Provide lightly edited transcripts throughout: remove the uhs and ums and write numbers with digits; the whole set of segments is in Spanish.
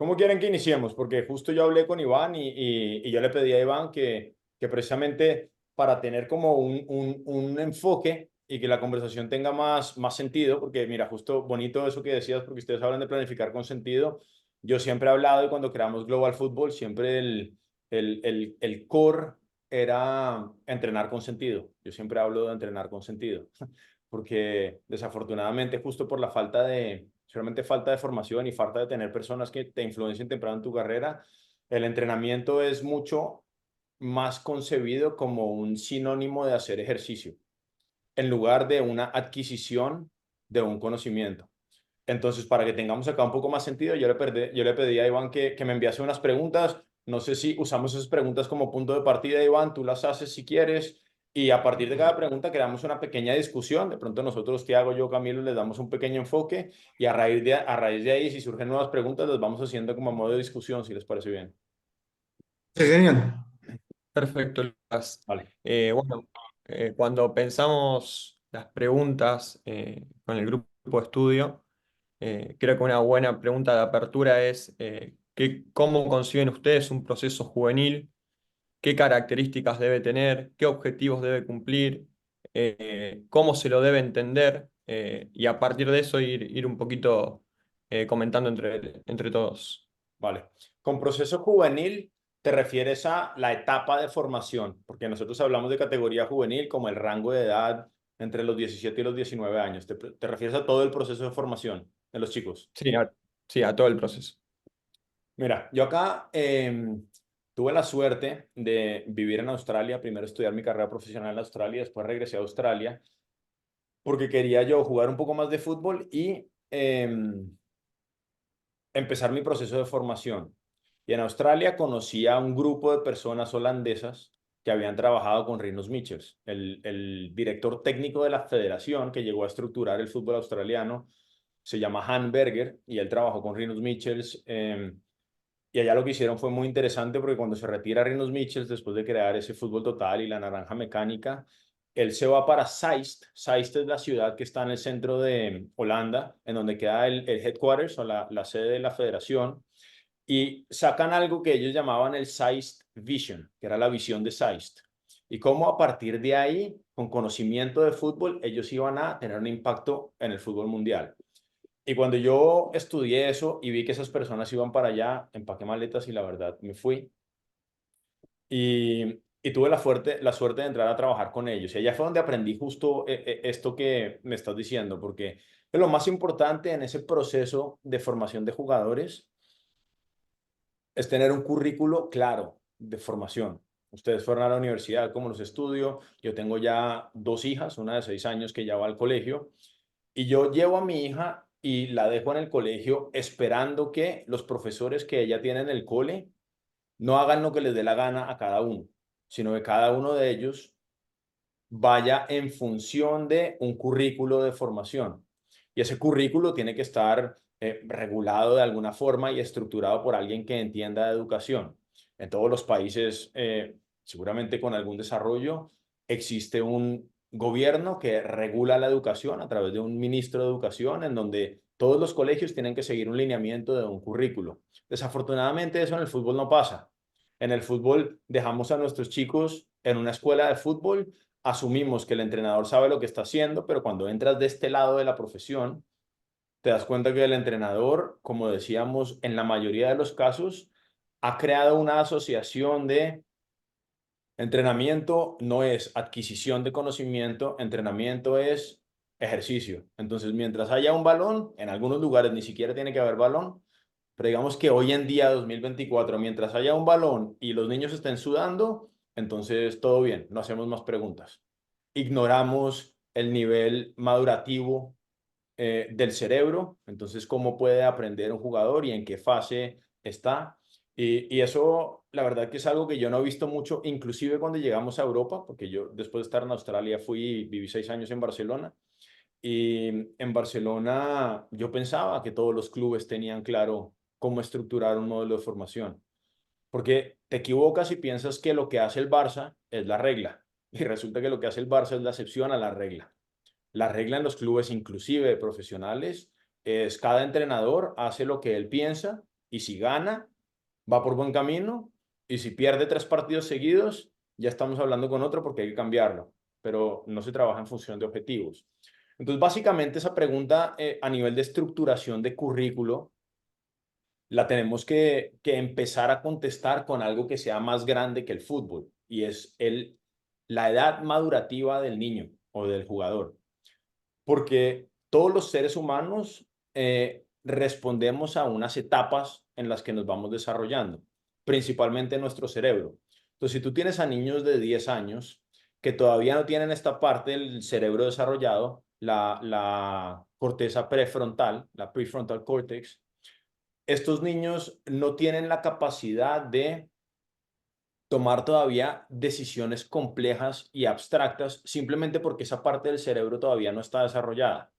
¿Cómo quieren que iniciemos? Porque justo yo hablé con Iván y yo le pedí a Iván que precisamente para tener como un enfoque y que la conversación tenga más sentido, porque mira, justo bonito eso que decías, porque ustedes hablan de planificar con sentido. Yo siempre he hablado y cuando creamos Global Football, siempre el core era entrenar con sentido. Yo siempre hablo de entrenar con sentido, porque desafortunadamente justo por la solamente falta de formación y falta de tener personas que te influencien temprano en tu carrera, el entrenamiento es mucho más concebido como un sinónimo de hacer ejercicio, en lugar de una adquisición de un conocimiento. Entonces, para que tengamos acá un poco más sentido, yo le pedí a Iván que me enviase unas preguntas. No sé si usamos esas preguntas como punto de partida, Iván, tú las haces si quieres. Y a partir de cada pregunta creamos una pequeña discusión. De pronto nosotros, ¿qué hago yo, Camilo? Les damos un pequeño enfoque y a raíz de ahí, si surgen nuevas preguntas, las vamos haciendo como a modo de discusión, si les parece bien. Sí, genial. Perfecto, Lucas. Vale. Bueno, cuando pensamos las preguntas con el grupo de estudio, creo que una buena pregunta de apertura es ¿cómo conciben ustedes un proceso juvenil? ¿Qué características debe tener? ¿Qué objetivos debe cumplir? ¿Cómo se lo debe entender? Y a partir de eso ir un poquito comentando entre todos. Vale. Con proceso juvenil te refieres a la etapa de formación, porque nosotros hablamos de categoría juvenil como el rango de edad entre los 17 y los 19 años. ¿Te refieres a todo el proceso de formación de los chicos? Sí, sí, a todo el proceso. Mira, yo acá tuve la suerte de vivir en Australia, primero estudiar mi carrera profesional en Australia, después regresé a Australia porque quería yo jugar un poco más de fútbol y empezar mi proceso de formación. Y en Australia conocí a un grupo de personas holandesas que habían trabajado con Rinus Michels, el director técnico de la federación que llegó a estructurar el fútbol australiano. Se llama Han Berger y él trabajó con Rinus Michels. Y allá lo que hicieron fue muy interesante porque cuando se retira Rinus Michels, después de crear ese fútbol total y la naranja mecánica, él se va para Zeist. Zeist es la ciudad que está en el centro de Holanda, en donde queda el headquarters o la sede de la federación. Y sacan algo que ellos llamaban el Zeist Vision, que era la visión de Zeist. Y cómo a partir de ahí, con conocimiento de fútbol, ellos iban a tener un impacto en el fútbol mundial. Y cuando yo estudié eso y vi que esas personas iban para allá, empaqué maletas y la verdad me fui. Y tuve la suerte de entrar a trabajar con ellos. Y allá fue donde aprendí justo esto que me estás diciendo, porque es lo más importante en ese proceso de formación de jugadores es tener un currículo claro de formación. Ustedes fueron a la universidad, como los estudio. Yo tengo ya dos hijas, una de 6 años que ya va al colegio. Y yo llevo a mi hija y la dejo en el colegio esperando que los profesores que ella tiene en el cole no hagan lo que les dé la gana a cada uno, sino que cada uno de ellos vaya en función de un currículo de formación. Y ese currículo tiene que estar regulado de alguna forma y estructurado por alguien que entienda de educación. En todos los países, seguramente con algún desarrollo, existe un gobierno que regula la educación a través de un ministro de educación en donde todos los colegios tienen que seguir un lineamiento de un currículo. Desafortunadamente eso en el fútbol no pasa. En el fútbol dejamos a nuestros chicos en una escuela de fútbol, asumimos que el entrenador sabe lo que está haciendo, pero cuando entras de este lado de la profesión, te das cuenta que el entrenador, como decíamos, en la mayoría de los casos, ha creado una asociación de entrenamiento no es adquisición de conocimiento, entrenamiento es ejercicio. Entonces, mientras haya un balón, en algunos lugares ni siquiera tiene que haber balón, pero digamos que hoy en día, 2024, mientras haya un balón y los niños estén sudando, entonces todo bien, no hacemos más preguntas. Ignoramos el nivel madurativo del cerebro, entonces cómo puede aprender un jugador y en qué fase está. Y eso, la verdad que es algo que yo no he visto mucho, inclusive cuando llegamos a Europa, porque yo después de estar en Australia viví 6 años en Barcelona, y en Barcelona yo pensaba que todos los clubes tenían claro cómo estructurar un modelo de formación, porque te equivocas y piensas que lo que hace el Barça es la regla, y resulta que lo que hace el Barça es la excepción a la regla. La regla en los clubes, inclusive profesionales, es cada entrenador hace lo que él piensa Y si gana, va por buen camino. Y si pierde 3 partidos seguidos, ya estamos hablando con otro porque hay que cambiarlo. Pero no se trabaja en función de objetivos. Entonces, básicamente esa pregunta a nivel de estructuración de currículo la tenemos que empezar a contestar con algo que sea más grande que el fútbol, y es la edad madurativa del niño o del jugador. Porque todos los seres humanos respondemos a unas etapas en las que nos vamos desarrollando, principalmente nuestro cerebro. Entonces, si tú tienes a niños de 10 años que todavía no tienen esta parte del cerebro desarrollado, la corteza prefrontal, la prefrontal cortex, estos niños no tienen la capacidad de tomar todavía decisiones complejas y abstractas simplemente porque esa parte del cerebro todavía no está desarrollada.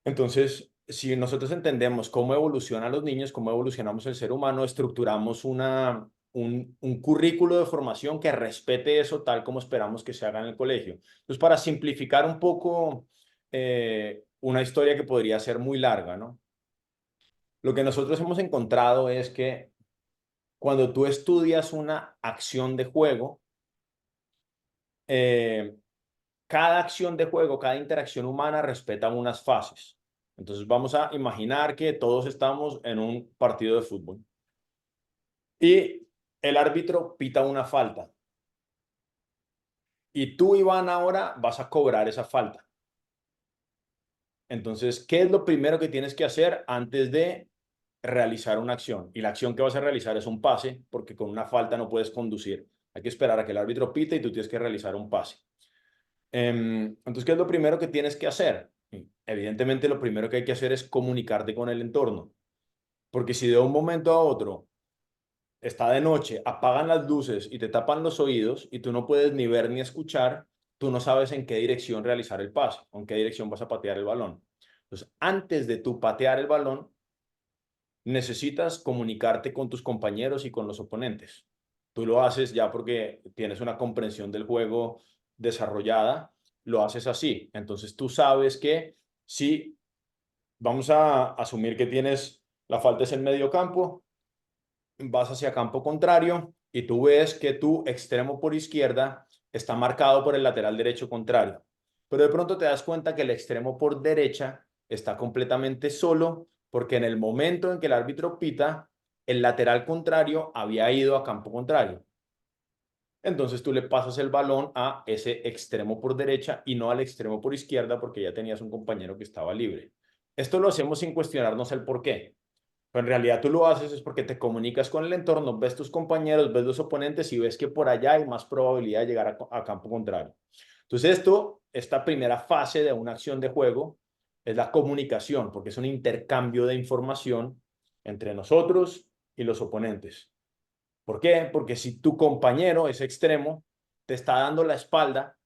Entonces, si nosotros entendemos cómo evolucionan los niños, cómo evolucionamos el ser humano, estructuramos un currículo de formación que respete eso tal como esperamos que se haga en el colegio. Entonces, para simplificar un poco una historia que podría ser muy larga, ¿no? Lo que nosotros hemos encontrado es que cuando tú estudias una acción de juego, eh, cada acción de juego, cada interacción humana respeta unas fases. Entonces vamos a imaginar que todos estamos en un partido de fútbol y el árbitro pita una falta y tú, Iván, ahora vas a cobrar esa falta. Entonces, ¿qué es lo primero que tienes que hacer antes de realizar una acción? Y la acción que vas a realizar es un pase, porque con una falta no puedes conducir. Hay que esperar a que el árbitro pite y tú tienes que realizar un pase. Entonces, ¿qué es lo primero que tienes que hacer? Evidentemente, lo primero que hay que hacer es comunicarte con el entorno, porque si de un momento a otro está de noche, apagan las luces y te tapan los oídos y tú no puedes ni ver ni escuchar, tú no sabes en qué dirección realizar el pase, o en qué dirección vas a patear el balón. Entonces, antes de tú patear el balón, necesitas comunicarte con tus compañeros y con los oponentes. Tú lo haces ya porque tienes una comprensión del juego desarrollada, lo haces así. Entonces tú sabes que si vamos a asumir que tienes la falta es en medio campo, vas hacia campo contrario y tú ves que tu extremo por izquierda está marcado por el lateral derecho contrario. Pero de pronto te das cuenta que el extremo por derecha está completamente solo porque en el momento en que el árbitro pita, el lateral contrario había ido a campo contrario. Entonces tú le pasas el balón a ese extremo por derecha y no al extremo por izquierda porque ya tenías un compañero que estaba libre. Esto lo hacemos sin cuestionarnos el por qué. Pero en realidad tú lo haces es porque te comunicas con el entorno, ves tus compañeros, ves los oponentes y ves que por allá hay más probabilidad de llegar a campo contrario. Entonces esta primera fase de una acción de juego es la comunicación, porque es un intercambio de información entre nosotros y los oponentes. ¿Por qué? Porque si tu compañero, ese extremo, te está dando la espalda,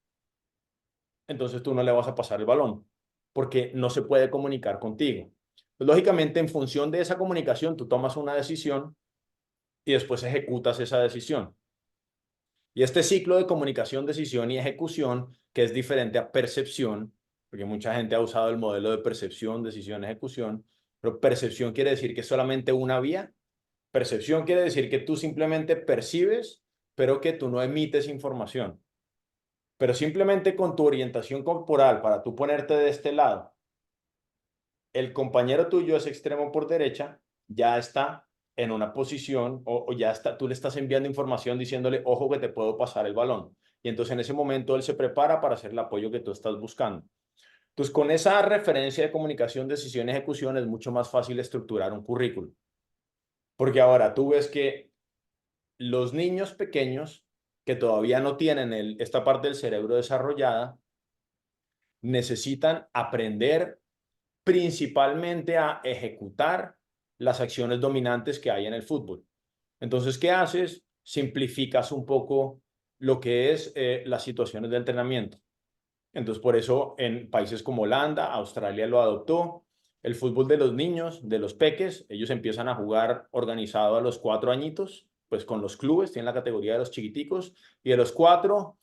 entonces tú no le vas a pasar el balón, porque no se puede comunicar contigo. Pues, lógicamente, en función de esa comunicación, tú tomas una decisión y después ejecutas esa decisión. Y este ciclo de comunicación, decisión y ejecución, que es diferente a percepción, porque mucha gente ha usado el modelo de percepción, decisión, ejecución, pero percepción quiere decir que es solamente una vía. Percepción quiere decir que tú simplemente percibes, pero que tú no emites información. Pero simplemente con tu orientación corporal, para tú ponerte de este lado, el compañero tuyo, ese extremo por derecha, ya está en una posición o ya está, tú le estás enviando información diciéndole, ojo que te puedo pasar el balón. Y entonces en ese momento él se prepara para hacer el apoyo que tú estás buscando. Entonces, con esa referencia de comunicación, decisión y ejecución es mucho más fácil estructurar un currículo. Porque ahora tú ves que los niños pequeños que todavía no tienen esta parte del cerebro desarrollada necesitan aprender principalmente a ejecutar las acciones dominantes que hay en el fútbol. Entonces, ¿qué haces? Simplificas un poco lo que es las situaciones de entrenamiento. Entonces, por eso en países como Holanda, Australia lo adoptó. El fútbol de los niños, de los peques, ellos empiezan a jugar organizado a los 4 añitos, pues con los clubes, tienen la categoría de los chiquiticos, y de los 4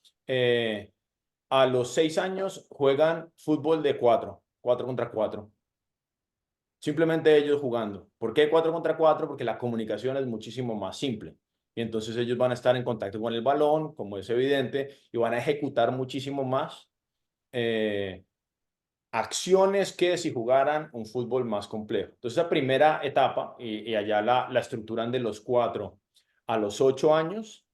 a los 6 años juegan fútbol de 4 contra 4. simplemente ellos jugando. ¿Por qué 4 contra 4? Porque la comunicación es muchísimo más simple. Y entonces ellos van a estar en contacto con el balón, como es evidente, y van a ejecutar muchísimo más acciones que si jugaran un fútbol más complejo. Entonces, la primera etapa, y allá la estructuran de los 4 a los 8 años,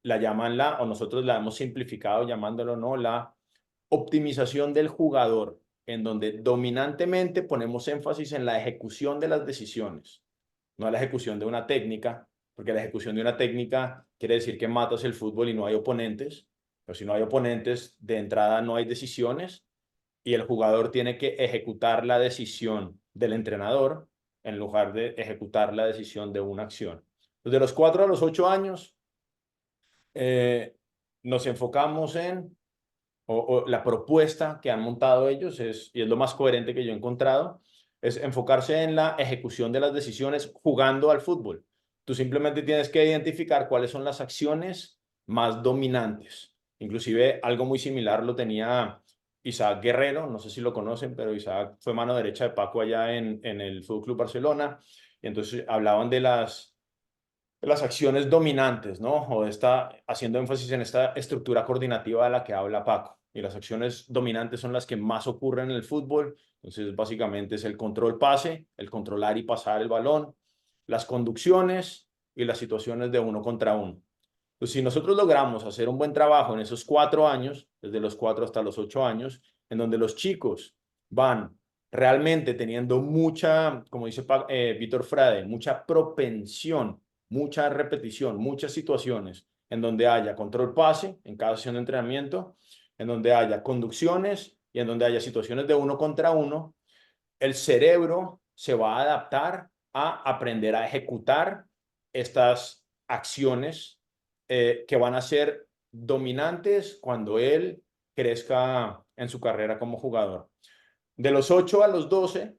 la llaman o nosotros la hemos simplificado llamándolo, ¿no? La optimización del jugador, en donde dominantemente ponemos énfasis en la ejecución de las decisiones, no la ejecución de una técnica, porque la ejecución de una técnica quiere decir que matas el fútbol y no hay oponentes, pero si no hay oponentes, de entrada no hay decisiones y el jugador tiene que ejecutar la decisión del entrenador en lugar de ejecutar la decisión de una acción. Desde los 4 a los 8 años nos enfocamos en, o la propuesta que han montado ellos es, y es lo más coherente que yo he encontrado, es enfocarse en la ejecución de las decisiones jugando al fútbol. Tú simplemente tienes que identificar cuáles son las acciones más dominantes. Inclusive algo muy similar lo tenía Isaac Guerrero, no sé si lo conocen, pero Isaac fue mano derecha de Paco allá en el Fútbol Club Barcelona, y entonces hablaban de las acciones dominantes, ¿no? O está haciendo énfasis en esta estructura coordinativa de la que habla Paco. Y las acciones dominantes son las que más ocurren en el fútbol. Entonces, básicamente es el control pase, el controlar y pasar el balón, las conducciones y las situaciones de uno contra uno. Pues si nosotros logramos hacer un buen trabajo en esos 4 años, desde los 4 hasta los 8 años, en donde los chicos van realmente teniendo mucha, como dice Víctor Frade, mucha propensión, mucha repetición, muchas situaciones en donde haya control pase en cada sesión de entrenamiento, en donde haya conducciones y en donde haya situaciones de uno contra uno, el cerebro se va a adaptar a aprender a ejecutar estas acciones que van a ser dominantes cuando él crezca en su carrera como jugador. De los 8 a los 12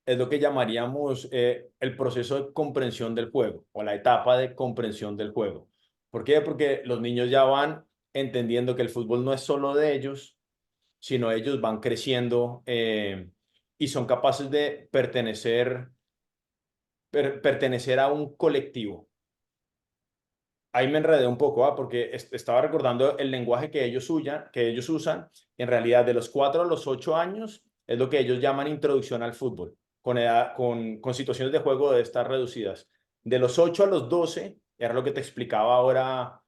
es lo que llamaríamos el proceso de comprensión del juego o la etapa de comprensión del juego. ¿Por qué? Porque los niños ya van entendiendo que el fútbol no es solo de ellos, sino ellos van creciendo y son capaces de pertenecer a un colectivo. Ahí me enredé un poco, porque estaba recordando el lenguaje que ellos usan. En realidad, de los 4 a los 8 años es lo que ellos llaman introducción al fútbol, con situaciones de juego de estas reducidas. De los 8 a los 12 era lo que te explicaba ahora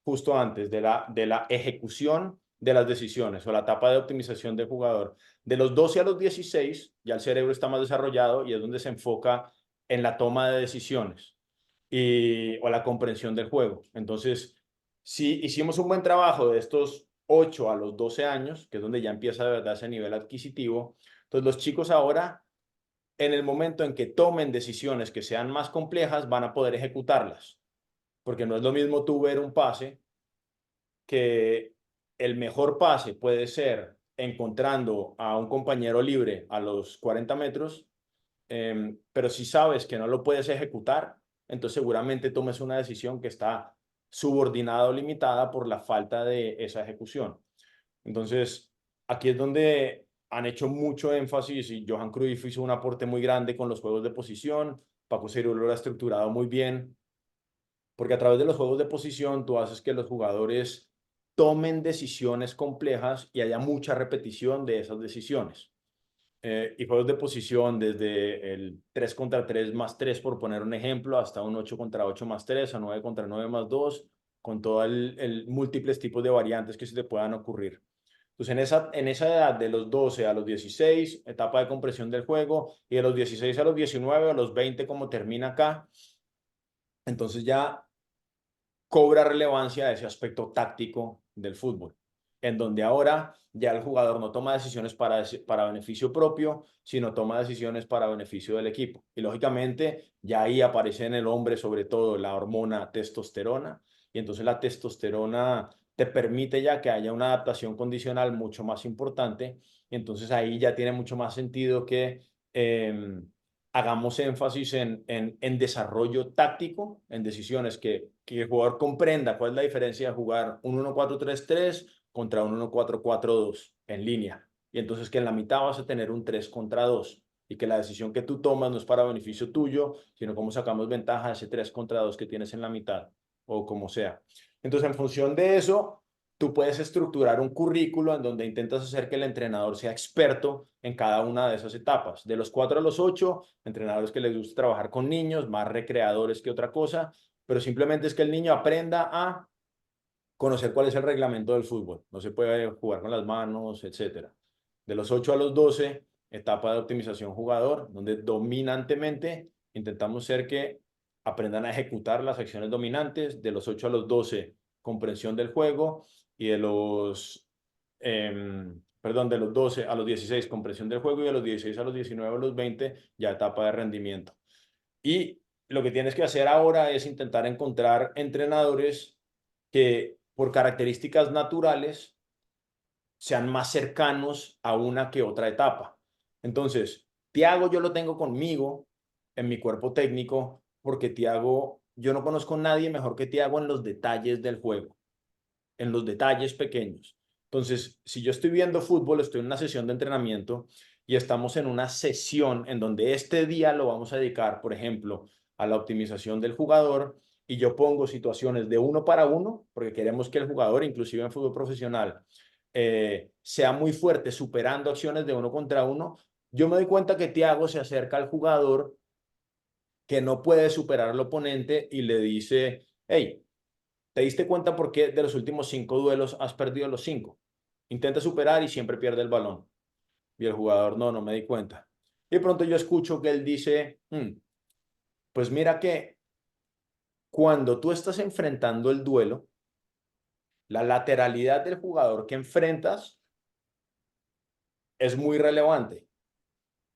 justo antes, de la ejecución de las decisiones o la etapa de optimización del jugador. De los 12 a los 16 ya el cerebro está más desarrollado y es donde se enfoca en la toma de decisiones o la comprensión del juego. Entonces, si hicimos un buen trabajo de estos 8 a los 12 años, que es donde ya empieza de verdad ese nivel adquisitivo, entonces los chicos ahora, en el momento en que tomen decisiones que sean más complejas, van a poder ejecutarlas. Porque no es lo mismo tú ver un pase que el mejor pase puede ser encontrando a un compañero libre a los 40 metros, pero si sabes que no lo puedes ejecutar, entonces seguramente tomes una decisión que está subordinada o limitada por la falta de esa ejecución. Entonces, aquí es donde han hecho mucho énfasis y Johan Cruyff hizo un aporte muy grande con los juegos de posición. Paco Ciruelo lo ha estructurado muy bien, porque a través de los juegos de posición tú haces que los jugadores tomen decisiones complejas y haya mucha repetición de esas decisiones. Y juegos de posición desde el 3 contra 3 más 3, por poner un ejemplo, hasta un 8 contra 8 más 3, a 9 contra 9 más 2, con todos múltiples tipos de variantes que se te puedan ocurrir. Entonces, en esa edad de los 12 a los 16, etapa de compresión del juego, y de los 16 a los 19, a los 20, como termina acá, entonces ya cobra relevancia ese aspecto táctico del fútbol, en donde ahora ya el jugador no toma decisiones para beneficio propio, sino toma decisiones para beneficio del equipo. Y lógicamente ya ahí aparece en el hombre sobre todo la hormona testosterona, y entonces la testosterona te permite ya que haya una adaptación condicional mucho más importante, y entonces ahí ya tiene mucho más sentido que hagamos énfasis en desarrollo táctico, en decisiones que el jugador comprenda cuál es la diferencia de jugar un 1-4-3-3 contra un 1-4-4-2 en línea. Y entonces que en la mitad vas a tener un 3 contra 2. y que la decisión que tú tomas no es para beneficio tuyo, sino cómo sacamos ventaja de ese 3 contra 2 que tienes en la mitad o como sea. Entonces, en función de eso, tú puedes estructurar un currículo en donde intentas hacer que el entrenador sea experto en cada una de esas etapas. De los 4 a los 8, entrenadores que les gusta trabajar con niños, más recreadores que otra cosa, pero simplemente es que el niño aprenda a conocer cuál es el reglamento del fútbol. No se puede jugar con las manos, etcétera. De los 8 a los 12, etapa de optimización jugador, donde dominantemente intentamos ser que aprendan a ejecutar las acciones dominantes. De los 8 a los 12, comprensión del juego. Y de los 12 a los 16, comprensión del juego. Y de los 16 a los 19 a los 20, ya etapa de rendimiento. Y lo que tienes que hacer ahora es intentar encontrar entrenadores que por características naturales sean más cercanos a una que otra etapa. Entonces, Tiago yo lo tengo conmigo en mi cuerpo técnico porque Tiago, yo no conozco a nadie mejor que Tiago en los detalles del juego, en los detalles pequeños. Entonces, si yo estoy viendo fútbol, estoy en una sesión de entrenamiento y estamos en una sesión en donde este día lo vamos a dedicar, por ejemplo, a la optimización del jugador y yo pongo situaciones de uno para uno, porque queremos que el jugador, inclusive en fútbol profesional, sea muy fuerte superando acciones de uno contra uno, yo me doy cuenta que Thiago se acerca al jugador que no puede superar al oponente y le dice, hey, ¿te diste cuenta por qué de los últimos 5 duelos has perdido los 5? Intenta superar y siempre pierde el balón. Y el jugador, no me di cuenta. Y de pronto yo escucho que él dice, pues mira que cuando tú estás enfrentando el duelo, la lateralidad del jugador que enfrentas es muy relevante.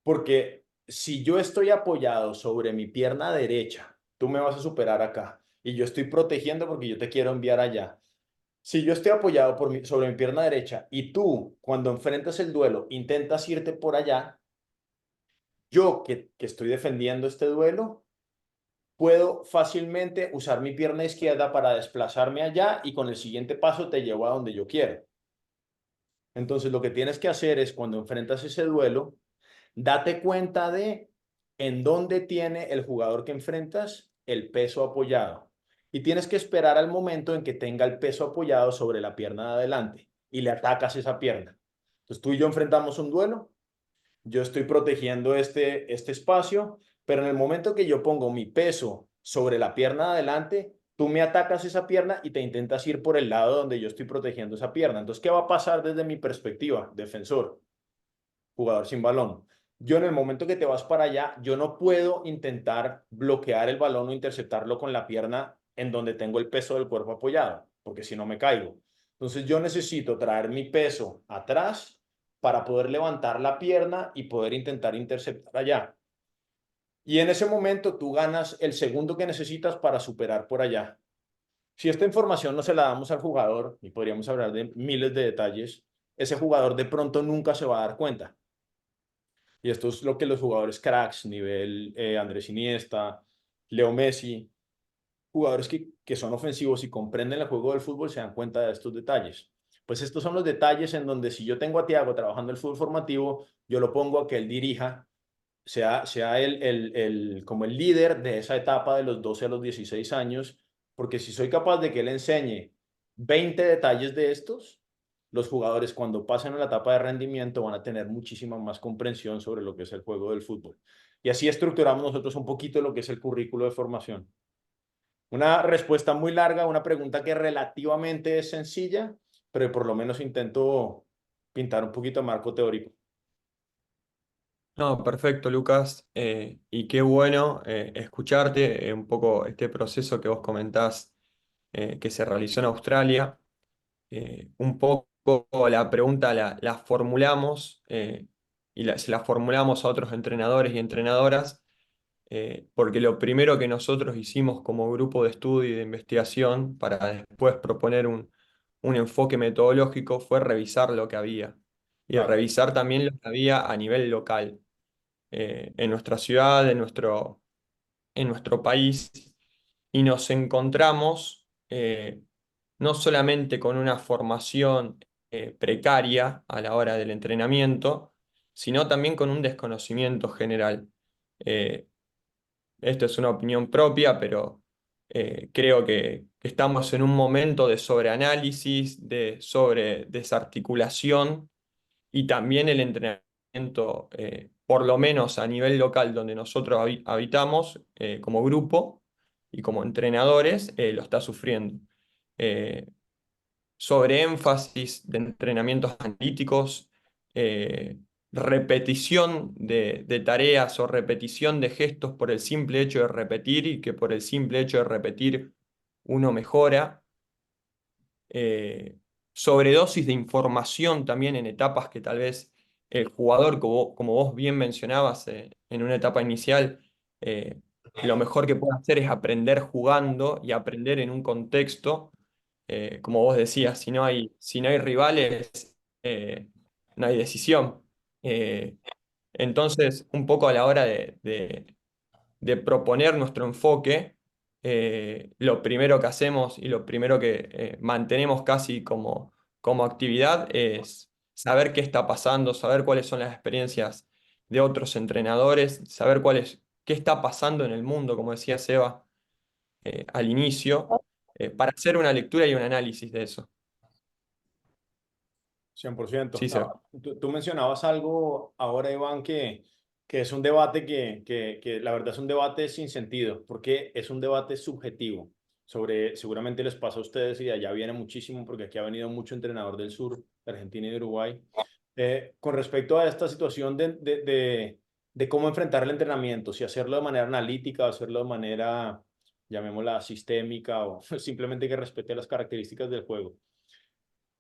Porque si yo estoy apoyado sobre mi pierna derecha, tú me vas a superar acá y yo estoy protegiendo porque yo te quiero enviar allá. Si yo estoy apoyado sobre mi pierna derecha y tú, cuando enfrentas el duelo, intentas irte por allá, yo que estoy defendiendo este duelo, puedo fácilmente usar mi pierna izquierda para desplazarme allá y con el siguiente paso te llevo a donde yo quiero. Entonces, lo que tienes que hacer es cuando enfrentas ese duelo, date cuenta de en dónde tiene el jugador que enfrentas el peso apoyado. Y tienes que esperar al momento en que tenga el peso apoyado sobre la pierna de adelante y le atacas esa pierna. Entonces tú y yo enfrentamos un duelo, yo estoy protegiendo este espacio, pero en el momento que yo pongo mi peso sobre la pierna de adelante, tú me atacas esa pierna y te intentas ir por el lado donde yo estoy protegiendo esa pierna. Entonces, ¿qué va a pasar desde mi perspectiva? Defensor, jugador sin balón. Yo en el momento que te vas para allá, yo no puedo intentar bloquear el balón o interceptarlo con la pierna en donde tengo el peso del cuerpo apoyado, porque si no me caigo. Entonces yo necesito traer mi peso atrás para poder levantar la pierna y poder intentar interceptar allá. Y en ese momento tú ganas el segundo que necesitas para superar por allá. Si esta información no se la damos al jugador, y podríamos hablar de miles de detalles, ese jugador de pronto nunca se va a dar cuenta. Y esto es lo que los jugadores cracks, nivel Andrés Iniesta, Leo Messi, jugadores que son ofensivos y comprenden el juego del fútbol, se dan cuenta de estos detalles. Pues estos son los detalles en donde si yo tengo a Thiago trabajando el fútbol formativo, yo lo pongo a que él dirija, sea como el líder de esa etapa de los 12 a los 16 años, porque si soy capaz de que él enseñe 20 detalles de estos, los jugadores cuando pasen a la etapa de rendimiento van a tener muchísima más comprensión sobre lo que es el juego del fútbol. Y así estructuramos nosotros un poquito lo que es el currículo de formación. Una respuesta muy larga, una pregunta que relativamente es sencilla, pero por lo menos intento pintar un poquito de marco teórico. No, perfecto, Lucas. Y qué bueno escucharte un poco este proceso que vos comentás que se realizó en Australia. Un poco la pregunta la formulamos y se la formulamos a otros entrenadores y entrenadoras, porque lo primero que nosotros hicimos como grupo de estudio y de investigación para después proponer un enfoque metodológico fue revisar lo que había y Claro. revisar también lo que había a nivel local, en nuestra ciudad, en nuestro país, y nos encontramos no solamente con una formación precaria a la hora del entrenamiento, sino también con un desconocimiento general. Eh, Esto es una opinión propia, pero creo que estamos en un momento de sobreanálisis, de sobre desarticulación y también el entrenamiento, por lo menos a nivel local donde nosotros habitamos como grupo y como entrenadores, lo está sufriendo. Eh, Sobreénfasis de entrenamientos analíticos, eh, repetición de tareas o repetición de gestos por el simple hecho de repetir y que por el simple hecho de repetir uno mejora. eh, Sobredosis de información también en etapas que tal vez el jugador, como vos bien mencionabas en una etapa inicial, eh, lo mejor que puede hacer es aprender jugando y aprender en un contexto. Como vos decías, si no hay rivales, eh, no hay decisión. Eh, entonces, un poco a la hora de proponer nuestro enfoque, lo primero que hacemos y lo primero que mantenemos casi como actividad es saber qué está pasando, saber cuáles son las experiencias de otros entrenadores, saber qué está pasando en el mundo, como decía Seba al inicio, para hacer una lectura y un análisis de eso. 100%. Sí, Seba. Tú mencionabas algo ahora, Iván, que es un debate que la verdad es un debate sin sentido, porque es un debate subjetivo. Seguramente les pasa a ustedes y de allá viene muchísimo, porque aquí ha venido mucho entrenador del sur, de Argentina y de Uruguay, con respecto a esta situación de cómo enfrentar el entrenamiento, si hacerlo de manera analítica o hacerlo de manera, llamémosla, sistémica o simplemente que respete las características del juego.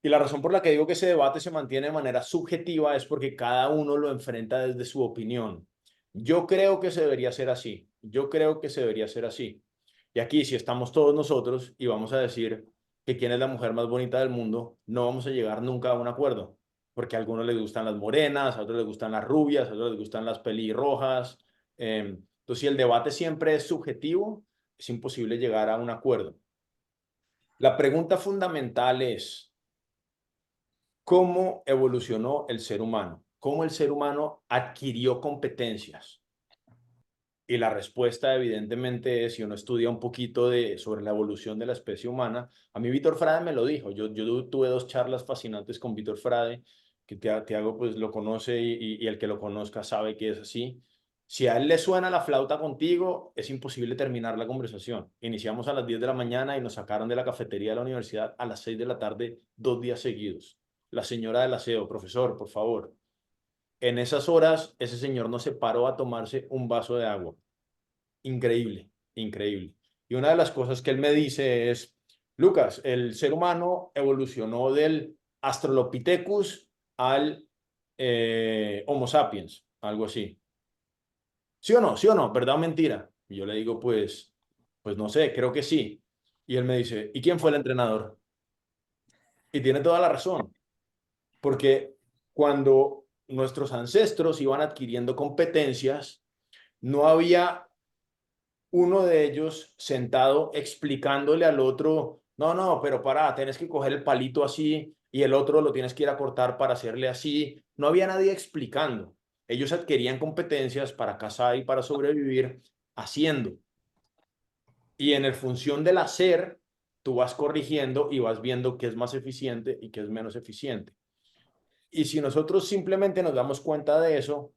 Y la razón por la que digo que ese debate se mantiene de manera subjetiva es porque cada uno lo enfrenta desde su opinión. Yo creo que se debería ser así. Yo creo que se debería ser así. Y aquí, si estamos todos nosotros y vamos a decir que quién es la mujer más bonita del mundo, no vamos a llegar nunca a un acuerdo. Porque a algunos les gustan las morenas, a otros les gustan las rubias, a otros les gustan las pelirrojas. Entonces, si el debate siempre es subjetivo, es imposible llegar a un acuerdo. La pregunta fundamental es, cómo evolucionó el ser humano, cómo el ser humano adquirió competencias. Y la respuesta evidentemente es, si uno estudia un poquito sobre la evolución de la especie humana, a mí Víctor Frade me lo dijo, yo tuve dos charlas fascinantes con Víctor Frade, que Tiago pues lo conoce y el que lo conozca sabe que es así. Si a él le suena la flauta contigo, es imposible terminar la conversación. Iniciamos a las 10 de la mañana y nos sacaron de la cafetería de la universidad a las 6 de la tarde, 2 días seguidos. La señora del aseo, profesor, por favor. En esas horas, ese señor no se paró a tomarse un vaso de agua. Increíble, increíble. Y una de las cosas que él me dice es, Lucas, el ser humano evolucionó del Australopithecus al Homo sapiens, algo así. ¿Sí o no? ¿Sí o no? ¿Verdad o mentira? Y yo le digo, pues no sé, creo que sí. Y él me dice, ¿y quién fue el entrenador? Y tiene toda la razón, porque cuando nuestros ancestros iban adquiriendo competencias, no había uno de ellos sentado explicándole al otro, no, no, pero pará, tienes que coger el palito así y el otro lo tienes que ir a cortar para hacerle así. No había nadie explicando. Ellos adquirían competencias para cazar y para sobrevivir haciendo. Y en el función del hacer, tú vas corrigiendo y vas viendo qué es más eficiente y qué es menos eficiente. Y si nosotros simplemente nos damos cuenta de eso,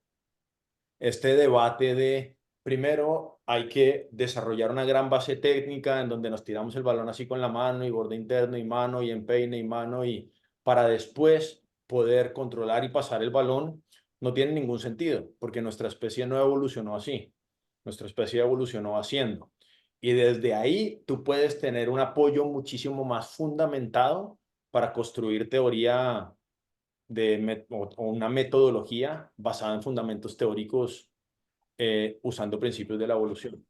este debate de, primero, hay que desarrollar una gran base técnica en donde nos tiramos el balón así con la mano y borde interno y mano y empeine y mano y para después poder controlar y pasar el balón, no tiene ningún sentido, porque nuestra especie no evolucionó así. Nuestra especie evolucionó haciendo. Y desde ahí tú puedes tener un apoyo muchísimo más fundamentado para construir teoría o una metodología basada en fundamentos teóricos usando principios de la evolución.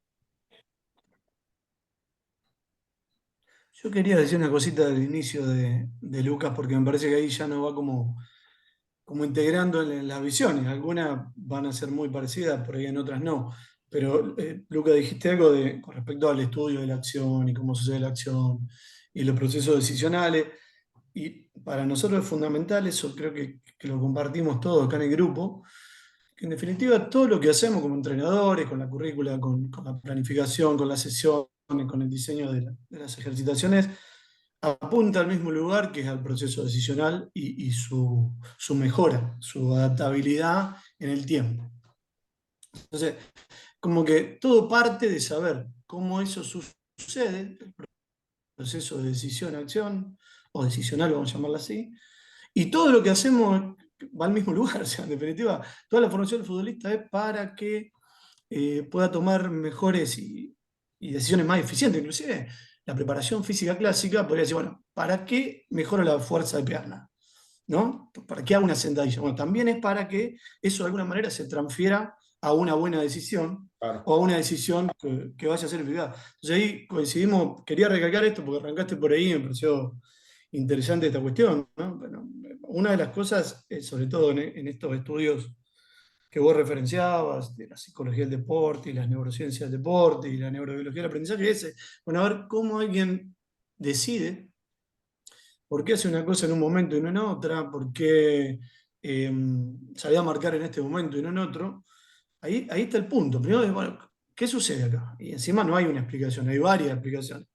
Yo quería decir una cosita del inicio de Lucas, porque me parece que ahí ya no va como integrando en las visiones. Algunas van a ser muy parecidas, por ahí en otras no. Pero, Lucas, dijiste algo con respecto al estudio de la acción y cómo sucede la acción y los procesos decisionales. y para nosotros es fundamental, eso creo que lo compartimos todos acá en el grupo, que en definitiva todo lo que hacemos como entrenadores, con la currícula, con la planificación, con las sesiones, con el diseño de las ejercitaciones, apunta al mismo lugar que es al proceso decisional y su mejora, su adaptabilidad en el tiempo. Entonces, como que todo parte de saber cómo eso sucede, el proceso de decisión-acción, o decisional, vamos a llamarlo así, y todo lo que hacemos va al mismo lugar. O sea, en definitiva, toda la formación del futbolista es para que pueda tomar mejores y decisiones más eficientes. Inclusive la preparación física clásica podría decir, bueno, ¿para qué mejoro la fuerza de pierna? ¿No? ¿Para qué hago una sentadilla? Bueno, también es para que eso de alguna manera se transfiera a una buena decisión Claro. o a una decisión que vaya a ser eficaz. Entonces ahí coincidimos, quería recalcar esto porque arrancaste por ahí y me pareció interesante esta cuestión, ¿no? Bueno, una de las cosas, sobre todo en estos estudios que vos referenciabas, de la psicología del deporte y las neurociencias del deporte y la neurobiología del aprendizaje, es, bueno, a ver cómo alguien decide por qué hace una cosa en un momento y no en otra, por qué salió a marcar en este momento y no en otro. Ahí está el punto. Primero es, bueno, ¿qué sucede acá? Y encima no hay una explicación, hay varias explicaciones.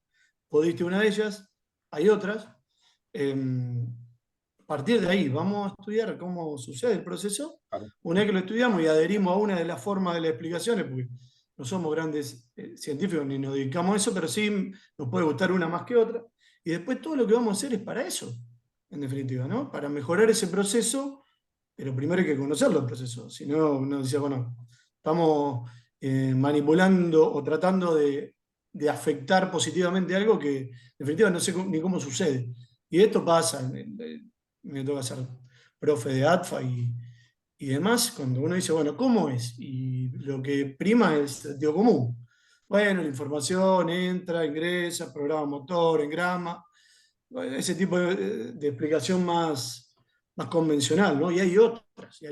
Vos diste una de ellas, hay otras. A partir de ahí, vamos a estudiar cómo sucede el proceso. Claro. Una vez que lo estudiamos y adherimos a una de las formas de las explicaciones, porque no somos grandes científicos ni nos dedicamos a eso, pero sí nos puede gustar una más que otra. Y después todo lo que vamos a hacer es para eso, en definitiva, ¿no? Para mejorar ese proceso, pero primero hay que conocerlo el proceso. Si no, uno dice, bueno, estamos manipulando o tratando de afectar positivamente algo que en definitiva no sé ni cómo sucede. Y esto pasa, me toca ser profe de ATFA y demás, cuando uno dice, bueno, ¿cómo es? Y lo que prima es el sentido común. Bueno, la información entra, ingresa, programa motor, engrama, ese tipo de explicación más convencional, ¿no? Y hay otras, y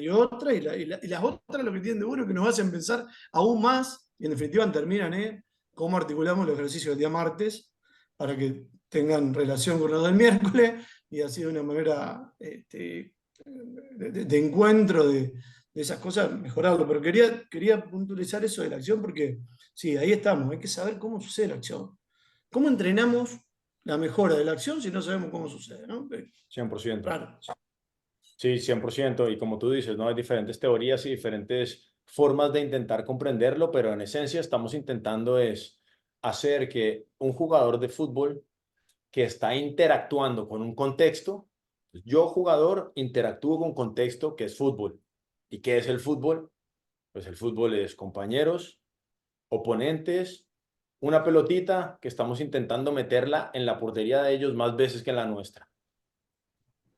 las otras lo que tienen de bueno es que nos hacen pensar aún más, y en definitiva terminan en cómo articulamos los ejercicios del día martes para que tengan relación con los del miércoles, y así de una manera de encuentro de esas cosas, mejorarlo. Pero quería puntualizar eso de la acción porque, sí, ahí estamos, hay que saber cómo sucede la acción. ¿Cómo entrenamos la mejora de la acción si no sabemos cómo sucede, ¿no? 100%. Claro. Sí, 100%. Y como tú dices, ¿no? Hay diferentes teorías y diferentes formas de intentar comprenderlo, pero en esencia estamos intentando es hacer que un jugador de fútbol que está interactuando con un contexto, yo jugador interactúo con contexto que es fútbol. ¿Y qué es el fútbol? Pues el fútbol es compañeros, oponentes, una pelotita que estamos intentando meterla en la portería de ellos más veces que en la nuestra,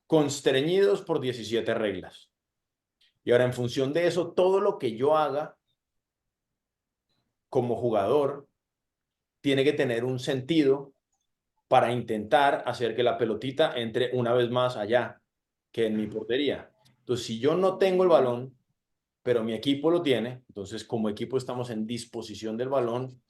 constreñidos por 17 reglas. Y ahora, en función de eso, todo lo que yo haga como jugador tiene que tener un sentido para intentar hacer que la pelotita entre una vez más allá que en mi portería. Entonces, si yo no tengo el balón, pero mi equipo lo tiene, entonces como equipo estamos en disposición del balón,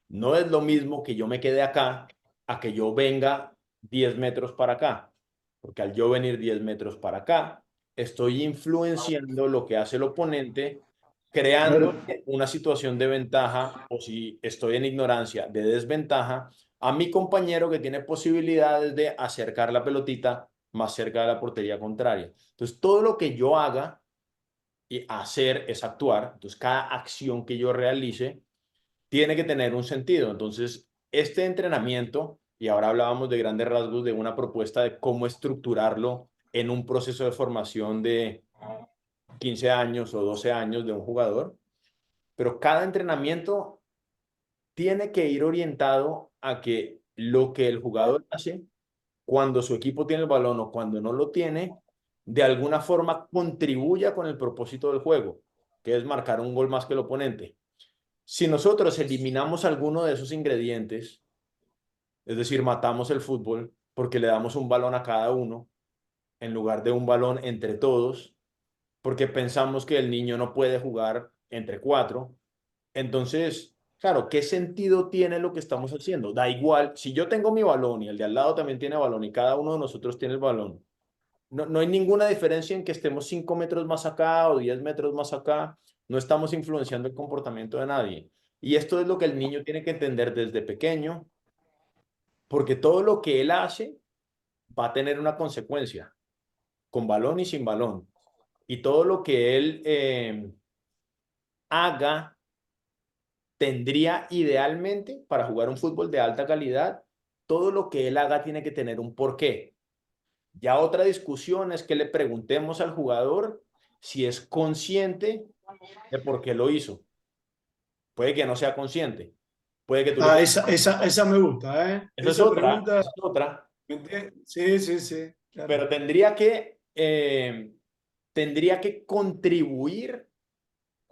no es lo mismo que yo me quede acá a que yo venga 10 metros para acá, porque al yo venir 10 metros para acá, estoy influenciando lo que hace el oponente, creando Claro. una situación de ventaja, o si estoy en ignorancia, de desventaja, a mi compañero que tiene posibilidades de acercar la pelotita más cerca de la portería contraria. Entonces, todo lo que yo haga y hacer es actuar. Entonces, cada acción que yo realice tiene que tener un sentido. Entonces, este entrenamiento, y ahora hablábamos de grandes rasgos de una propuesta de cómo estructurarlo en un proceso de formación de 15 años o 12 años de un jugador, pero cada entrenamiento tiene que ir orientado a que lo que el jugador hace cuando su equipo tiene el balón o cuando no lo tiene, de alguna forma contribuya con el propósito del juego, que es marcar un gol más que el oponente. Si nosotros eliminamos alguno de esos ingredientes, es decir, matamos el fútbol porque le damos un balón a cada uno en lugar de un balón entre todos, porque pensamos que el niño no puede jugar entre cuatro, entonces claro, ¿qué sentido tiene lo que estamos haciendo? Da igual, si yo tengo mi balón y el de al lado también tiene balón y cada uno de nosotros tiene el balón, no hay ninguna diferencia en que estemos 5 metros más acá o 10 metros más acá, no estamos influenciando el comportamiento de nadie. Y esto es lo que el niño tiene que entender desde pequeño, porque todo lo que él hace va a tener una consecuencia, con balón y sin balón. Y todo lo que él haga tendría idealmente para jugar un fútbol de alta calidad, todo lo que él haga tiene que tener un porqué. Ya otra discusión es que le preguntemos al jugador si es consciente de por qué lo hizo. Puede que no sea consciente. Puede que tú le Ah, preguntes. esa me gusta, ¿eh? Esa es Esa otra, pregunta, esa es otra. sí, sí, sí, claro. Pero tendría que contribuir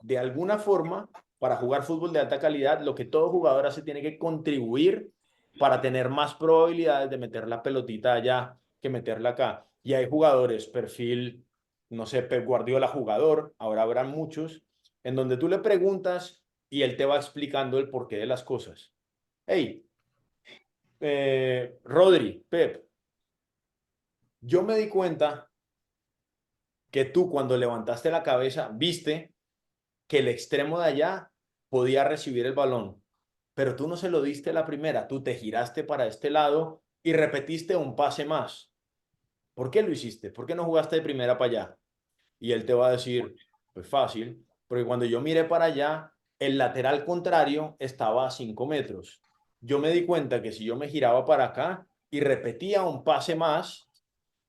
de alguna forma para jugar fútbol de alta calidad. Lo que todo jugador hace tiene que contribuir para tener más probabilidades de meter la pelotita allá que meterla acá. Y hay jugadores, perfil, no sé, Pep Guardiola jugador, ahora habrán muchos, en donde tú le preguntas y él te va explicando el porqué de las cosas. Hey, Rodri, Pep, yo me di cuenta que tú cuando levantaste la cabeza viste que el extremo de allá podía recibir el balón, pero tú no se lo diste la primera, tú te giraste para este lado y repetiste un pase más. ¿Por qué lo hiciste? ¿Por qué no jugaste de primera para allá? Y él te va a decir, pues fácil, porque cuando yo miré para allá, el lateral contrario estaba a 5 metros. Yo me di cuenta que si yo me giraba para acá y repetía un pase más,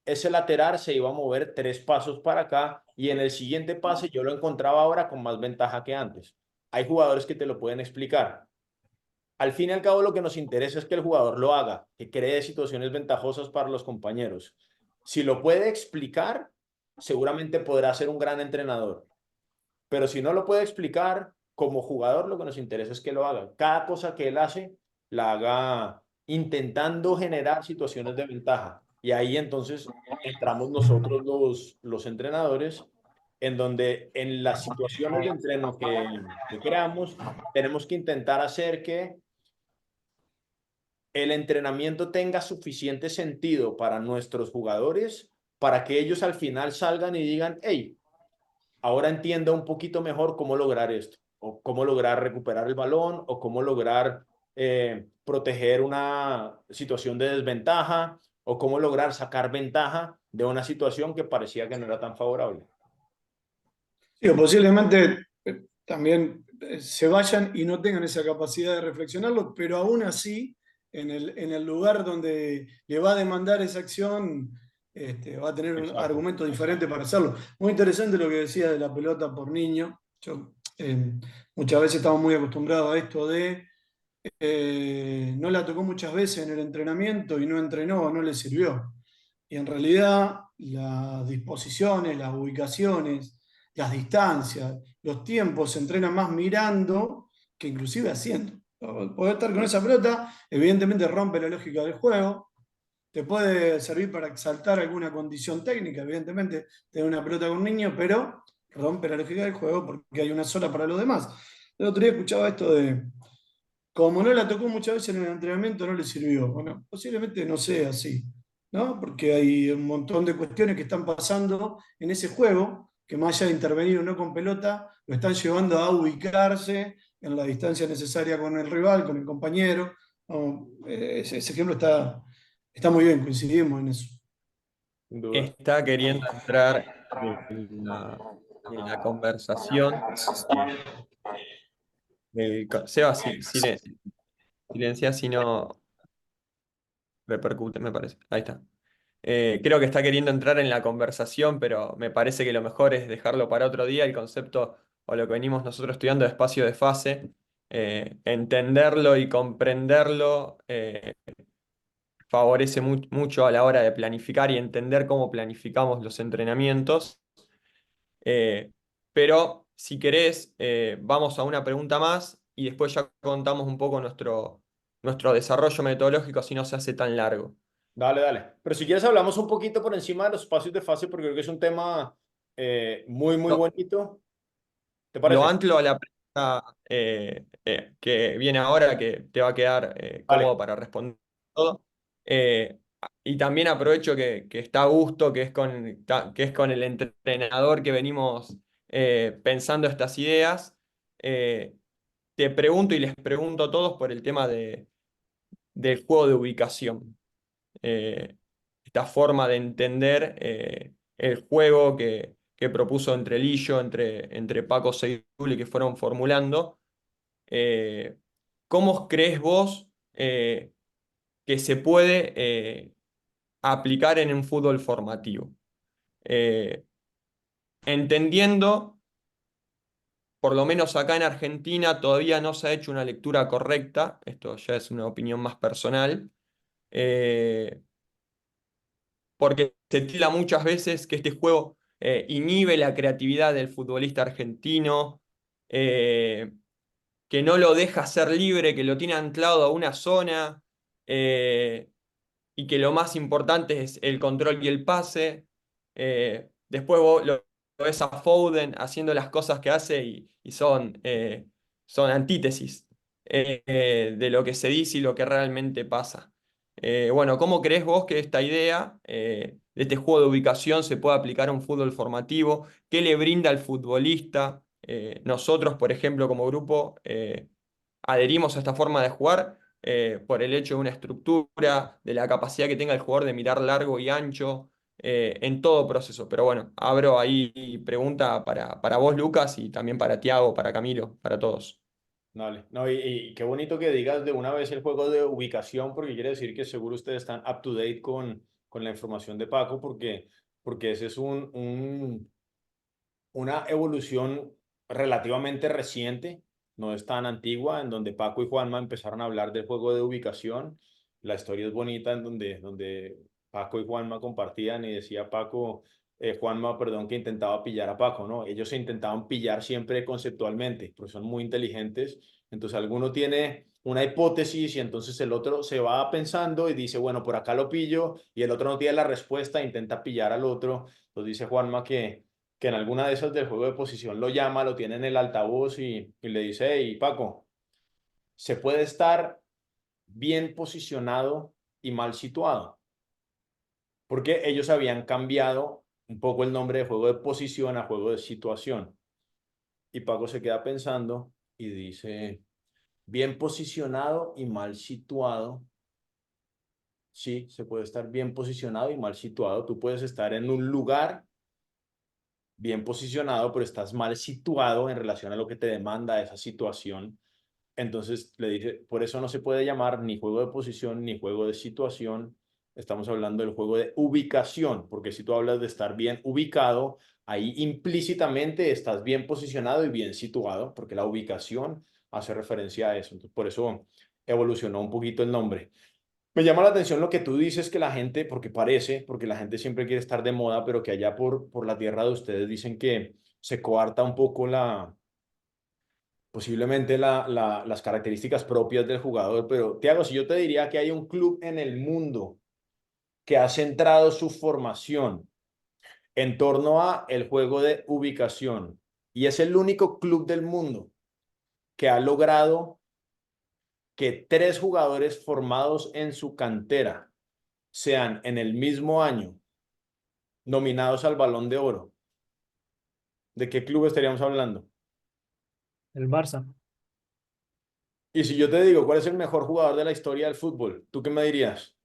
ese lateral se iba a mover 3 pasos para acá y en el siguiente pase yo lo encontraba ahora con más ventaja que antes. Hay jugadores que te lo pueden explicar. Al fin y al cabo lo que nos interesa es que el jugador lo haga, que cree situaciones ventajosas para los compañeros. Si lo puede explicar, seguramente podrá ser un gran entrenador. Pero si no lo puede explicar, como jugador lo que nos interesa es que lo haga. Cada cosa que él hace, la haga intentando generar situaciones de ventaja. Y ahí entonces entramos nosotros los entrenadores, en donde en las situaciones de entreno que creamos, tenemos que intentar hacer que el entrenamiento tenga suficiente sentido para nuestros jugadores, para que ellos al final salgan y digan, hey, ahora entienda un poquito mejor cómo lograr esto, o cómo lograr recuperar el balón, o cómo lograr proteger una situación de desventaja, o cómo lograr sacar ventaja de una situación que parecía que no era tan favorable. Sí, o posiblemente también se vayan y no tengan esa capacidad de reflexionarlo, pero aún así, en el lugar donde le va a demandar esa acción, va a tener un Exacto. argumento diferente para hacerlo. Muy interesante lo que decía de la pelota por niño. Yo, muchas veces estamos muy acostumbrados a esto de no la tocó muchas veces en el entrenamiento y no entrenó, no le sirvió. Y en realidad las disposiciones, las ubicaciones, las distancias, los tiempos se entrenan más mirando que inclusive haciendo. Poder estar con esa pelota, evidentemente rompe la lógica del juego, te puede servir para exaltar alguna condición técnica, evidentemente tener una pelota con un niño, pero rompe la lógica del juego porque hay una sola para los demás. El otro día escuchaba esto de como no la tocó muchas veces en el entrenamiento, no le sirvió. Bueno, posiblemente no sea así, ¿no? Porque hay un montón de cuestiones que están pasando en ese juego, que más allá de intervenir o no con pelota, lo están llevando a ubicarse en la distancia necesaria con el rival, con el compañero. ¿No? Ese ejemplo está muy bien, coincidimos en eso. Sin duda. Está queriendo entrar en la conversación. Seba, silencia si no repercute, me parece. Ahí está. Creo que está queriendo entrar en la conversación, pero me parece que lo mejor es dejarlo para otro día. El concepto o lo que venimos nosotros estudiando de espacio de fase, entenderlo y comprenderlo favorece mucho a la hora de planificar y entender cómo planificamos los entrenamientos. Eh, pero si querés, vamos a una pregunta más y después ya contamos un poco nuestro desarrollo metodológico si no se hace tan largo. Dale, dale. Pero si quieres hablamos un poquito por encima de los espacios de fase, porque creo que es un tema muy, muy Lo, bonito. ¿Te lo parece? anclo a la que viene ahora, que te va a quedar Vale, cómodo para responder todo. Eh, y también aprovecho que está a gusto, que es con el entrenador que venimos pensando estas ideas. Eh, Te pregunto y les pregunto a todos por el tema del juego de ubicación. Esta forma de entender el juego que propuso entre Lillo, entre Paco Seidule, que fueron formulando. Eh, ¿Cómo crees vos que se puede aplicar en un fútbol formativo? Eh, Entendiendo, por lo menos acá en Argentina, todavía no se ha hecho una lectura correcta, esto ya es una opinión más personal, eh, porque se tila muchas veces que este juego inhibe la creatividad del futbolista argentino, eh, que no lo deja ser libre, que lo tiene anclado a una zona, eh, y que lo más importante es el control y el pase. Después vos lo ves a Foden haciendo las cosas que hace y son antítesis de lo que se dice y lo que realmente pasa. Bueno, ¿cómo crees vos que esta idea de este juego de ubicación se puede aplicar a un fútbol formativo? ¿Qué le brinda al futbolista? Nosotros, por ejemplo, como grupo, adherimos a esta forma de jugar por el hecho de una estructura, de la capacidad que tenga el jugador de mirar largo y ancho en todo proceso. Pero bueno, abro ahí pregunta para vos, Lucas, y también para Tiago, para Camilo, para todos. vale. No, y qué bonito que digas de una vez el juego de ubicación, porque quiere decir que seguro ustedes están up to date con la información de Paco, porque ese es una evolución relativamente reciente, no es tan antigua, en donde Paco y Juanma empezaron a hablar del juego de ubicación. La historia es bonita en donde Paco y Juanma compartían y decía Paco, Juanma, perdón, que intentaba pillar a Paco, ¿no? Ellos se intentaban pillar siempre conceptualmente, porque son muy inteligentes. Entonces alguno tiene una hipótesis y entonces el otro se va pensando y dice, bueno, por acá lo pillo y el otro no tiene la respuesta, intenta pillar al otro. Entonces dice Juanma que en alguna de esas del juego de posición lo llama, lo tiene en el altavoz y le dice, hey, Paco, se puede estar bien posicionado y mal situado, porque ellos habían cambiado un poco el nombre de juego de posición a juego de situación. Y Paco se queda pensando y dice, bien posicionado y mal situado. Sí, se puede estar bien posicionado y mal situado. Tú puedes estar en un lugar bien posicionado, pero estás mal situado en relación a lo que te demanda esa situación. Entonces le dice, por eso no se puede llamar ni juego de posición ni juego de situación. Estamos hablando del juego de ubicación, porque si tú hablas de estar bien ubicado, ahí implícitamente estás bien posicionado y bien situado, porque la ubicación hace referencia a eso. Entonces, por eso evolucionó un poquito el nombre. Me llama la atención lo que tú dices que la gente, porque la gente siempre quiere estar de moda, pero que allá por la tierra de ustedes dicen que se coarta un poco posiblemente las características propias del jugador. Pero, Tiago, si yo te diría que hay un club en el mundo que ha centrado su formación en torno a el juego de ubicación y es el único club del mundo que ha logrado que tres jugadores formados en su cantera sean en el mismo año nominados al Balón de Oro, ¿de qué club estaríamos hablando? El Barça. Y si yo te digo cuál es el mejor jugador de la historia del fútbol, ¿tú qué me dirías?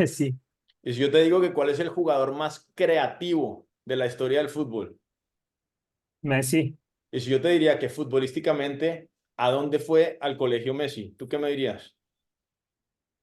Sí, Y si yo te digo que cuál es el jugador más creativo de la historia del fútbol, Messi. y si yo te diría que futbolísticamente, ¿a dónde fue al colegio Messi? ¿Tú qué me dirías?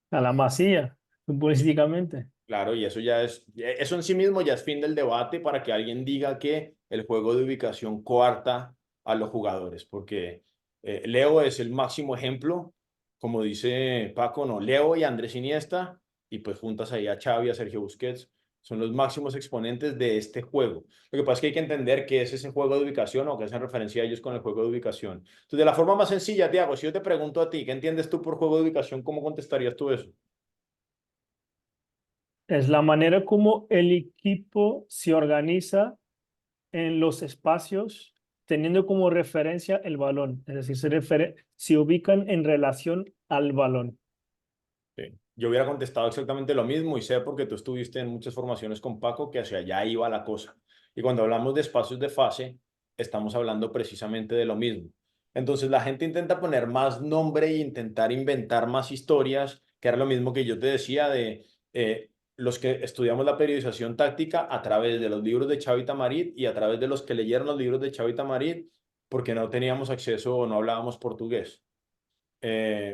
A la Masía, futbolísticamente. Claro, y eso en sí mismo ya es fin del debate para que alguien diga que el juego de ubicación coarta a los jugadores, porque Leo es el máximo ejemplo, como dice Paco, no, Leo y Andrés Iniesta, y pues juntas ahí a Xavi, a Sergio Busquets, son los máximos exponentes de este juego. Lo que pasa es que hay que entender qué es ese juego de ubicación o qué hacen referencia a ellos con el juego de ubicación. Entonces, de la forma más sencilla, Tiago, si yo te pregunto a ti, ¿qué entiendes tú por juego de ubicación? ¿Cómo contestarías tú eso? Es la manera como el equipo se organiza en los espacios teniendo como referencia el balón, es decir, se ubican en relación al balón. Sí. Yo hubiera contestado exactamente lo mismo y sé porque tú estuviste en muchas formaciones con Paco que hacia allá iba la cosa. Y cuando hablamos de espacios de fase, estamos hablando precisamente de lo mismo. Entonces la gente intenta poner más nombre e intentar inventar más historias, que era lo mismo que yo te decía de los que estudiamos la periodización táctica a través de los libros de Xavi Tamarit y a través de los que leyeron los libros de Xavi Tamarit porque no teníamos acceso o no hablábamos portugués.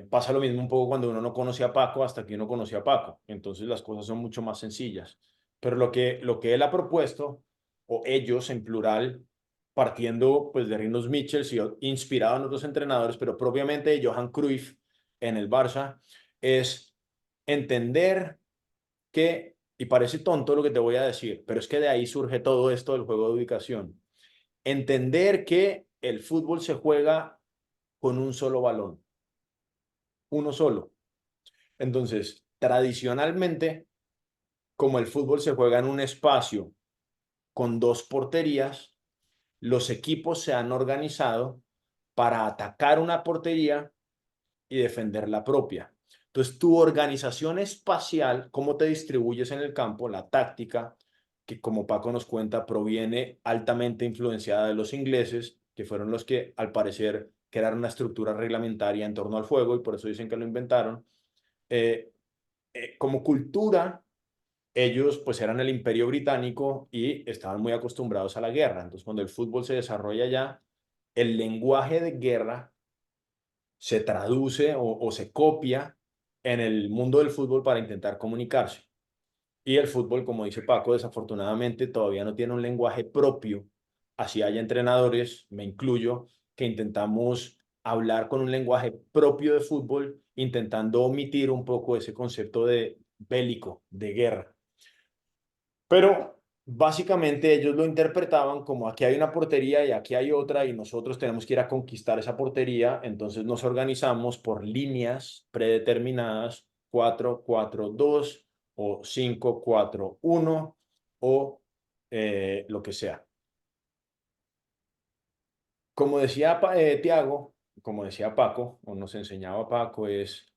Pasa lo mismo un poco cuando uno no conoce a Paco hasta que uno conoce a Paco. Entonces las cosas son mucho más sencillas. Pero lo que él ha propuesto, o ellos en plural, partiendo pues de Rinus Michels y inspirado en otros entrenadores, pero propiamente de Johan Cruyff en el Barça, es entender que, y parece tonto lo que te voy a decir, pero es que de ahí surge todo esto del juego de ubicación. Entender que el fútbol se juega con un solo balón, uno solo. Entonces, tradicionalmente, como el fútbol se juega en un espacio con dos porterías, los equipos se han organizado para atacar una portería y defender la propia. Entonces, tu organización espacial, cómo te distribuyes en el campo, la táctica, que como Paco nos cuenta, proviene altamente influenciada de los ingleses, que fueron los que, al parecer, crearon una estructura reglamentaria en torno al juego y por eso dicen que lo inventaron. Eh, como cultura, ellos pues eran el Imperio Británico y estaban muy acostumbrados a la guerra. Entonces, cuando el fútbol se desarrolla ya, el lenguaje de guerra se traduce o se copia en el mundo del fútbol para intentar comunicarse. Y el fútbol, como dice Paco, desafortunadamente todavía no tiene un lenguaje propio. Así hay entrenadores, me incluyo, que intentamos hablar con un lenguaje propio de fútbol, intentando omitir un poco ese concepto de bélico, de guerra. Pero básicamente ellos lo interpretaban como aquí hay una portería y aquí hay otra y nosotros tenemos que ir a conquistar esa portería, entonces nos organizamos por líneas predeterminadas, 4-4-2 o 5-4-1 o lo que sea. Como decía Tiago, como decía Paco, o nos enseñaba Paco, es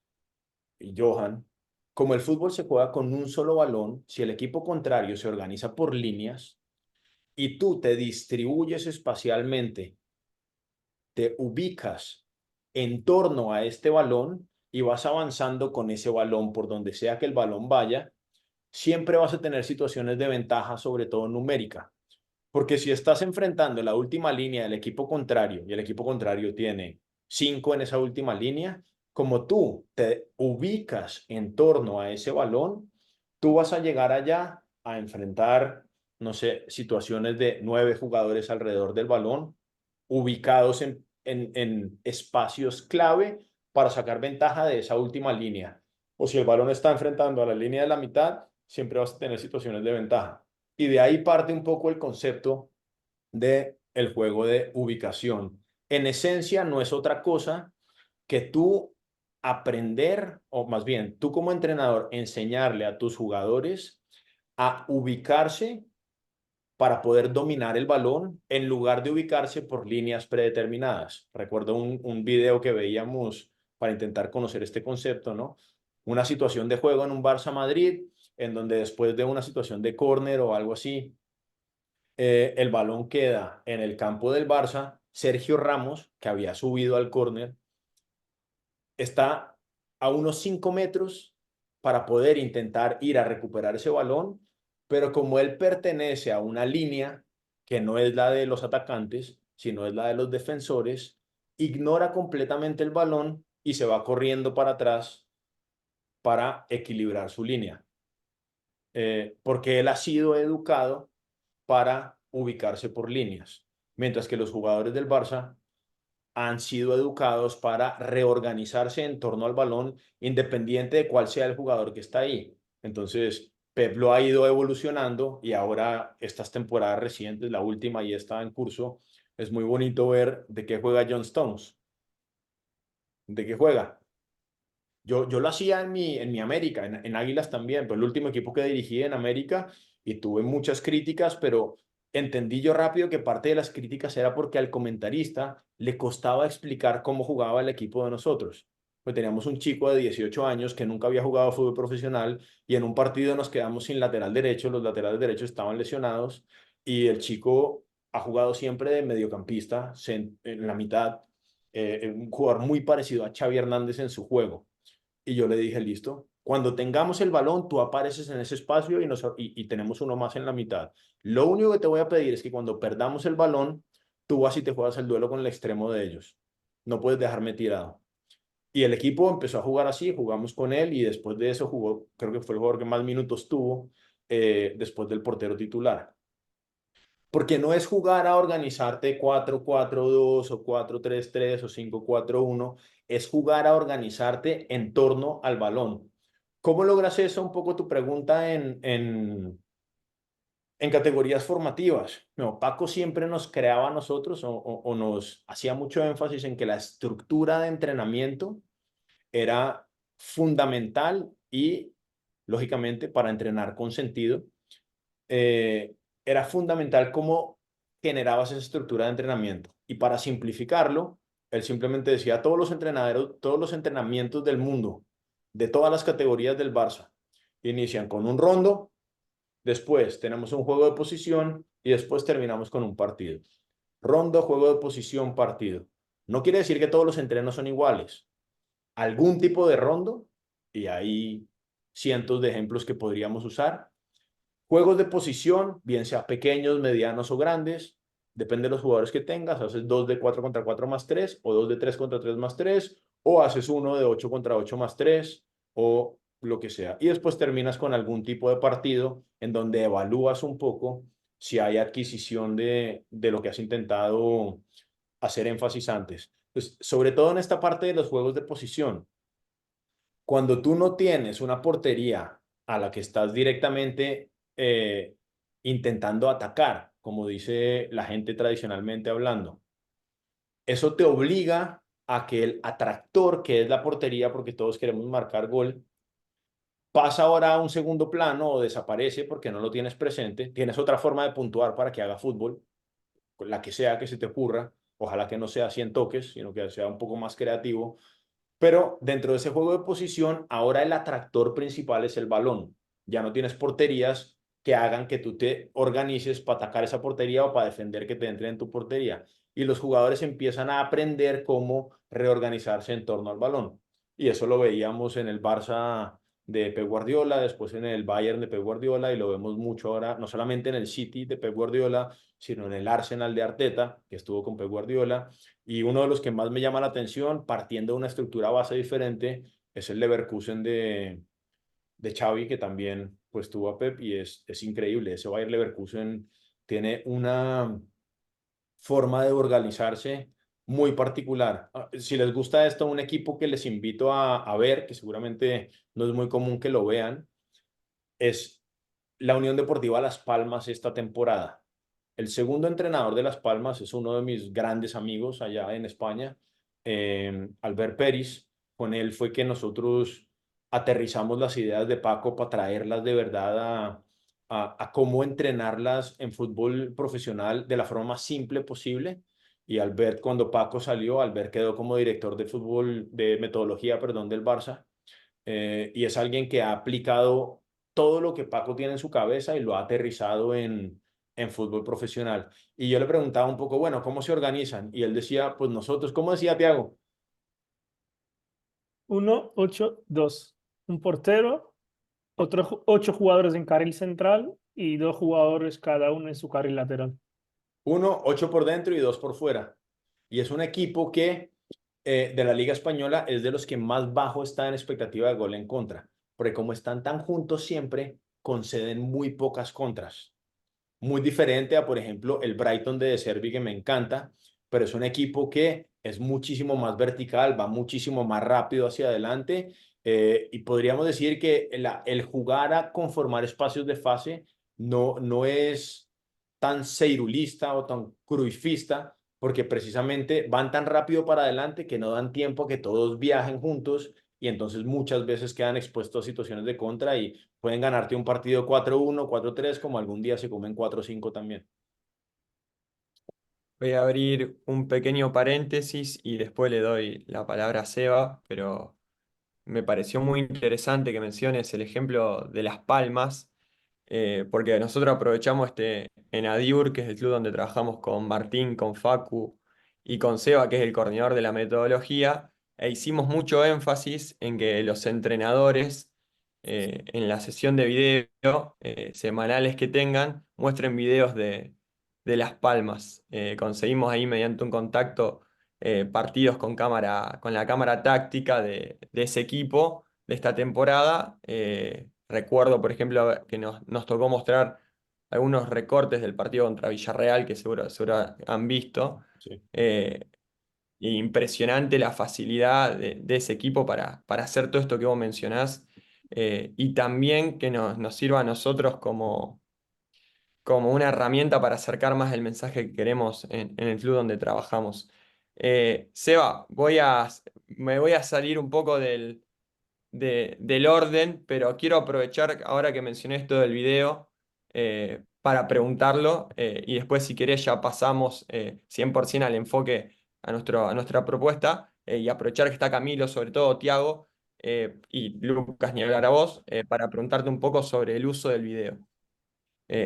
y Johan, como el fútbol se juega con un solo balón, si el equipo contrario se organiza por líneas y tú te distribuyes espacialmente, te ubicas en torno a este balón y vas avanzando con ese balón por donde sea que el balón vaya, siempre vas a tener situaciones de ventaja, sobre todo numérica. Porque si estás enfrentando la última línea del equipo contrario y el equipo contrario tiene 5 en esa última línea, como tú te ubicas en torno a ese balón, tú vas a llegar allá a enfrentar, no sé, situaciones de 9 jugadores alrededor del balón, ubicados en espacios clave para sacar ventaja de esa última línea. O si el balón está enfrentando a la línea de la mitad, siempre vas a tener situaciones de ventaja. Y de ahí parte un poco el concepto de el juego de ubicación. En esencia, no es otra cosa que tú aprender, o más bien, tú como entrenador, enseñarle a tus jugadores a ubicarse para poder dominar el balón en lugar de ubicarse por líneas predeterminadas. Recuerdo un video que veíamos para intentar conocer este concepto, ¿no? Una situación de juego en un Barça Madrid, en donde después de una situación de córner o algo así, el balón queda en el campo del Barça. Sergio Ramos, que había subido al córner, está a unos 5 metros para poder intentar ir a recuperar ese balón, pero como él pertenece a una línea que no es la de los atacantes, sino es la de los defensores, ignora completamente el balón y se va corriendo para atrás para equilibrar su línea, porque él ha sido educado para ubicarse por líneas, mientras que los jugadores del Barça han sido educados para reorganizarse en torno al balón, independiente de cuál sea el jugador que está ahí. Entonces, Pep lo ha ido evolucionando y ahora estas temporadas recientes, la última y esta en curso, es muy bonito ver de qué juega John Stones. ¿De qué juega? Yo lo hacía en mi América, en Águilas también, pero el último equipo que dirigí en América y tuve muchas críticas, pero entendí yo rápido que parte de las críticas era porque al comentarista le costaba explicar cómo jugaba el equipo de nosotros. Pues teníamos un chico de 18 años que nunca había jugado fútbol profesional y en un partido nos quedamos sin lateral derecho, los laterales derechos estaban lesionados y el chico ha jugado siempre de mediocampista en la mitad, un jugador muy parecido a Xavi Hernández en su juego. Y yo le dije, listo, cuando tengamos el balón, tú apareces en ese espacio y tenemos uno más en la mitad. Lo único que te voy a pedir es que cuando perdamos el balón, tú vas y te juegas el duelo con el extremo de ellos. No puedes dejarme tirado. Y el equipo empezó a jugar así, jugamos con él y después de eso jugó, creo que fue el jugador que más minutos tuvo después del portero titular. Porque no es jugar a organizarte 4-4-2 o 4-3-3 o 5-4-1, es jugar a organizarte en torno al balón. ¿Cómo logras eso? Un poco tu pregunta en categorías formativas. No, Paco siempre nos creaba a nosotros o nos hacía mucho énfasis en que la estructura de entrenamiento era fundamental y, lógicamente, para entrenar con sentido, era fundamental cómo generabas esa estructura de entrenamiento. Y para simplificarlo, él simplemente decía todos los entrenadores, todos los entrenamientos del mundo, de todas las categorías del Barça, inician con un rondo, después tenemos un juego de posición y después terminamos con un partido. Rondo, juego de posición, partido. No quiere decir que todos los entrenos son iguales. Algún tipo de rondo, y hay cientos de ejemplos que podríamos usar. Juegos de posición, bien sea pequeños, medianos o grandes, depende de los jugadores que tengas, haces 2 de 4 contra 4 más 3, o 2 de 3 contra 3 más 3, o haces 1 de 8 contra 8 más 3, o lo que sea. Y después terminas con algún tipo de partido en donde evalúas un poco si hay adquisición de lo que has intentado hacer énfasis antes. Pues, sobre todo en esta parte de los juegos de posición, cuando tú no tienes una portería a la que estás directamente intentando atacar, como dice la gente tradicionalmente hablando, eso te obliga a que el atractor, que es la portería, porque todos queremos marcar gol, pasa ahora a un segundo plano o desaparece porque no lo tienes presente. Tienes otra forma de puntuar para que haga fútbol, la que sea que se te ocurra. Ojalá que no sea 100 toques, sino que sea un poco más creativo. Pero dentro de ese juego de posición, ahora el atractor principal es el balón. Ya no tienes porterías que hagan que tú te organices para atacar esa portería o para defender que te entre en tu portería. Y los jugadores empiezan a aprender cómo reorganizarse en torno al balón. Y eso lo veíamos en el Barça de Pep Guardiola, después en el Bayern de Pep Guardiola y lo vemos mucho ahora, no solamente en el City de Pep Guardiola, sino en el Arsenal de Arteta, que estuvo con Pep Guardiola. Y uno de los que más me llama la atención, partiendo de una estructura base diferente, es el Leverkusen de Xavi, que también pues tuvo a Pep y es increíble. Ese Bayer Leverkusen tiene una forma de organizarse muy particular. Si les gusta esto, un equipo que les invito a ver, que seguramente no es muy común que lo vean, es la Unión Deportiva Las Palmas esta temporada. El segundo entrenador de Las Palmas es uno de mis grandes amigos allá en España, Albert Peris. Con él fue que nosotros aterrizamos las ideas de Paco para traerlas de verdad a cómo entrenarlas en fútbol profesional de la forma más simple posible. Y Albert, cuando Paco salió, Albert quedó como director de fútbol, de metodología, perdón, del Barça. Y es alguien que ha aplicado todo lo que Paco tiene en su cabeza y lo ha aterrizado en fútbol profesional. Y yo le preguntaba un poco, bueno, ¿cómo se organizan? Y él decía, pues nosotros, ¿cómo decía Tiago? 1-8-2. Un portero, otros 8 jugadores en carril central y 2 jugadores cada uno en su carril lateral. 1, 8 por dentro y 2 por fuera. Y es un equipo que de la Liga Española es de los que más bajo está en expectativa de gol en contra. Porque como están tan juntos siempre, conceden muy pocas contras. Muy diferente a, por ejemplo, el Brighton de Servi, que me encanta, pero es un equipo que es muchísimo más vertical, va muchísimo más rápido hacia adelante y podríamos decir que el jugar a conformar espacios de fase no es tan seirulista o tan cruifista, porque precisamente van tan rápido para adelante que no dan tiempo a que todos viajen juntos y entonces muchas veces quedan expuestos a situaciones de contra y pueden ganarte un partido 4-1, 4-3, como algún día se comen 4-5 también. Voy a abrir un pequeño paréntesis y después le doy la palabra a Seba, pero me pareció muy interesante que menciones el ejemplo de Las Palmas, porque nosotros aprovechamos en Adiur, que es el club donde trabajamos con Martín, con Facu y con Seba, que es el coordinador de la metodología, e hicimos mucho énfasis en que los entrenadores en la sesión de video semanales que tengan muestren videos de Las Palmas. Conseguimos ahí mediante un contacto partidos con con la cámara táctica de ese equipo de esta temporada. Recuerdo, por ejemplo, que nos tocó mostrar algunos recortes del partido contra Villarreal, que seguro han visto. Sí. Eh, y impresionante la facilidad de ese equipo para hacer todo esto que vos mencionás. Y también que nos sirva a nosotros como una herramienta para acercar más el mensaje que queremos en el club donde trabajamos. Seba, me voy a salir un poco del orden, pero quiero aprovechar ahora que mencioné esto del video para preguntarlo y después si querés ya pasamos 100% al enfoque a nuestra propuesta y aprovechar que está Camilo, sobre todo Tiago y Lucas, ni hablar a vos, para preguntarte un poco sobre el uso del video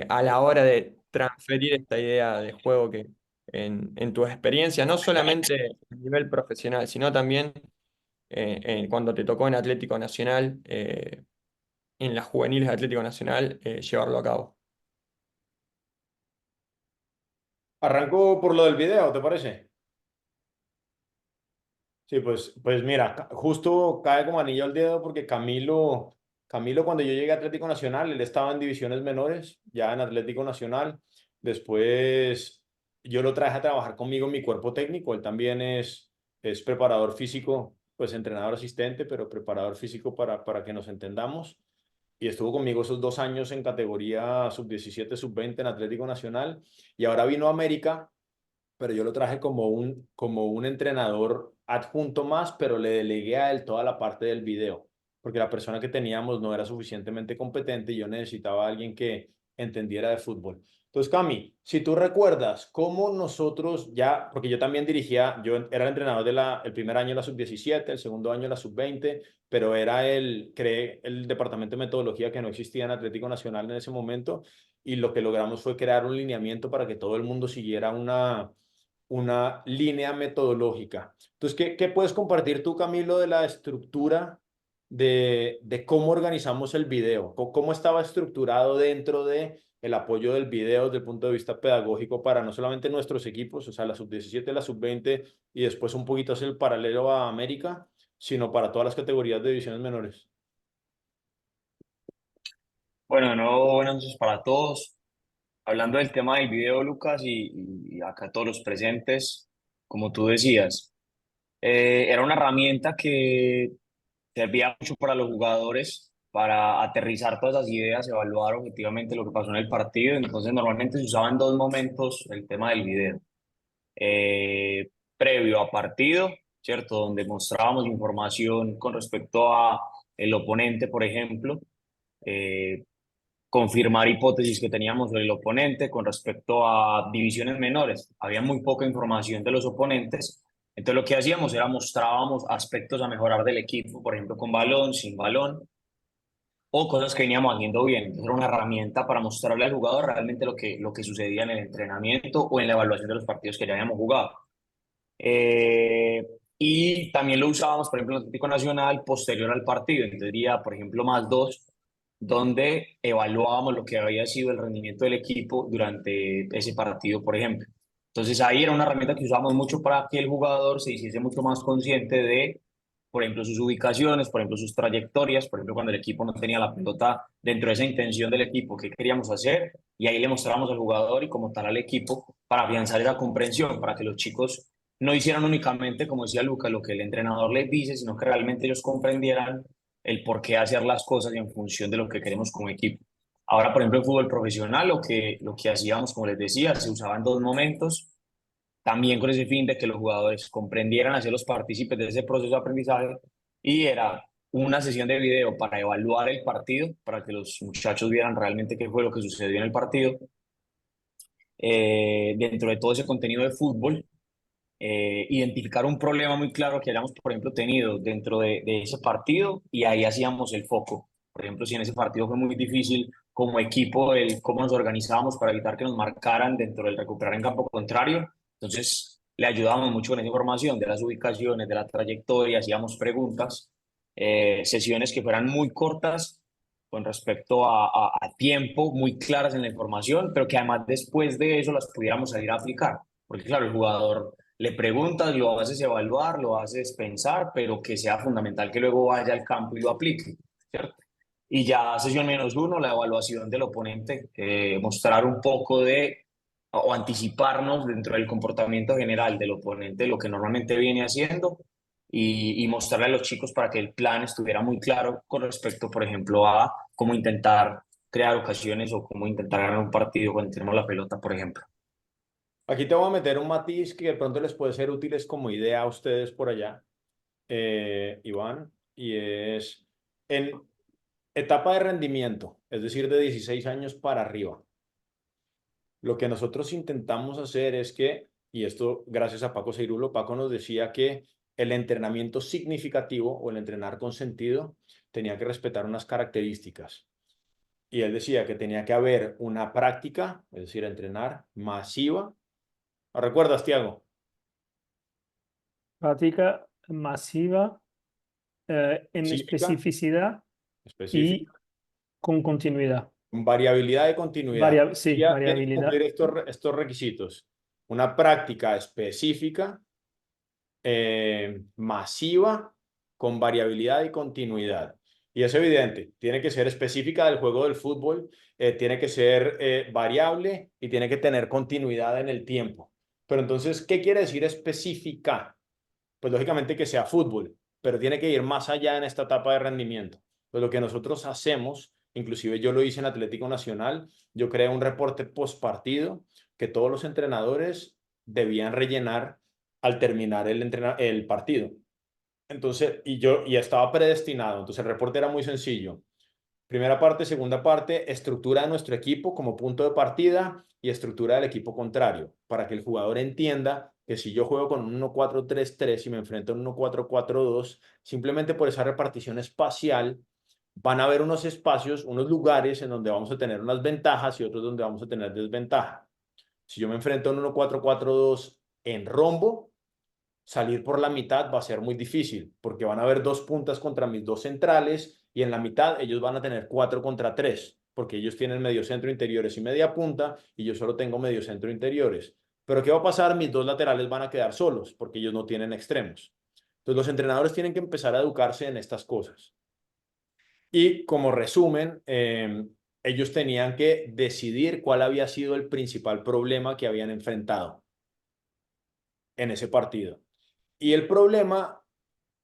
a la hora de transferir esta idea de juego que en tu experiencia, no solamente a nivel profesional, sino también cuando te tocó en Atlético Nacional, en las juveniles de Atlético Nacional, llevarlo a cabo. Arranco por lo del video, ¿te parece? Sí, pues mira, justo cae como anillo al dedo porque Camilo cuando yo llegué a Atlético Nacional, él estaba en divisiones menores, ya en Atlético Nacional. Después yo lo traje a trabajar conmigo en mi cuerpo técnico. Él también es preparador físico, pues entrenador asistente, pero preparador físico para que nos entendamos. Y estuvo conmigo esos 2 años en categoría sub-17, sub-20 en Atlético Nacional. Y ahora vino a América, pero yo lo traje como un entrenador adjunto más, pero le delegué a él toda la parte del video, porque la persona que teníamos no era suficientemente competente y yo necesitaba a alguien que entendiera de fútbol. Entonces, Cami, si tú recuerdas cómo nosotros ya, porque yo también dirigía, yo era el entrenador el primer año de la sub-17, el segundo año de la sub-20, pero creé el departamento de metodología que no existía en Atlético Nacional en ese momento y lo que logramos fue crear un lineamiento para que todo el mundo siguiera una línea metodológica. Entonces, ¿qué puedes compartir tú, Camilo, de la estructura de cómo organizamos el video? ¿Cómo estaba estructurado dentro de el apoyo del video desde el punto de vista pedagógico para no solamente nuestros equipos, o sea, la sub-17, la sub-20 y después un poquito hacer el paralelo a América, sino para todas las categorías de divisiones menores? Bueno, no, buenas noches para todos. Hablando del tema del video, Lucas, y acá todos los presentes, como tú decías, era una herramienta que servía mucho para los jugadores, para aterrizar todas esas ideas, evaluar objetivamente lo que pasó en el partido. Entonces, normalmente se usaba en dos momentos el tema del video. Previo a partido, ¿cierto? Donde mostrábamos información con respecto a el oponente, por ejemplo. Eh, Confirmar hipótesis que teníamos sobre el oponente con respecto a divisiones menores. Había muy poca información de los oponentes. Entonces lo que hacíamos era mostrábamos aspectos a mejorar del equipo, por ejemplo, con balón, sin balón, o cosas que veníamos haciendo bien. Entonces era una herramienta para mostrarle al jugador realmente lo que sucedía en el entrenamiento o en la evaluación de los partidos que ya habíamos jugado. Eh, y también lo usábamos, por ejemplo, en el Atlético Nacional posterior al partido. Entonces, día, por ejemplo, +2, donde evaluábamos lo que había sido el rendimiento del equipo durante ese partido, por ejemplo. Entonces, ahí era una herramienta que usábamos mucho para que el jugador se hiciese mucho más consciente de, por ejemplo, sus ubicaciones, por ejemplo, sus trayectorias, por ejemplo, cuando el equipo no tenía la pelota dentro de esa intención del equipo, qué queríamos hacer, y ahí le mostrábamos al jugador y como tal al equipo para afianzar esa comprensión, para que los chicos no hicieran únicamente, como decía Luca, lo que el entrenador les dice, sino que realmente ellos comprendieran el por qué hacer las cosas en función de lo que queremos como equipo. Ahora, por ejemplo, en fútbol profesional, lo que hacíamos, como les decía, se usaban dos momentos, también con ese fin de que los jugadores comprendieran, hacer los partícipes de ese proceso de aprendizaje, y era una sesión de video para evaluar el partido, para que los muchachos vieran realmente qué fue lo que sucedió en el partido, dentro de todo ese contenido de fútbol, identificar un problema muy claro que hayamos, por ejemplo, tenido dentro de ese partido y ahí hacíamos el foco. Por ejemplo, si en ese partido fue muy difícil como equipo el cómo nos organizábamos para evitar que nos marcaran dentro del recuperar en campo contrario, entonces le ayudábamos mucho con esa información de las ubicaciones, de la trayectoria, hacíamos preguntas, sesiones que fueran muy cortas con respecto a tiempo, muy claras en la información, pero que además después de eso las pudiéramos salir a aplicar. Porque claro, el jugador le preguntas, lo haces evaluar, lo haces pensar, pero que sea fundamental que luego vaya al campo y lo aplique, ¿cierto? Y ya sesión -1, la evaluación del oponente, mostrar un poco de o anticiparnos dentro del comportamiento general del oponente, lo que normalmente viene haciendo, y mostrarle a los chicos para que el plan estuviera muy claro con respecto, por ejemplo, a cómo intentar crear ocasiones o cómo intentar ganar un partido cuando tenemos la pelota, por ejemplo. Aquí te voy a meter un matiz que de pronto les puede ser útiles como idea a ustedes por allá, Iván, y es en etapa de rendimiento, es decir, de 16 años para arriba. Lo que nosotros intentamos hacer es que, y esto gracias a Paco Seirulo, Paco nos decía que el entrenamiento significativo o el entrenar con sentido tenía que respetar unas características. Y él decía que tenía que haber una práctica, es decir, entrenar masiva. ¿Lo recuerdas, Tiago? Práctica masiva, en Cívica, especificidad y específica, con continuidad. con variabilidad y continuidad. Sí, Ya tiene que variabilidad. cumplir estos requisitos. Una práctica específica, masiva, con variabilidad y continuidad. Y es evidente, tiene que ser específica del juego del fútbol, tiene que ser variable y tiene que tener continuidad en el tiempo. Pero entonces, ¿qué quiere decir específica? Pues lógicamente que sea fútbol, pero tiene que ir más allá en esta etapa de rendimiento. Pues lo que nosotros hacemos, inclusive yo lo hice en Atlético Nacional, yo creé un reporte post partido que todos los entrenadores debían rellenar al terminar el partido. Entonces, y estaba predestinado, entonces el reporte era muy sencillo. Primera parte, segunda parte, estructura de nuestro equipo como punto de partida y estructura del equipo contrario, para que el jugador entienda que si yo juego con un 1-4-3-3 y me enfrento a un 1-4-4-2, simplemente por esa repartición espacial van a haber unos espacios, unos lugares en donde vamos a tener unas ventajas y otros donde vamos a tener desventaja. Si yo me enfrento a un 1-4-4-2 en rombo, salir por la mitad va a ser muy difícil, porque van a haber dos puntas contra mis dos centrales y en la mitad ellos van a tener 4 contra 3, porque ellos tienen medio centro interiores y media punta y yo solo tengo medio centro interiores. Pero ¿qué va a pasar? Mis dos laterales van a quedar solos, porque ellos no tienen extremos. Entonces los entrenadores tienen que empezar a educarse en estas cosas. Y como resumen, ellos tenían que decidir cuál había sido el principal problema que habían enfrentado en ese partido. Y el problema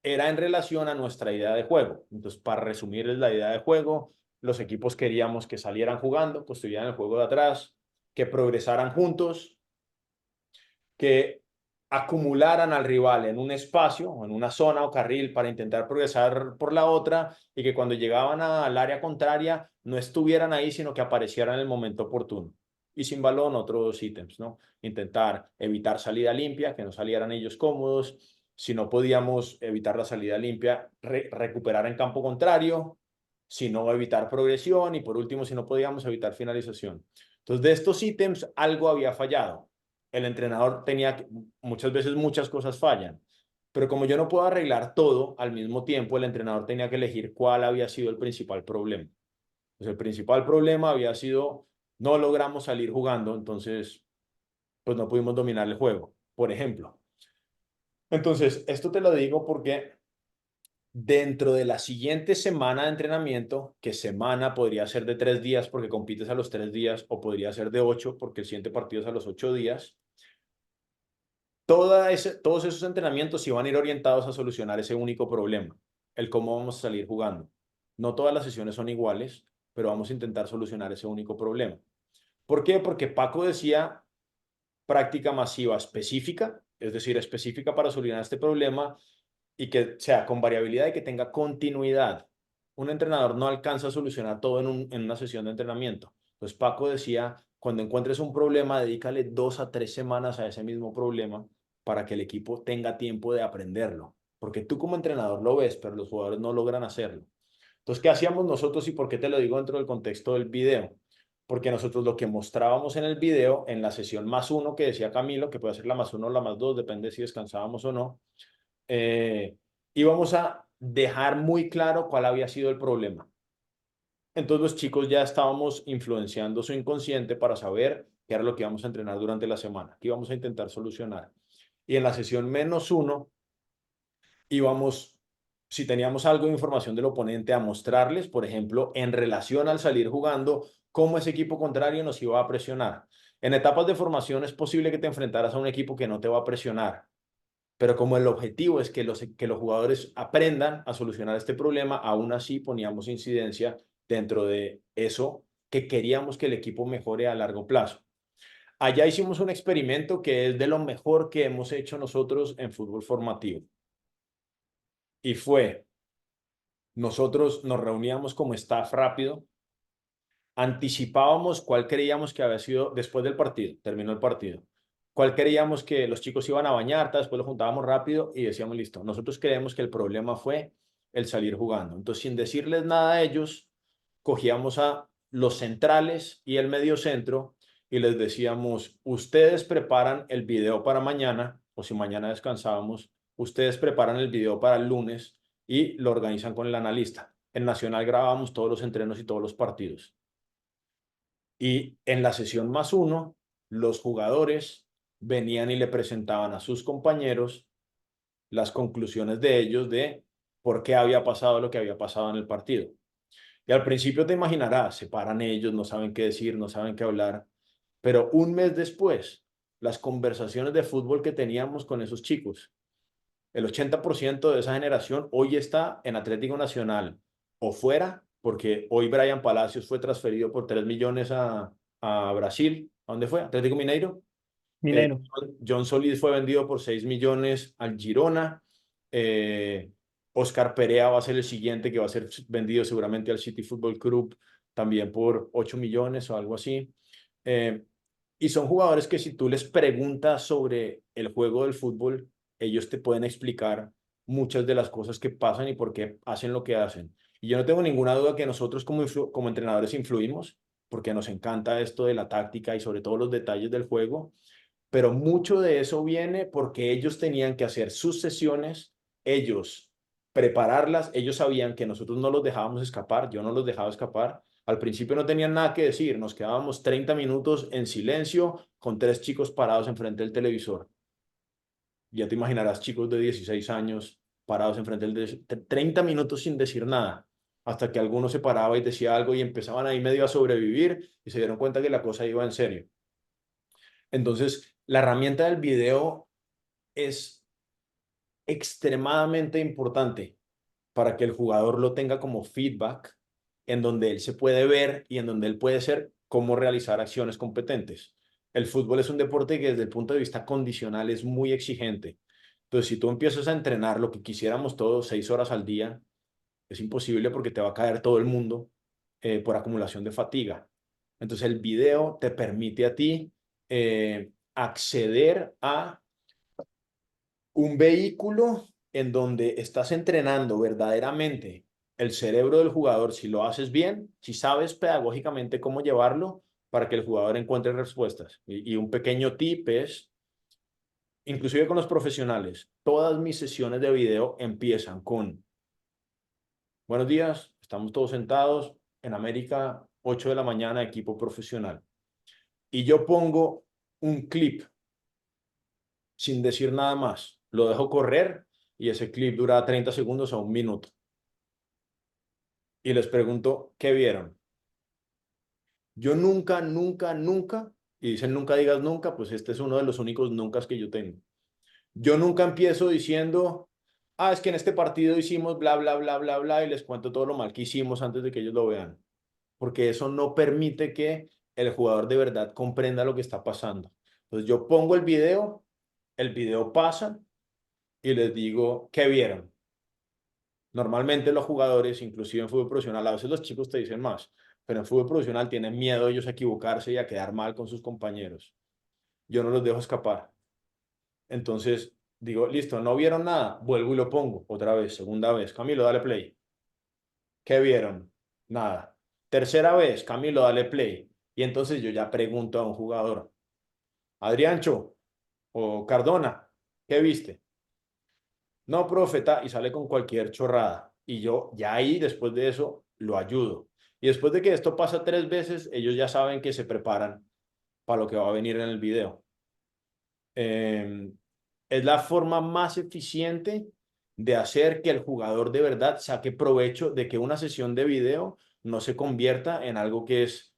era en relación a nuestra idea de juego. Entonces, para resumirles la idea de juego, los equipos queríamos que salieran jugando, construyeran el juego de atrás, que progresaran juntos, que acumularan al rival en un espacio o en una zona o carril para intentar progresar por la otra y que cuando llegaban al área contraria no estuvieran ahí, sino que aparecieran en el momento oportuno. Y sin balón, otros ítems, ¿no? Intentar evitar salida limpia, que no salieran ellos cómodos. Si no podíamos evitar la salida limpia, recuperar en campo contrario. Si no, evitar progresión. Y por último, si no podíamos evitar finalización. Entonces, de estos ítems, algo había fallado. El entrenador tenía, muchas veces muchas cosas fallan, pero como yo no puedo arreglar todo al mismo tiempo, el entrenador tenía que elegir cuál había sido el principal problema. Pues el principal problema había sido no logramos salir jugando, entonces pues no pudimos dominar el juego, por ejemplo. Entonces, esto te lo digo porque dentro de la siguiente semana de entrenamiento, que semana podría ser de 3 días porque compites a los 3 días, o podría ser de 8 porque el siguiente partido es a los 8 días, todos esos entrenamientos iban a ir orientados a solucionar ese único problema, el cómo vamos a salir jugando. No todas las sesiones son iguales, pero vamos a intentar solucionar ese único problema. ¿Por qué? Porque Paco decía práctica masiva específica, es decir, específica para solucionar este problema y que sea con variabilidad y que tenga continuidad. Un entrenador no alcanza a solucionar todo en una sesión de entrenamiento. Entonces Paco decía cuando encuentres un problema, dedícale 2 a 3 semanas a ese mismo problema para que el equipo tenga tiempo de aprenderlo. Porque tú como entrenador lo ves, pero los jugadores no logran hacerlo. Entonces, ¿qué hacíamos nosotros y por qué te lo digo dentro del contexto del video? Porque nosotros lo que mostrábamos en el video, en la sesión +1 que decía Camilo, que puede ser la +1 o la +2, depende si descansábamos o no, íbamos a dejar muy claro cuál había sido el problema. Entonces los chicos ya estábamos influenciando su inconsciente para saber qué era lo que íbamos a entrenar durante la semana, qué íbamos a intentar solucionar. Y en la sesión -1 íbamos, si teníamos algo de información del oponente, a mostrarles, por ejemplo, en relación al salir jugando, cómo ese equipo contrario nos iba a presionar. En etapas de formación es posible que te enfrentaras a un equipo que no te va a presionar, pero como el objetivo es que los jugadores aprendan a solucionar este problema, aún así poníamos incidencia dentro de eso que queríamos que el equipo mejore a largo plazo. Allá hicimos un experimento que es de lo mejor que hemos hecho nosotros en fútbol formativo. Y fue, nosotros nos reuníamos como staff rápido, anticipábamos cuál creíamos que había sido después del partido, terminó el partido, cuál creíamos que los chicos iban a bañar, después lo juntábamos rápido y decíamos, listo, nosotros creemos que el problema fue el salir jugando. Entonces, sin decirles nada a ellos, cogíamos a los centrales y el mediocentro y les decíamos, ustedes preparan el video para mañana, o si mañana descansábamos, ustedes preparan el video para el lunes y lo organizan con el analista. En Nacional grabábamos todos los entrenos y todos los partidos. Y en la sesión +1, los jugadores venían y le presentaban a sus compañeros las conclusiones de ellos de por qué había pasado lo que había pasado en el partido. Y al principio te imaginarás, se paran ellos, no saben qué decir, no saben qué hablar, pero un mes después, las conversaciones de fútbol que teníamos con esos chicos, el 80% de esa generación hoy está en Atlético Nacional o fuera, porque hoy Brian Palacios fue transferido por 3 millones a Brasil. ¿A dónde fue? Atlético Mineiro. Mineiro. John Solís fue vendido por 6 millones al Girona. Oscar Perea va a ser el siguiente que va a ser vendido seguramente al City Football Club también por 8 millones o algo así. Y son jugadores que si tú les preguntas sobre el juego del fútbol, ellos te pueden explicar muchas de las cosas que pasan y por qué hacen lo que hacen. Y yo no tengo ninguna duda que nosotros como entrenadores influimos, porque nos encanta esto de la táctica y sobre todo los detalles del juego, pero mucho de eso viene porque ellos tenían que hacer sus sesiones, ellos prepararlas, ellos sabían que nosotros no los dejábamos escapar, yo no los dejaba escapar. Al principio no tenían nada que decir, nos quedábamos 30 minutos en silencio con 3 chicos parados enfrente del televisor. Ya te imaginarás chicos de 16 años parados enfrente del televisor, 30 minutos sin decir nada, hasta que alguno se paraba y decía algo y empezaban ahí medio a sobrevivir y se dieron cuenta que la cosa iba en serio. Entonces, la herramienta del video es extremadamente importante para que el jugador lo tenga como feedback, en donde él se puede ver y en donde él puede ser cómo realizar acciones competentes. El fútbol es un deporte que desde el punto de vista condicional es muy exigente. Entonces, si tú empiezas a entrenar lo que quisiéramos todos 6 horas al día, es imposible porque te va a caer todo el mundo por acumulación de fatiga. Entonces, el video te permite a ti acceder a un vehículo en donde estás entrenando verdaderamente el cerebro del jugador, si lo haces bien, si sabes pedagógicamente cómo llevarlo para que el jugador encuentre respuestas. Y un pequeño tip es, inclusive con los profesionales, todas mis sesiones de video empiezan con, buenos días, estamos todos sentados en América, 8 de la mañana, equipo profesional. Y yo pongo un clip sin decir nada más. Lo dejo correr y ese clip dura 30 segundos a 1 minuto. Y les pregunto, ¿qué vieron? Yo nunca, nunca, nunca, y dicen nunca digas nunca, pues este es uno de los únicos nunca que yo tengo. Yo nunca empiezo diciendo, es que en este partido hicimos bla, bla, bla, bla, bla, y les cuento todo lo mal que hicimos antes de que ellos lo vean. Porque eso no permite que el jugador de verdad comprenda lo que está pasando. Entonces yo pongo el video pasa y les digo, ¿qué vieron? Normalmente los jugadores, inclusive en fútbol profesional, a veces los chicos te dicen más, pero en fútbol profesional tienen miedo ellos a equivocarse y a quedar mal con sus compañeros. Yo no los dejo escapar. Entonces digo, listo, no vieron nada, vuelvo y lo pongo otra vez, segunda vez. Camilo, dale play. ¿Qué vieron? Nada. Tercera vez, Camilo, dale play. Y entonces yo ya pregunto a un jugador, Adriancho o Cardona, ¿qué viste? No, profeta, y sale con cualquier chorrada. Y yo ya ahí, después de eso, lo ayudo. Y después de que esto pasa 3 veces, ellos ya saben que se preparan para lo que va a venir en el video. Es la forma más eficiente de hacer que el jugador de verdad saque provecho de que una sesión de video no se convierta en algo que es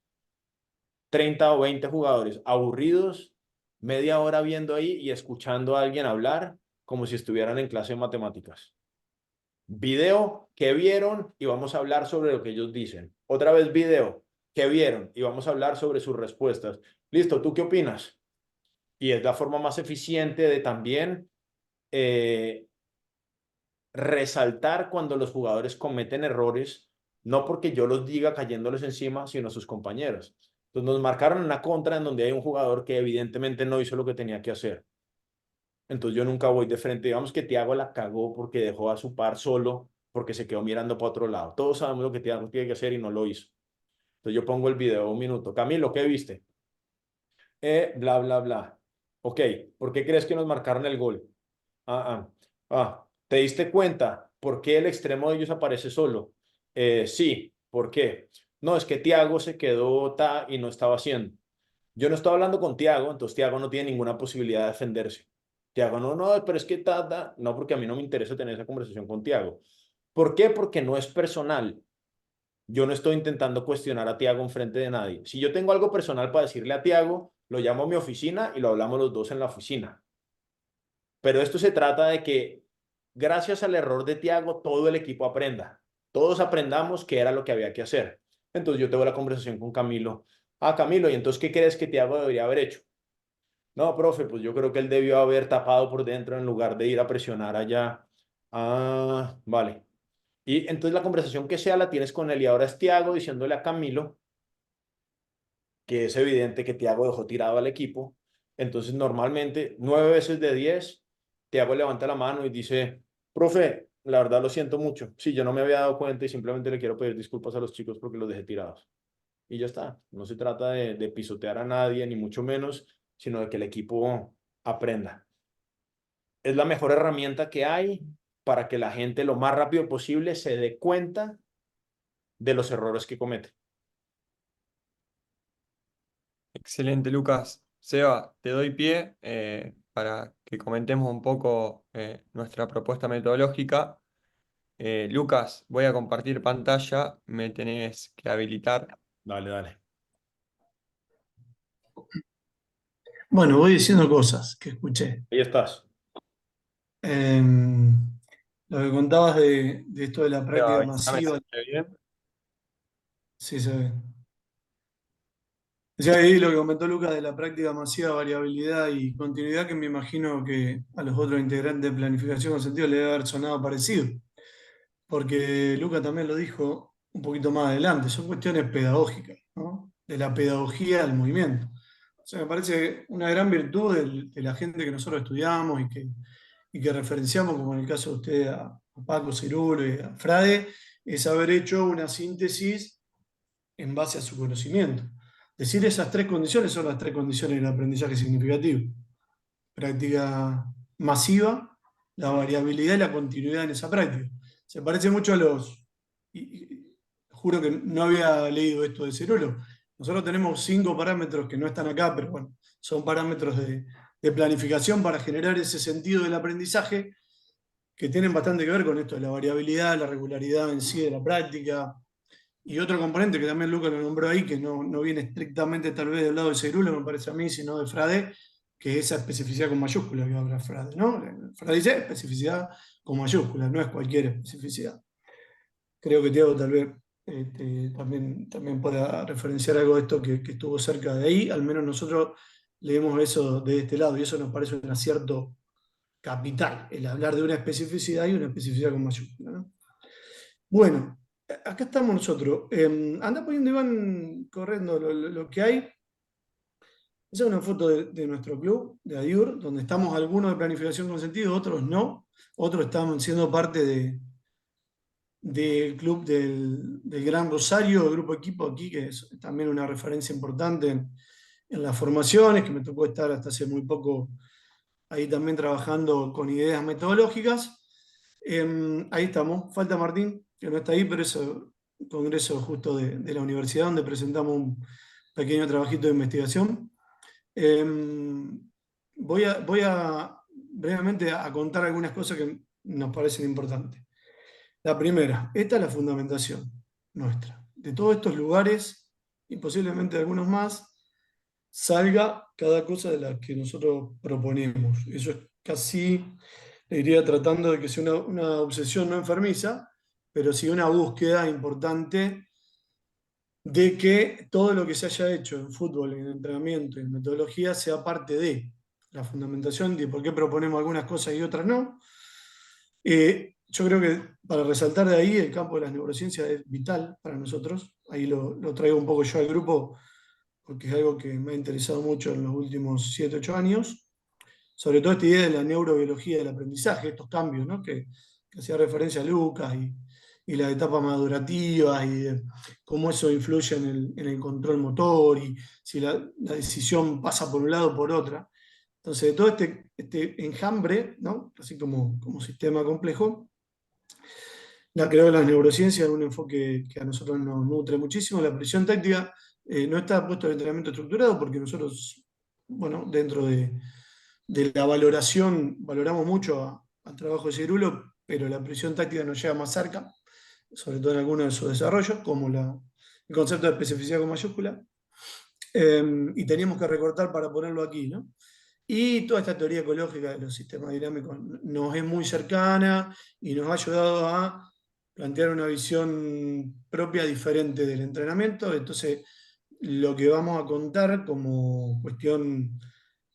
30 o 20 jugadores aburridos, media hora viendo ahí y escuchando a alguien hablar como si estuvieran en clase de matemáticas. Video, ¿qué vieron? Y vamos a hablar sobre lo que ellos dicen. Otra vez video, ¿qué vieron? Y vamos a hablar sobre sus respuestas. Listo, ¿tú qué opinas? Y es la forma más eficiente de también resaltar cuando los jugadores cometen errores, no porque yo los diga cayéndoles encima, sino sus compañeros. Entonces nos marcaron una contra en donde hay un jugador que evidentemente no hizo lo que tenía que hacer. Entonces yo nunca voy de frente. Digamos que Thiago la cagó porque dejó a su par solo, porque se quedó mirando para otro lado. Todos sabemos lo que Thiago tiene que hacer y no lo hizo. Entonces yo pongo el video 1 minuto. Camilo, ¿qué viste? Bla, bla, bla. Ok, ¿por qué crees que nos marcaron el gol? ¿Te diste cuenta por qué el extremo de ellos aparece solo? Sí, ¿por qué? No, es que Thiago se quedó y no estaba haciendo. Yo no estaba hablando con Thiago, entonces Thiago no tiene ninguna posibilidad de defenderse. Thiago, no, pero es que no, porque a mí no me interesa tener esa conversación con Thiago. ¿Por qué? Porque no es personal. Yo no estoy intentando cuestionar a Thiago en frente de nadie. Si yo tengo algo personal para decirle a Thiago, lo llamo a mi oficina y lo hablamos los dos en la oficina. Pero esto se trata de que gracias al error de Thiago, todo el equipo aprenda. Todos aprendamos qué era lo que había que hacer. Entonces yo tengo la conversación con Camilo. Camilo, ¿y entonces qué crees que Thiago debería haber hecho? No, profe, pues yo creo que él debió haber tapado por dentro en lugar de ir a presionar allá. Vale. Y entonces la conversación que sea la tienes con él y ahora es Thiago diciéndole a Camilo que es evidente que Thiago dejó tirado al equipo. Entonces normalmente 9 veces de 10 Thiago levanta la mano y dice, profe, la verdad lo siento mucho. Sí, yo no me había dado cuenta y simplemente le quiero pedir disculpas a los chicos porque los dejé tirados. Y ya está. No se trata de pisotear a nadie, ni mucho menos, sino de que el equipo aprenda. Es la mejor herramienta que hay para que la gente lo más rápido posible se dé cuenta de los errores que comete. Excelente, Lucas. Seba, te doy pie para que comentemos un poco nuestra propuesta metodológica. Lucas, voy a compartir pantalla, me tenés que habilitar. Dale, dale. Bueno, voy diciendo cosas que escuché. Ahí estás. Lo que contabas de esto de la Seba, práctica avísame si masiva, se ve bien. sí se ve. Decía ahí lo que comentó Lucas de la práctica masiva, variabilidad y continuidad, que me imagino que a los otros integrantes de planificación con sentido le debe haber sonado parecido, porque Lucas también lo dijo un poquito más adelante, son cuestiones pedagógicas, ¿no? De la pedagogía al movimiento. O sea, me parece una gran virtud de la gente que nosotros estudiamos y que referenciamos, como en el caso de usted a Paco Cerulo y a Frade, es haber hecho una síntesis en base a su conocimiento. Decir esas 3 condiciones son las 3 condiciones del aprendizaje significativo. Práctica masiva, la variabilidad y la continuidad en esa práctica. Se parece mucho a juro que no había leído esto de Cerulo. Nosotros tenemos 5 parámetros que no están acá, pero bueno, son parámetros de planificación para generar ese sentido del aprendizaje que tienen bastante que ver con esto de la variabilidad, la regularidad en sí de la práctica. Y otro componente que también Lucas lo nombró ahí, que no viene estrictamente tal vez del lado de Cerulo, me parece a mí, sino de Frade, que es esa especificidad con mayúscula que habla Frade, ¿no? Frade dice especificidad con mayúscula, no es cualquier especificidad. Creo que Thiago tal vez también pueda referenciar algo de esto que estuvo cerca de ahí, al menos nosotros leemos eso de este lado, y eso nos parece un acierto capital, el hablar de una especificidad y una especificidad con mayúscula, ¿no? Bueno, acá estamos nosotros. Anda poniendo, Iván, corriendo lo que hay. Esa es una foto de nuestro club, de Adiur, donde estamos algunos de planificación con sentido, otros no. Otros están siendo parte del club del Gran Rosario, el grupo equipo aquí, que es también una referencia importante en las formaciones, que me tocó estar hasta hace muy poco ahí también trabajando con ideas metodológicas. Ahí estamos. Falta Martín, que no está ahí, pero es un congreso justo de la universidad donde presentamos un pequeño trabajito de investigación. Voy a brevemente a contar algunas cosas que nos parecen importantes. La primera, esta es la fundamentación nuestra. De todos estos lugares, y posiblemente de algunos más, salga cada cosa de la que nosotros proponemos. Eso es casi, le diría, tratando de que sea una obsesión no enfermiza, pero sí una búsqueda importante de que todo lo que se haya hecho en fútbol, en entrenamiento y en metodología sea parte de la fundamentación de por qué proponemos algunas cosas y otras no. Yo creo que para resaltar de ahí, el campo de las neurociencias es vital para nosotros. Ahí lo traigo un poco yo al grupo, porque es algo que me ha interesado mucho en los últimos 7, 8 años. Sobre todo esta idea de la neurobiología del aprendizaje, estos cambios, ¿no? que hacía referencia a Lucas y las etapas madurativas y cómo eso influye en el control motor y si la decisión pasa por un lado o por otra. Entonces, de todo este enjambre, ¿no? Así como sistema complejo, creo que las neurociencias es un enfoque que a nosotros nos nutre muchísimo. La presión táctica no está puesto el entrenamiento estructurado porque nosotros, bueno, dentro de la valoración, valoramos mucho al trabajo de Cirulo, pero la presión táctica nos llega más cerca, sobre todo en algunos de sus desarrollos, como el concepto de especificidad con mayúscula, y teníamos que recortar para ponerlo aquí, ¿no? Y toda esta teoría ecológica de los sistemas dinámicos nos es muy cercana y nos ha ayudado a plantear una visión propia diferente del entrenamiento. Entonces, lo que vamos a contar como cuestión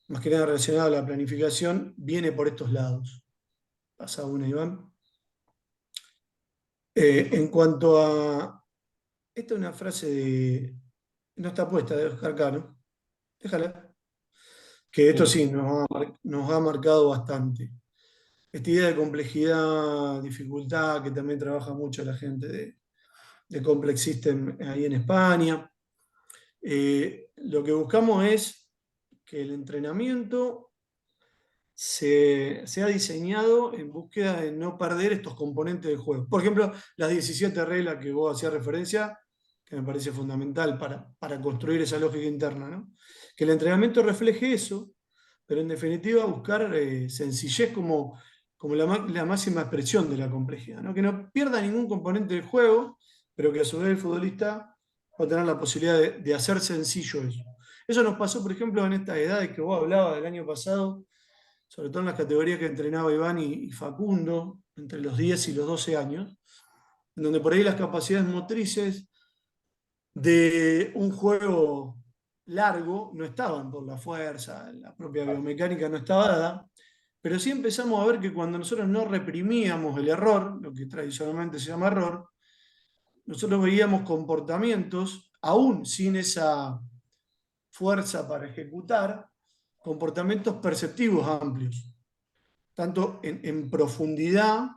más que nada relacionada a la planificación viene por estos lados. Pasa una, Iván. En cuanto a... Esta es una frase no está puesta, de Oscar Cano. Déjala. Que esto sí nos ha marcado bastante. Esta idea de complejidad, dificultad, que también trabaja mucho la gente de Complex System ahí en España. Lo que buscamos es que el entrenamiento se ha diseñado en búsqueda de no perder estos componentes del juego. Por ejemplo, las 17 reglas que vos hacías referencia, que me parece fundamental para construir esa lógica interna, ¿no? Que el entrenamiento refleje eso, pero en definitiva buscar sencillez como la máxima expresión de la complejidad, ¿no? Que no pierda ningún componente del juego, pero que a su vez el futbolista va a tener la posibilidad de hacer sencillo eso. Eso nos pasó, por ejemplo, en estas edades que vos hablabas del año pasado, sobre todo en las categorías que entrenaba Iván y Facundo, entre los 10 y los 12 años, en donde por ahí las capacidades motrices de un juego largo no estaban por la fuerza, la propia biomecánica no estaba dada, pero sí empezamos a ver que cuando nosotros no reprimíamos el error, lo que tradicionalmente se llama error, nosotros veíamos comportamientos, aún sin esa fuerza para ejecutar, comportamientos perceptivos amplios, tanto en profundidad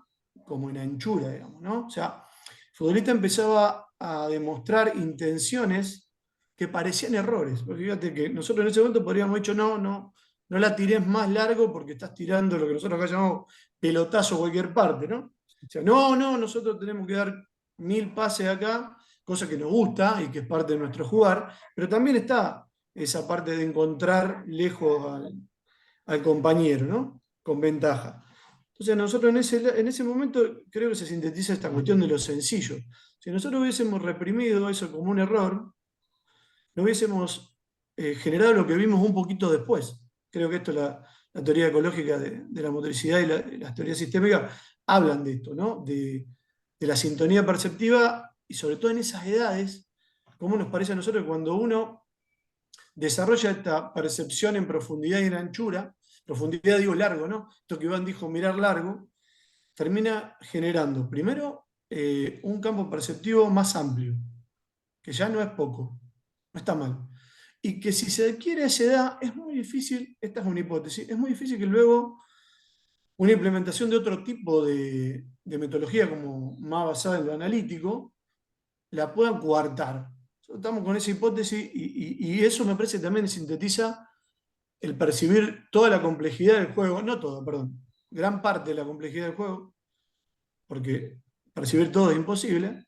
como en anchura, digamos, ¿no? O sea, el futbolista empezaba a demostrar intenciones que parecían errores, porque fíjate que nosotros en ese momento podríamos haber dicho, no la tires más largo porque estás tirando lo que nosotros acá llamamos pelotazo a cualquier parte, ¿no? O sea, no, nosotros tenemos que dar 1000 pases acá, cosa que nos gusta y que es parte de nuestro jugar, pero también está esa parte de encontrar lejos al compañero, ¿no? Con ventaja. Entonces nosotros en ese momento creo que se sintetiza esta cuestión de lo sencillo. Si nosotros hubiésemos reprimido eso como un error, no hubiésemos generado lo que vimos un poquito después. Creo que esto, la teoría ecológica de la motricidad y las teorías sistémicas hablan de esto, ¿no? De la sintonía perceptiva y sobre todo en esas edades, cómo nos parece a nosotros que cuando uno desarrolla esta percepción en profundidad y en anchura, profundidad digo largo, ¿no? Esto que Iván dijo, mirar largo, termina generando, primero, un campo perceptivo más amplio, que ya no es poco, no está mal. Y que si se adquiere a esa edad, es muy difícil, esta es una hipótesis, es muy difícil que luego una implementación de otro tipo de metodología, como más basada en lo analítico, la puedan coartar. Estamos con esa hipótesis y eso me parece que también sintetiza el percibir toda la complejidad del juego, no toda, perdón, gran parte de la complejidad del juego, porque percibir todo es imposible,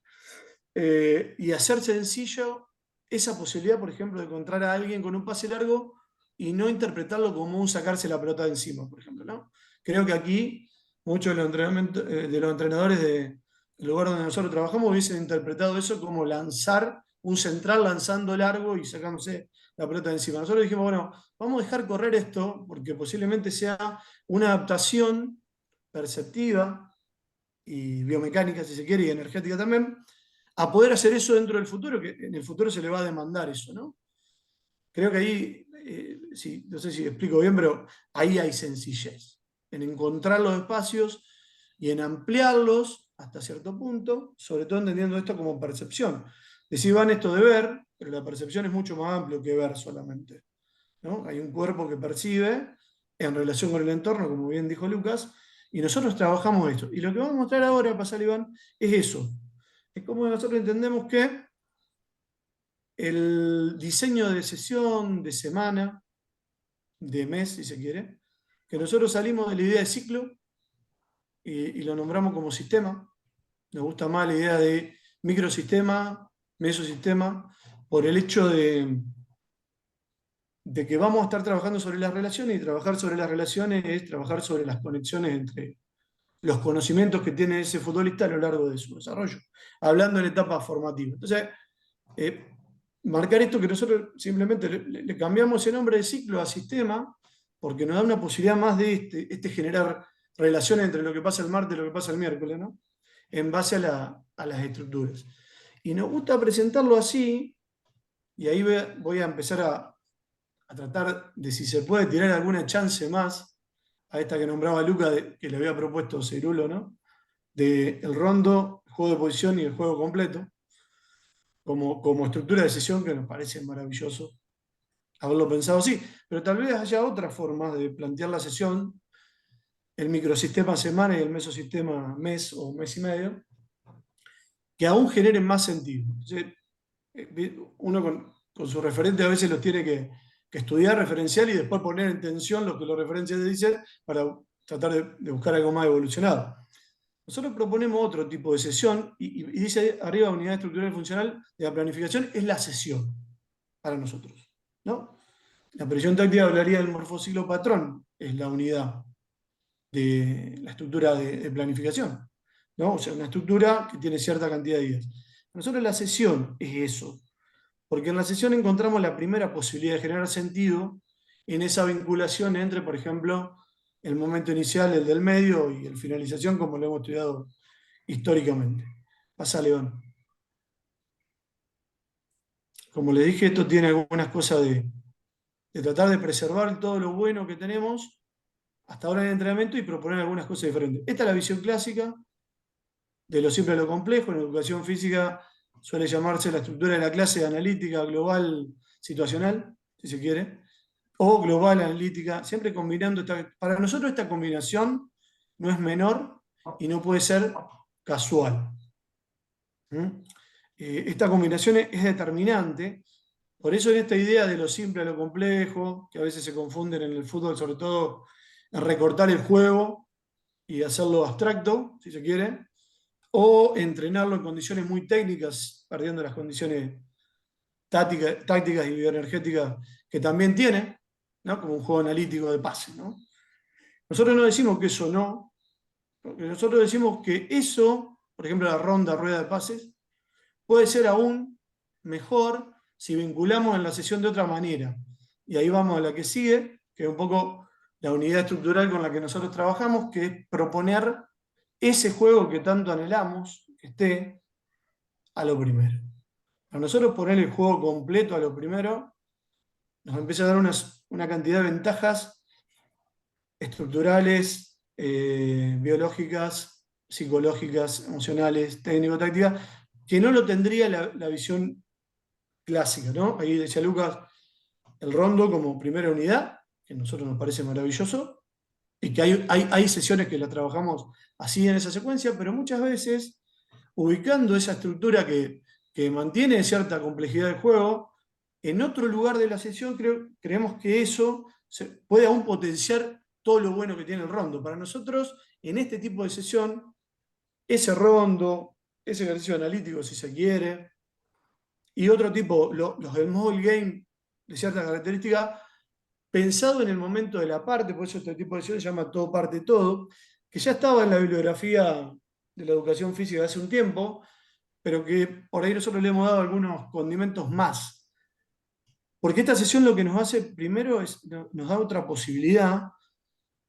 y hacer sencillo esa posibilidad, por ejemplo, de encontrar a alguien con un pase largo y no interpretarlo como un sacarse la pelota de encima, por ejemplo, ¿no? Creo que aquí muchos de los entrenadores del lugar donde nosotros trabajamos hubiesen interpretado eso como lanzar un central lanzando largo y sacándose la pelota de encima. Nosotros dijimos, bueno, vamos a dejar correr esto porque posiblemente sea una adaptación perceptiva y biomecánica, si se quiere, y energética también, a poder hacer eso dentro del futuro, que en el futuro se le va a demandar eso, ¿no? Creo que ahí, sí, no sé si explico bien, pero ahí hay sencillez, en encontrar los espacios y en ampliarlos hasta cierto punto, sobre todo entendiendo esto como percepción. Decir, van esto de ver, pero la percepción es mucho más amplio que ver solamente, ¿no? Hay un cuerpo que percibe en relación con el entorno, como bien dijo Lucas, y nosotros trabajamos esto. Y lo que vamos a mostrar ahora, pasar Iván, es eso. Es como nosotros entendemos que el diseño de sesión, de semana, de mes, si se quiere, que nosotros salimos de la idea de ciclo y lo nombramos como sistema. Nos gusta más la idea de microsistema, mesosistema, por el hecho de que vamos a estar trabajando sobre las relaciones, y trabajar sobre las relaciones es trabajar sobre las conexiones entre los conocimientos que tiene ese futbolista a lo largo de su desarrollo, hablando en etapa formativa. Entonces, eh, marcar esto que nosotros simplemente le cambiamos el nombre de ciclo a sistema, porque nos da una posibilidad más de generar relaciones entre lo que pasa el martes y lo que pasa el miércoles, ¿no? En base a las estructuras. Y nos gusta presentarlo así, y ahí voy a empezar a tratar de si se puede tirar alguna chance más a esta que nombraba Luca, que le había propuesto Cerulo, ¿no? De el rondo, el juego de posición y el juego completo, como estructura de sesión, que nos parece maravilloso haberlo pensado así. Pero tal vez haya otras formas de plantear la sesión, el microsistema semana y el mesosistema mes o mes y medio, que aún generen más sentido. Entonces, uno con su referente a veces los tiene que estudiar referencial y después poner en tensión lo que los referenciales dicen para tratar de buscar algo más evolucionado. Nosotros proponemos otro tipo de sesión y dice arriba unidad estructural y funcional de la planificación es la sesión para nosotros, ¿no? La presión táctica hablaría del morfociclo patrón, es la unidad de la estructura de planificación, ¿no? O sea, una estructura que tiene cierta cantidad de días. Nosotros la sesión es eso, porque en la sesión encontramos la primera posibilidad de generar sentido en esa vinculación entre, por ejemplo, el momento inicial, el del medio, y el finalización, como lo hemos estudiado históricamente. Pasa, León. Como le dije, esto tiene algunas cosas de tratar de preservar todo lo bueno que tenemos hasta ahora en el entrenamiento y proponer algunas cosas diferentes. Esta es la visión clásica de lo simple a lo complejo. En educación física suele llamarse la estructura de la clase analítica global situacional, si se quiere, o global analítica, siempre combinando. Para nosotros esta combinación no es menor y no puede ser casual. Esta combinación es determinante. Por eso en esta idea de lo simple a lo complejo, que a veces se confunden en el fútbol, sobre todo en recortar el juego y hacerlo abstracto, si se quiere, o entrenarlo en condiciones muy técnicas, perdiendo las condiciones tácticas y bioenergéticas que también tiene, ¿no? Como un juego analítico de pase, ¿no? Nosotros no decimos que eso no, porque nosotros decimos que eso, por ejemplo, la ronda rueda de pases, puede ser aún mejor si vinculamos en la sesión de otra manera. Y ahí vamos a la que sigue, que es un poco la unidad estructural con la que nosotros trabajamos, que es proponer ese juego que tanto anhelamos, que esté a lo primero. A nosotros poner el juego completo a lo primero nos empieza a dar una cantidad de ventajas estructurales, biológicas, psicológicas, emocionales, técnico-tácticas, que no lo tendría la visión clásica, ¿no? Ahí decía Lucas, el rondo como primera unidad, que a nosotros nos parece maravilloso, y que hay sesiones que la trabajamos así en esa secuencia, pero muchas veces ubicando esa estructura que mantiene cierta complejidad del juego, en otro lugar de la sesión creemos que eso puede aún potenciar todo lo bueno que tiene el rondo. Para nosotros, en este tipo de sesión, ese rondo, ese ejercicio analítico, si se quiere, y otro tipo, los small game de cierta característica, pensado en el momento de la parte, por eso este tipo de sesión se llama todo parte todo, que ya estaba en la bibliografía de la educación física de hace un tiempo, pero que por ahí nosotros le hemos dado algunos condimentos más. Porque esta sesión lo que nos hace primero es, nos da otra posibilidad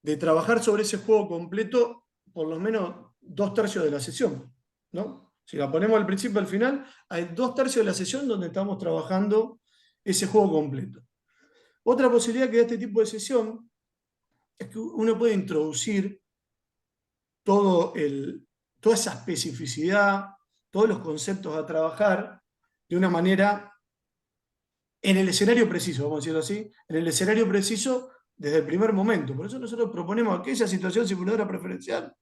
de trabajar sobre ese juego completo por lo menos 2/3 de la sesión, ¿no? Si la ponemos al principio y al final, hay 2/3 de la sesión donde estamos trabajando ese juego completo. Otra posibilidad que da este tipo de sesión es que uno puede introducir toda esa especificidad, todos los conceptos a trabajar de una manera en el escenario preciso, vamos a decirlo así, en el escenario preciso desde el primer momento. Por eso nosotros proponemos aquella situación simuladora preferencial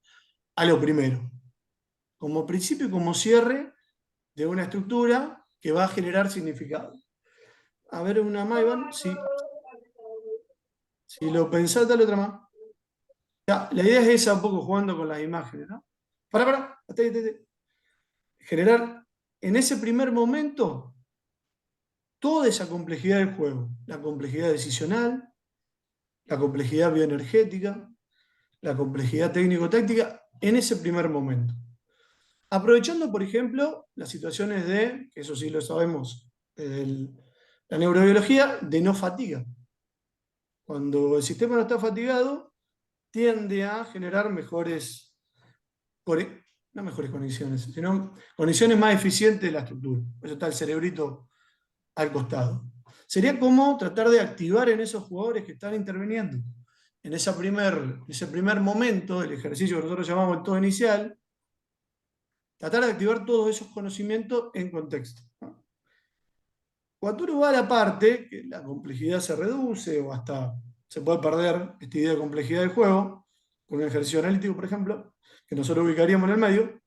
a lo primero, como principio y como cierre de una estructura que va a generar significado. A ver, una más, Iván, si lo pensás, dale otra más. Ya, la idea es esa, un poco jugando con las imágenes, ¿no? Hasta ahí. Generar en ese primer momento toda esa complejidad del juego, la complejidad decisional, la complejidad bioenergética, la complejidad técnico-táctica, en ese primer momento. Aprovechando, por ejemplo, las situaciones que eso sí lo sabemos, la neurobiología, de no fatiga. Cuando el sistema no está fatigado, tiende a generar no mejores conexiones, sino conexiones más eficientes de la estructura. Por eso está el cerebrito al costado. Sería como tratar de activar en esos jugadores que están interviniendo, en ese primer momento del ejercicio que nosotros llamamos el todo inicial, tratar de activar todos esos conocimientos en contexto, ¿no? Cuando uno va a la parte, que la complejidad se reduce o hasta se puede perder esta idea de complejidad del juego, con un ejercicio analítico, por ejemplo, que nosotros ubicaríamos en el medio,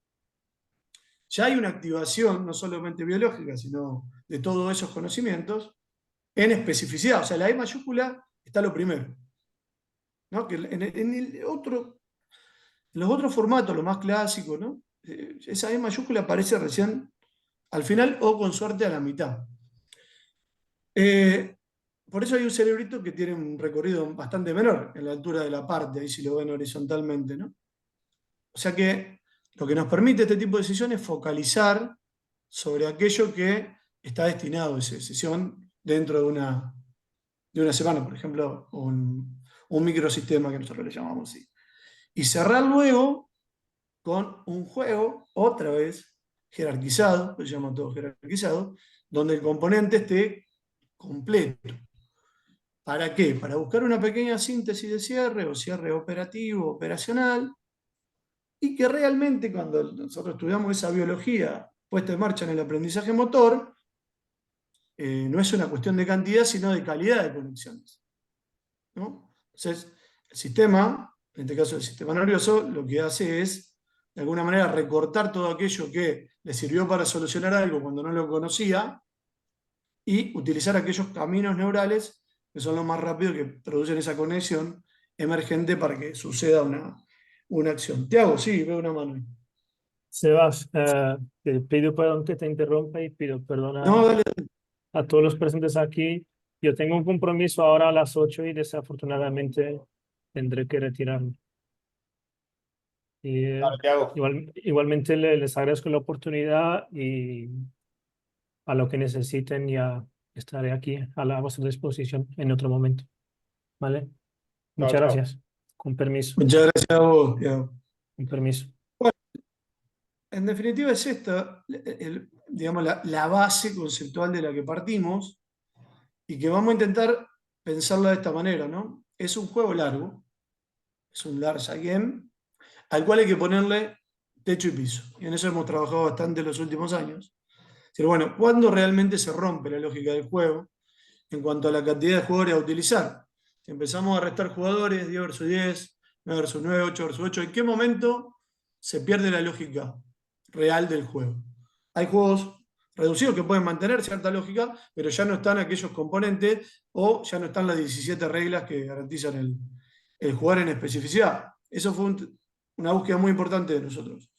ya hay una activación no solamente biológica, sino de todos esos conocimientos en especificidad. O sea, la E mayúscula está lo primero, ¿no? Que en los otros formatos, lo más clásico, ¿no? Esa E mayúscula aparece recién al final o con suerte a la mitad. Por eso hay un cerebrito que tiene un recorrido bastante menor en la altura de la parte, ahí si lo ven horizontalmente, ¿no? O sea que lo que nos permite este tipo de sesión es focalizar sobre aquello que está destinado a esa sesión dentro de una semana, por ejemplo, un microsistema que nosotros le llamamos así. Y cerrar luego con un juego, otra vez, jerarquizado, lo llamo todo jerarquizado, donde el componente esté completo. ¿Para qué? Para buscar una pequeña síntesis de cierre o cierre operativo, operacional, y que realmente cuando nosotros estudiamos esa biología puesta en marcha en el aprendizaje motor, no es una cuestión de cantidad, sino de calidad de conexiones, ¿no? Entonces, el sistema, en este caso el sistema nervioso, lo que hace es, de alguna manera, recortar todo aquello que le sirvió para solucionar algo cuando no lo conocía y utilizar aquellos caminos neurales que son los más rápidos que producen esa conexión emergente para que suceda una acción. Tiago, sí, veo una mano ahí. Sebas, te pido perdón que te interrumpa y pido perdón No, dale. a todos los presentes aquí. Yo tengo un compromiso ahora a las 8 y desafortunadamente tendré que retirarme. Y, Claro, Thiago. igualmente les agradezco la oportunidad y a lo que necesiten ya estaré aquí a vuestra disposición en otro momento. ¿Vale? Chao, Muchas chao. gracias. Con permiso. Muchas gracias a vos, Tiago. Con permiso. En definitiva es esta, digamos, la base conceptual de la que partimos y que vamos a intentar pensarla de esta manera, ¿no? Es un juego largo, es un large game, al cual hay que ponerle techo y piso. Y en eso hemos trabajado bastante en los últimos años. Pero bueno, ¿cuándo realmente se rompe la lógica del juego en cuanto a la cantidad de jugadores a utilizar? Si empezamos a restar jugadores, 10 versus 10, 9 versus 9, 8 versus 8, ¿en qué momento se pierde la lógica real del juego? Hay juegos reducidos que pueden mantener cierta lógica, pero ya no están aquellos componentes o ya no están las 17 reglas que garantizan el jugar en especificidad. Eso fue una búsqueda muy importante de nosotros.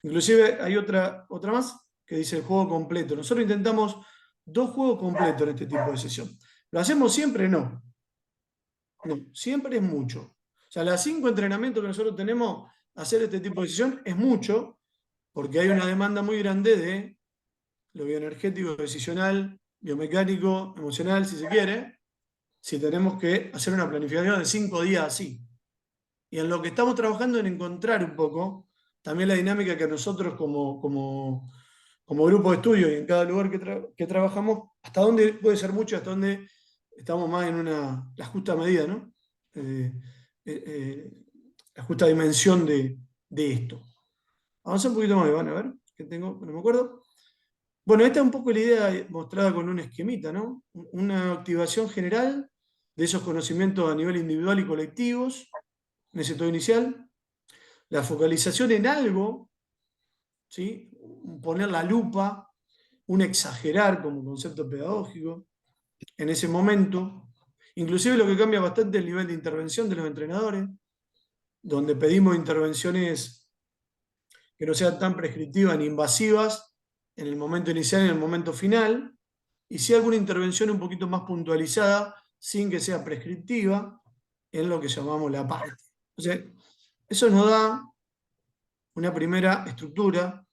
Inclusive hay otra más que dice el juego completo. Nosotros intentamos 2 juegos completos en este tipo de sesión. ¿Lo hacemos siempre? No. No, siempre es mucho. O sea, las 5 entrenamientos que nosotros tenemos, hacer este tipo de sesión es mucho, porque hay una demanda muy grande de lo bioenergético, decisional, biomecánico, emocional, si se quiere, si tenemos que hacer una planificación de 5 días así. Y en lo que estamos trabajando en encontrar un poco también la dinámica que nosotros como grupo de estudio y en cada lugar que trabajamos, hasta dónde puede ser mucho, hasta dónde estamos más en la justa medida, ¿no? Eh, eh, la justa dimensión de esto. Avanza un poquito más, Iván, a ver, que tengo, no me acuerdo. Bueno, esta es un poco la idea mostrada con un esquemita, ¿no? Una activación general de esos conocimientos a nivel individual y colectivos, en ese todo inicial. La focalización en algo, ¿sí? Poner la lupa, un exagerar como concepto pedagógico en ese momento. Inclusive lo que cambia bastante es el nivel de intervención de los entrenadores, donde pedimos intervenciones que no sean tan prescriptivas ni invasivas en el momento inicial y en el momento final, y sí alguna intervención un poquito más puntualizada, sin que sea prescriptiva, en lo que llamamos la parte. Entonces, eso nos da una primera estructura,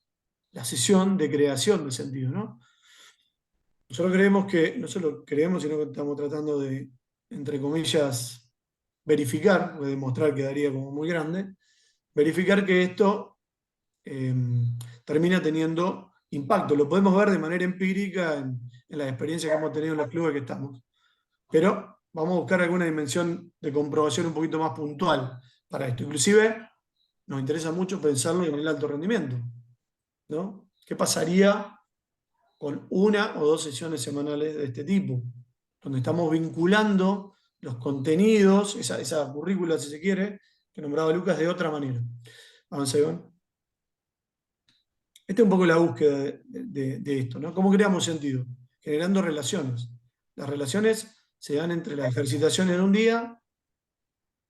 la sesión de creación de sentido, ¿no? Nosotros creemos que, no solo creemos, sino que estamos tratando de, entre comillas, verificar, o demostrar quedaría como muy grande, verificar que esto eh, termina teniendo impacto. Lo podemos ver de manera empírica en las experiencias que hemos tenido en los clubes que estamos. Pero vamos a buscar alguna dimensión de comprobación un poquito más puntual para esto. Inclusive nos interesa mucho pensarlo en el alto rendimiento, ¿no? ¿Qué pasaría con 1 o 2 sesiones semanales de este tipo? Donde estamos vinculando los contenidos, esa currícula, si se quiere, que nombraba Lucas, de otra manera. Avanza, Iván. Esta es un poco la búsqueda de esto, ¿no? ¿Cómo creamos sentido? Generando relaciones. Las relaciones se dan entre las ejercitaciones de un día,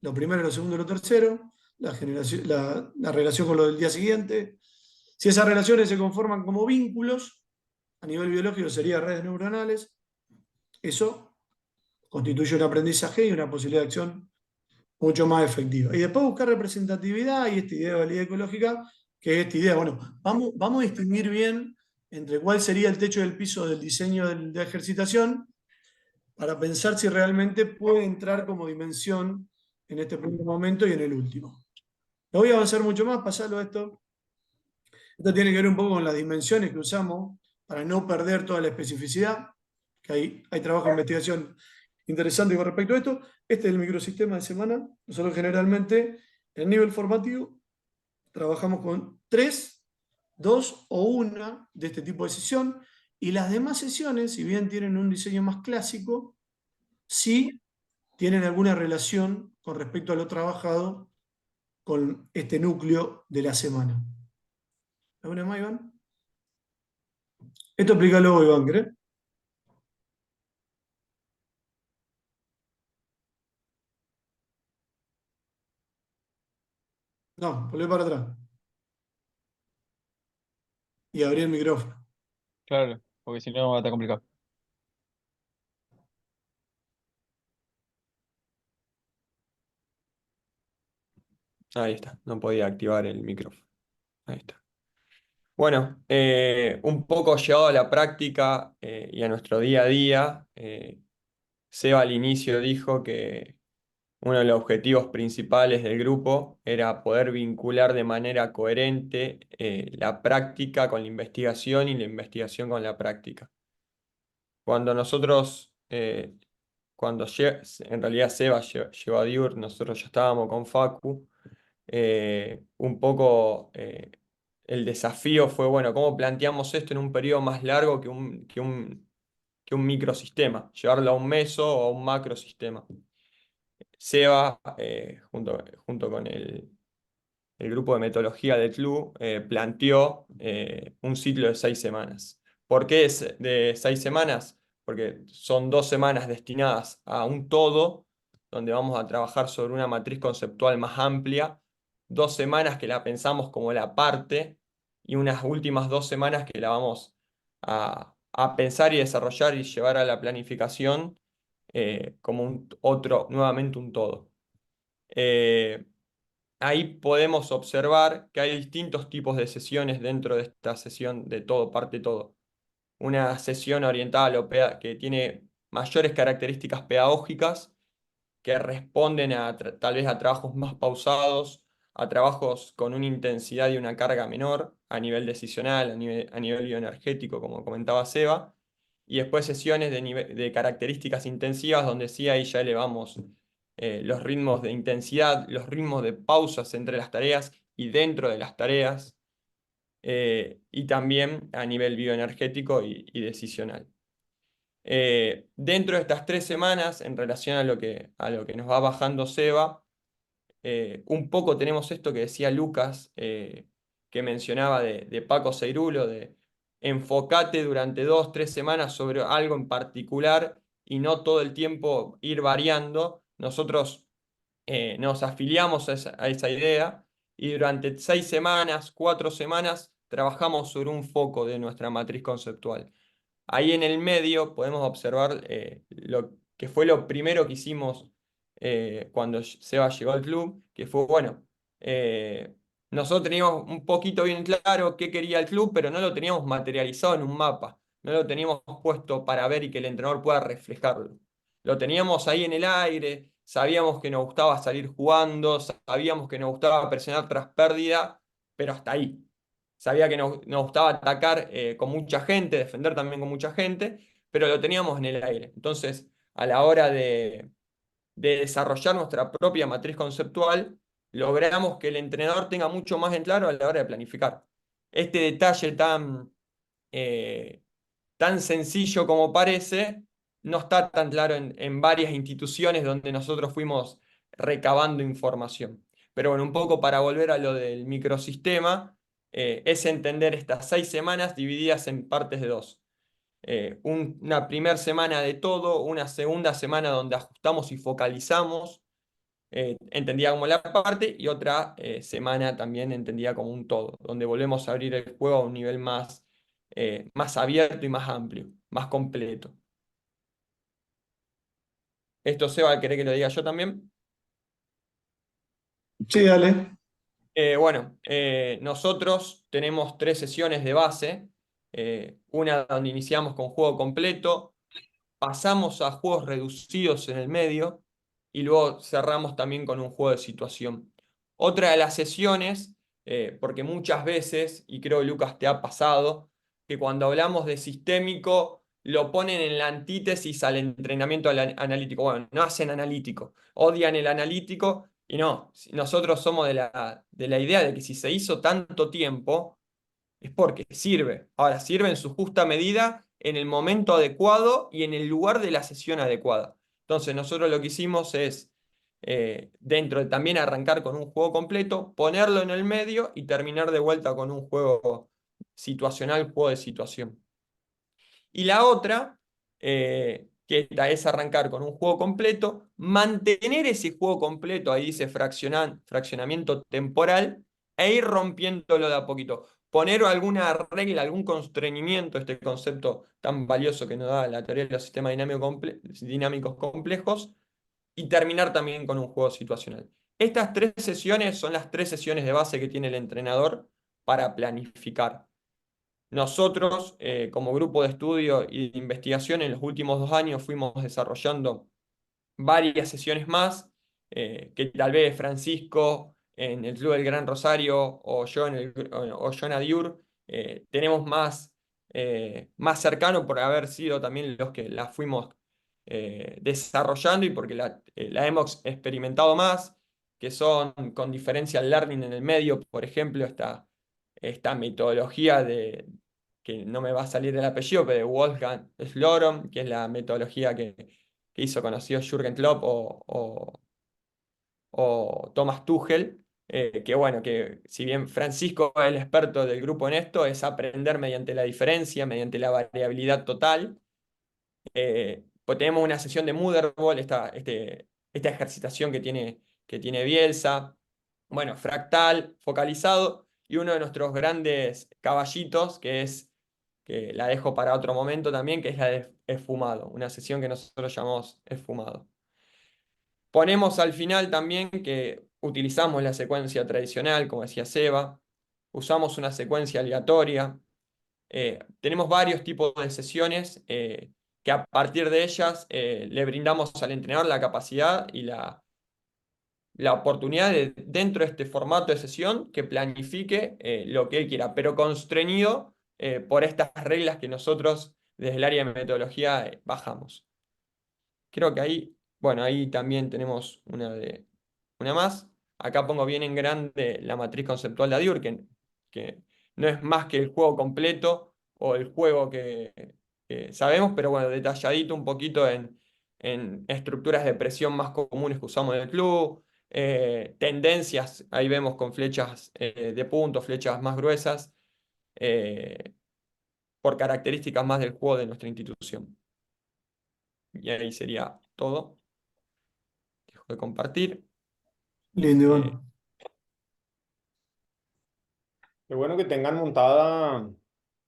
lo primero, lo segundo y lo tercero, la relación con lo del día siguiente. Si esas relaciones se conforman como vínculos, a nivel biológico serían redes neuronales, eso constituye un aprendizaje y una posibilidad de acción mucho más efectiva. Y después buscar representatividad y esta idea de validez ecológica, que es esta idea, bueno, vamos a distinguir bien entre cuál sería el techo del piso del diseño de ejercitación para pensar si realmente puede entrar como dimensión en este primer momento y en el último. No voy a avanzar mucho más, pasarlo a esto. Esto tiene que ver un poco con las dimensiones que usamos para no perder toda la especificidad, que hay trabajo de investigación interesante con respecto a esto. Este es el microsistema de semana. Nosotros generalmente, en nivel formativo, trabajamos con 3, 2 o 1 de este tipo de sesión, y las demás sesiones, si bien tienen un diseño más clásico, sí tienen alguna relación con respecto a lo trabajado con este núcleo de la semana. ¿Alguna más, Iván? Esto explícalo vos, Iván, ¿querés? No, volvé para atrás. Y abrí el micrófono. Claro, porque si no va a estar complicado. Ahí está, no podía activar el micrófono. Ahí está. Bueno, un poco llevado a la práctica y a nuestro día a día, Seba al inicio dijo que uno de los objetivos principales del grupo era poder vincular de manera coherente la práctica con la investigación y la investigación con la práctica. Cuando nosotros, en realidad Seba llegó a Diur, nosotros ya estábamos con Facu, un poco el desafío fue, bueno, ¿cómo planteamos esto en un periodo más largo que un microsistema? Llevarlo a un meso o a un macrosistema. Seba, junto con el grupo de metodología del club, planteó un ciclo de 6 semanas. ¿Por qué es de 6 semanas? Porque son 2 semanas destinadas a un todo, donde vamos a trabajar sobre una matriz conceptual más amplia, 2 semanas que la pensamos como la parte, y unas últimas 2 semanas que la vamos a pensar y desarrollar y llevar a la planificación como nuevamente un todo. Ahí podemos observar que hay distintos tipos de sesiones dentro de esta sesión de todo, parte todo. Una sesión orientada que tiene mayores características pedagógicas que responden tal vez a trabajos más pausados, a trabajos con una intensidad y una carga menor a nivel decisional, a nivel bioenergético, como comentaba Seba, y después sesiones de características intensivas donde sí ahí ya elevamos los ritmos de intensidad, los ritmos de pausas entre las tareas y dentro de las tareas, y también a nivel bioenergético y decisional. Dentro de estas 3 semanas, en relación a lo que nos va bajando Seba, un poco tenemos esto que decía Lucas, que mencionaba de Paco Seirulo, de enfocate durante 2, 3 semanas sobre algo en particular y no todo el tiempo ir variando. Nosotros nos afiliamos a esa idea y durante 6 semanas, 4 semanas, trabajamos sobre un foco de nuestra matriz conceptual. Ahí en el medio podemos observar lo que fue lo primero que hicimos cuando Seba llegó al club, que fue, bueno, nosotros teníamos un poquito bien claro qué quería el club, pero no lo teníamos materializado en un mapa, no lo teníamos puesto para ver y que el entrenador pueda reflejarlo. Lo teníamos ahí en el aire, sabíamos que nos gustaba salir jugando, sabíamos que nos gustaba presionar tras pérdida, pero hasta ahí. Sabía que nos gustaba atacar con mucha gente, defender también con mucha gente, pero lo teníamos en el aire. Entonces, a la hora de desarrollar nuestra propia matriz conceptual, logramos que el entrenador tenga mucho más en claro a la hora de planificar. Este detalle tan sencillo como parece, no está tan claro en varias instituciones donde nosotros fuimos recabando información. Pero bueno, un poco para volver a lo del microsistema, es entender estas 6 semanas divididas en partes de 2. Una primera semana de todo, una segunda semana donde ajustamos y focalizamos, entendida como la parte, y otra semana también entendida como un todo, donde volvemos a abrir el juego a un nivel más abierto y más amplio, más completo. Esto, Seba, ¿querés que lo diga yo también? Sí, dale. Bueno, nosotros tenemos 3 sesiones de base, una donde iniciamos con juego completo, pasamos a juegos reducidos en el medio y luego cerramos también con un juego de situación. Otra de las sesiones, porque muchas veces, y creo Lucas te ha pasado, que cuando hablamos de sistémico lo ponen en la antítesis al entrenamiento analítico. Bueno, no hacen analítico, odian el analítico y no, nosotros somos de la idea de que si se hizo tanto tiempo, es porque sirve. Ahora, sirve en su justa medida, en el momento adecuado y en el lugar de la sesión adecuada. Entonces, nosotros lo que hicimos es, dentro de también arrancar con un juego completo, ponerlo en el medio y terminar de vuelta con un juego situacional, juego de situación. Y la otra, que es arrancar con un juego completo, mantener ese juego completo, ahí dice fraccionamiento temporal, e ir rompiéndolo de a poquito. Poner alguna regla, algún constreñimiento, este concepto tan valioso que nos da la teoría de los sistemas dinámicos complejos, y terminar también con un juego situacional. Estas 3 sesiones son las 3 sesiones de base que tiene el entrenador para planificar. Nosotros, como grupo de estudio y de investigación, en los últimos 2 años fuimos desarrollando varias sesiones más, que tal vez Francisco en el Club del Gran Rosario o yo en Adiur tenemos más cercano por haber sido también los que las fuimos desarrollando y porque la hemos experimentado más, que son con differential learning en el medio, por ejemplo, esta metodología que no me va a salir el apellido, pero de Wolfgang Slorom, que es la metodología que hizo conocido Jürgen Klopp o Thomas Tuchel, que bueno, que si bien Francisco es el experto del grupo en esto, es aprender mediante la diferencia, mediante la variabilidad total. Pues tenemos una sesión de Motherball, esta ejercitación que tiene Bielsa, bueno, fractal, focalizado, y uno de nuestros grandes caballitos, que la dejo para otro momento también, que es la de esfumado, una sesión que nosotros llamamos esfumado. Ponemos al final también que utilizamos la secuencia tradicional, como decía Seba, usamos una secuencia aleatoria, tenemos varios tipos de sesiones que a partir de ellas le brindamos al entrenador la capacidad y la oportunidad de, dentro de este formato de sesión, que planifique lo que él quiera, pero constreñido por estas reglas que nosotros desde el área de metodología bajamos. Creo que ahí, bueno, ahí también tenemos una más. Acá pongo bien en grande la matriz conceptual de Adyur, que no es más que el juego completo o el juego que sabemos, pero bueno, detalladito un poquito en estructuras de presión más comunes que usamos en el club, tendencias, ahí vemos con flechas de punto, flechas más gruesas, eh, por características más del juego de nuestra institución. Y ahí sería todo. Dejo de compartir. Lindo, Eh, Iván. Qué bueno que tengan montada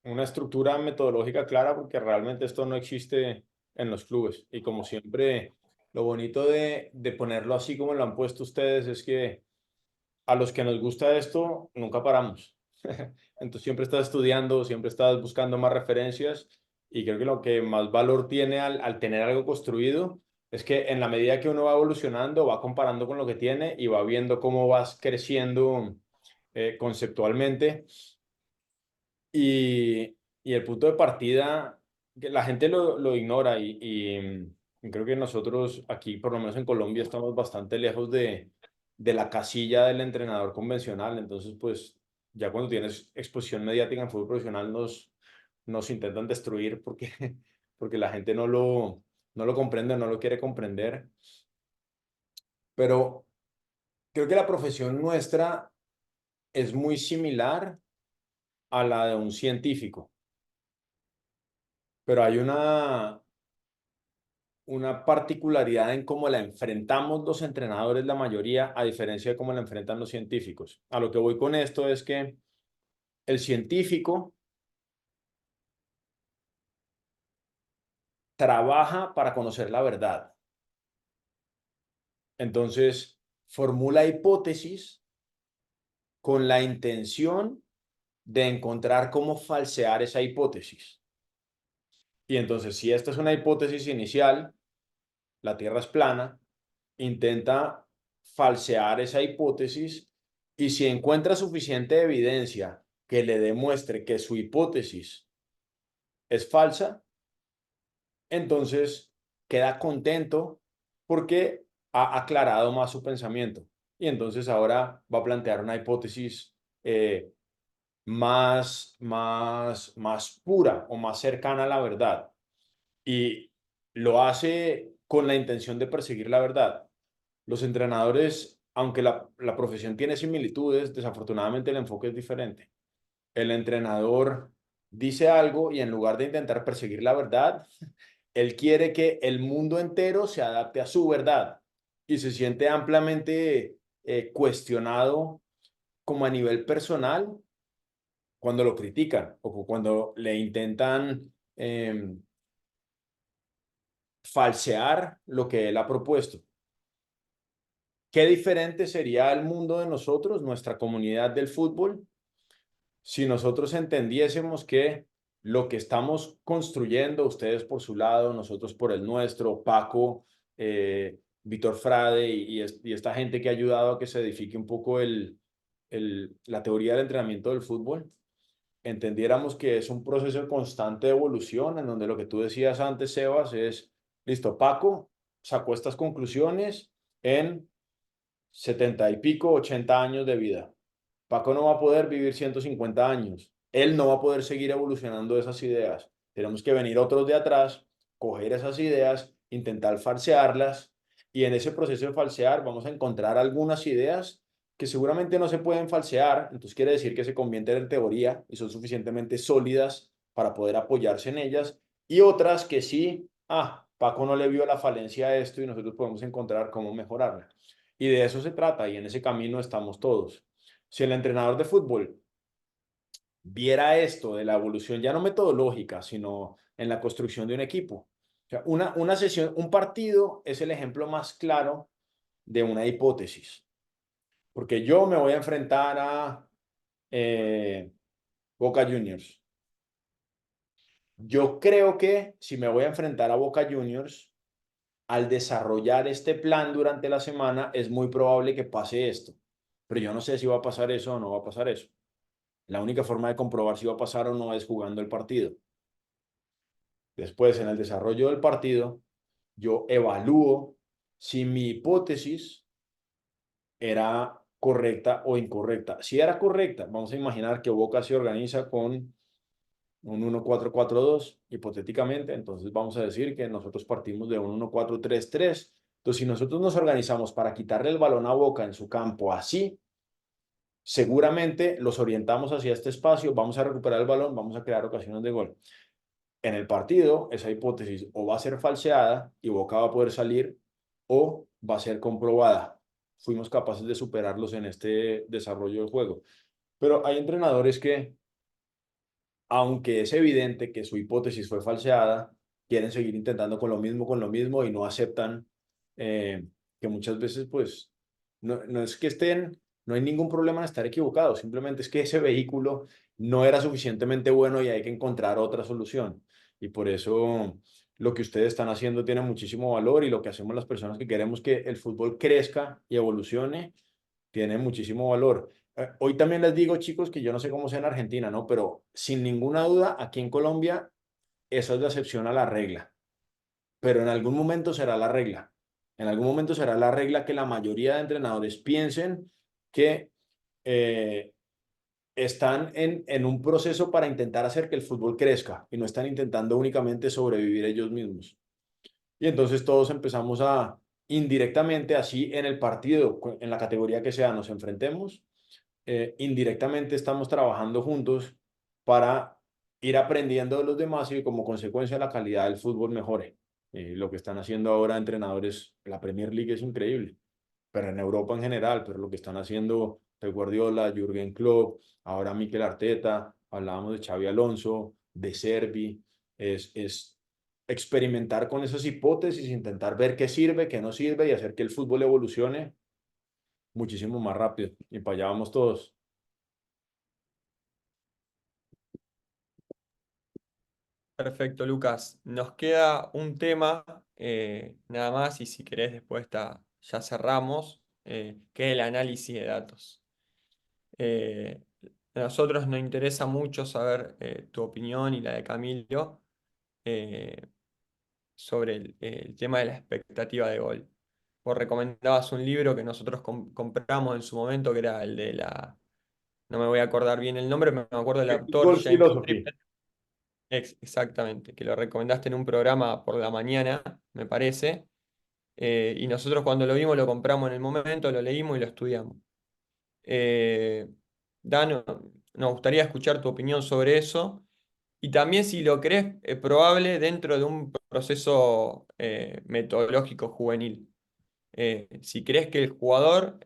una estructura metodológica clara porque realmente esto no existe en los clubes. Y como siempre, lo bonito de ponerlo así como lo han puesto ustedes es que a los que nos gusta esto, nunca paramos. Entonces siempre estás estudiando, siempre estás buscando más referencias y creo que lo que más valor tiene al tener algo construido es que en la medida que uno va evolucionando, va comparando con lo que tiene y va viendo cómo vas creciendo conceptualmente y el punto de partida, que la gente lo ignora y creo que nosotros aquí, por lo menos en Colombia, estamos bastante lejos de la casilla del entrenador convencional. Entonces, pues ya cuando tienes exposición mediática en fútbol profesional nos intentan destruir porque, porque la gente no lo comprende, no lo quiere comprender. Pero creo que la profesión nuestra es muy similar a la de un científico. Pero hay una particularidad en cómo la enfrentamos los entrenadores, la mayoría, a diferencia de cómo la enfrentan los científicos. A lo que voy con esto es que el científico trabaja para conocer la verdad. Entonces, formula hipótesis con la intención de encontrar cómo falsear esa hipótesis. Y entonces, si esta es una hipótesis inicial, la Tierra es plana, intenta falsear esa hipótesis y si encuentra suficiente evidencia que le demuestre que su hipótesis es falsa, entonces queda contento porque ha aclarado más su pensamiento. Y entonces ahora va a plantear una hipótesis más pura o más cercana a la verdad. Y lo hace con la intención de perseguir la verdad. Los entrenadores, aunque la profesión tiene similitudes, desafortunadamente el enfoque es diferente. El entrenador dice algo y en lugar de intentar perseguir la verdad, él quiere que el mundo entero se adapte a su verdad y se siente ampliamente cuestionado como a nivel personal cuando lo critican o cuando le intentan falsear lo que él ha propuesto. ¿Qué diferente sería el mundo de nosotros, nuestra comunidad del fútbol, si nosotros entendiésemos que lo que estamos construyendo, ustedes por su lado, nosotros por el nuestro, Paco, Víctor Frade y esta gente que ha ayudado a que se edifique un poco la teoría del entrenamiento del fútbol, entendiéramos que es un proceso de constante evolución en donde lo que tú decías antes, Sebas, es, listo, Paco sacó estas conclusiones en 70 y pico, 80 años de vida. Paco no va a poder vivir 150 años. Él no va a poder seguir evolucionando esas ideas. Tenemos que venir otros de atrás, coger esas ideas, intentar falsearlas, y en ese proceso de falsear vamos a encontrar algunas ideas que seguramente no se pueden falsear, entonces quiere decir que se convierten en teoría y son suficientemente sólidas para poder apoyarse en ellas, y otras que sí, Paco no le vio la falencia a esto y nosotros podemos encontrar cómo mejorarla. Y de eso se trata, y en ese camino estamos todos. Si el entrenador de fútbol viera esto de la evolución, ya no metodológica, sino en la construcción de un equipo. O sea, una sesión, un partido es el ejemplo más claro de una hipótesis. Porque yo me voy a enfrentar a Boca Juniors. Yo creo que si me voy a enfrentar a Boca Juniors, al desarrollar este plan durante la semana, es muy probable que pase esto. Pero yo no sé si va a pasar eso o no va a pasar eso. La única forma de comprobar si va a pasar o no es jugando el partido. Después, en el desarrollo del partido, yo evalúo si mi hipótesis era correcta o incorrecta. Si era correcta, vamos a imaginar que Boca se organiza con un 1-4-4-2, hipotéticamente, entonces vamos a decir que nosotros partimos de un 1-4-3-3. Entonces, si nosotros nos organizamos para quitarle el balón a Boca en su campo así, seguramente los orientamos hacia este espacio, vamos a recuperar el balón, vamos a crear ocasiones de gol. En el partido, esa hipótesis o va a ser falseada y Boca va a poder salir, o va a ser comprobada. Fuimos capaces de superarlos en este desarrollo del juego. Pero hay entrenadores que, aunque es evidente que su hipótesis fue falseada, quieren seguir intentando con lo mismo y no aceptan que muchas veces, pues, no es que estén, no hay ningún problema en estar equivocados, simplemente es que ese vehículo no era suficientemente bueno y hay que encontrar otra solución. Y por eso lo que ustedes están haciendo tiene muchísimo valor, y lo que hacemos las personas que queremos que el fútbol crezca y evolucione tiene muchísimo valor. Hoy también les digo, chicos, que yo no sé cómo sea en Argentina, ¿no? Pero sin ninguna duda, aquí en Colombia, esa es la excepción a la regla. Pero en algún momento será la regla. En algún momento será la regla que la mayoría de entrenadores piensen que están en un proceso para intentar hacer que el fútbol crezca y no están intentando únicamente sobrevivir ellos mismos. Y entonces todos empezamos a, indirectamente, así en el partido, en la categoría que sea, nos enfrentemos, indirectamente estamos trabajando juntos para ir aprendiendo de los demás, y como consecuencia la calidad del fútbol mejore. Lo que están haciendo ahora entrenadores, la Premier League es increíble, pero en Europa en general, pero lo que están haciendo Pep Guardiola, Jürgen Klopp, ahora Mikel Arteta, hablábamos de Xavi Alonso, de Servi, es experimentar con esas hipótesis, intentar ver qué sirve, qué no sirve, y hacer que el fútbol evolucione muchísimo más rápido. Y para allá vamos todos. Perfecto, Lucas. Nos queda un tema nada más, y si querés después ya cerramos, que es el análisis de datos. A nosotros nos interesa mucho saber tu opinión y la de Camilo eh, sobre el tema de la expectativa de gol. Vos recomendabas un libro que nosotros compramos en su momento, que era el de la... No me voy a acordar bien el nombre, me acuerdo del autor Fútbol James Philosophy. Trippett. Exactamente, que lo recomendaste en un programa por la mañana, me parece. Y nosotros cuando lo vimos lo compramos en el momento, lo leímos y lo estudiamos. Eh, Dan, nos gustaría escuchar tu opinión sobre eso. Y también, si lo crees probable, dentro de un proceso metodológico juvenil. Si crees que el jugador,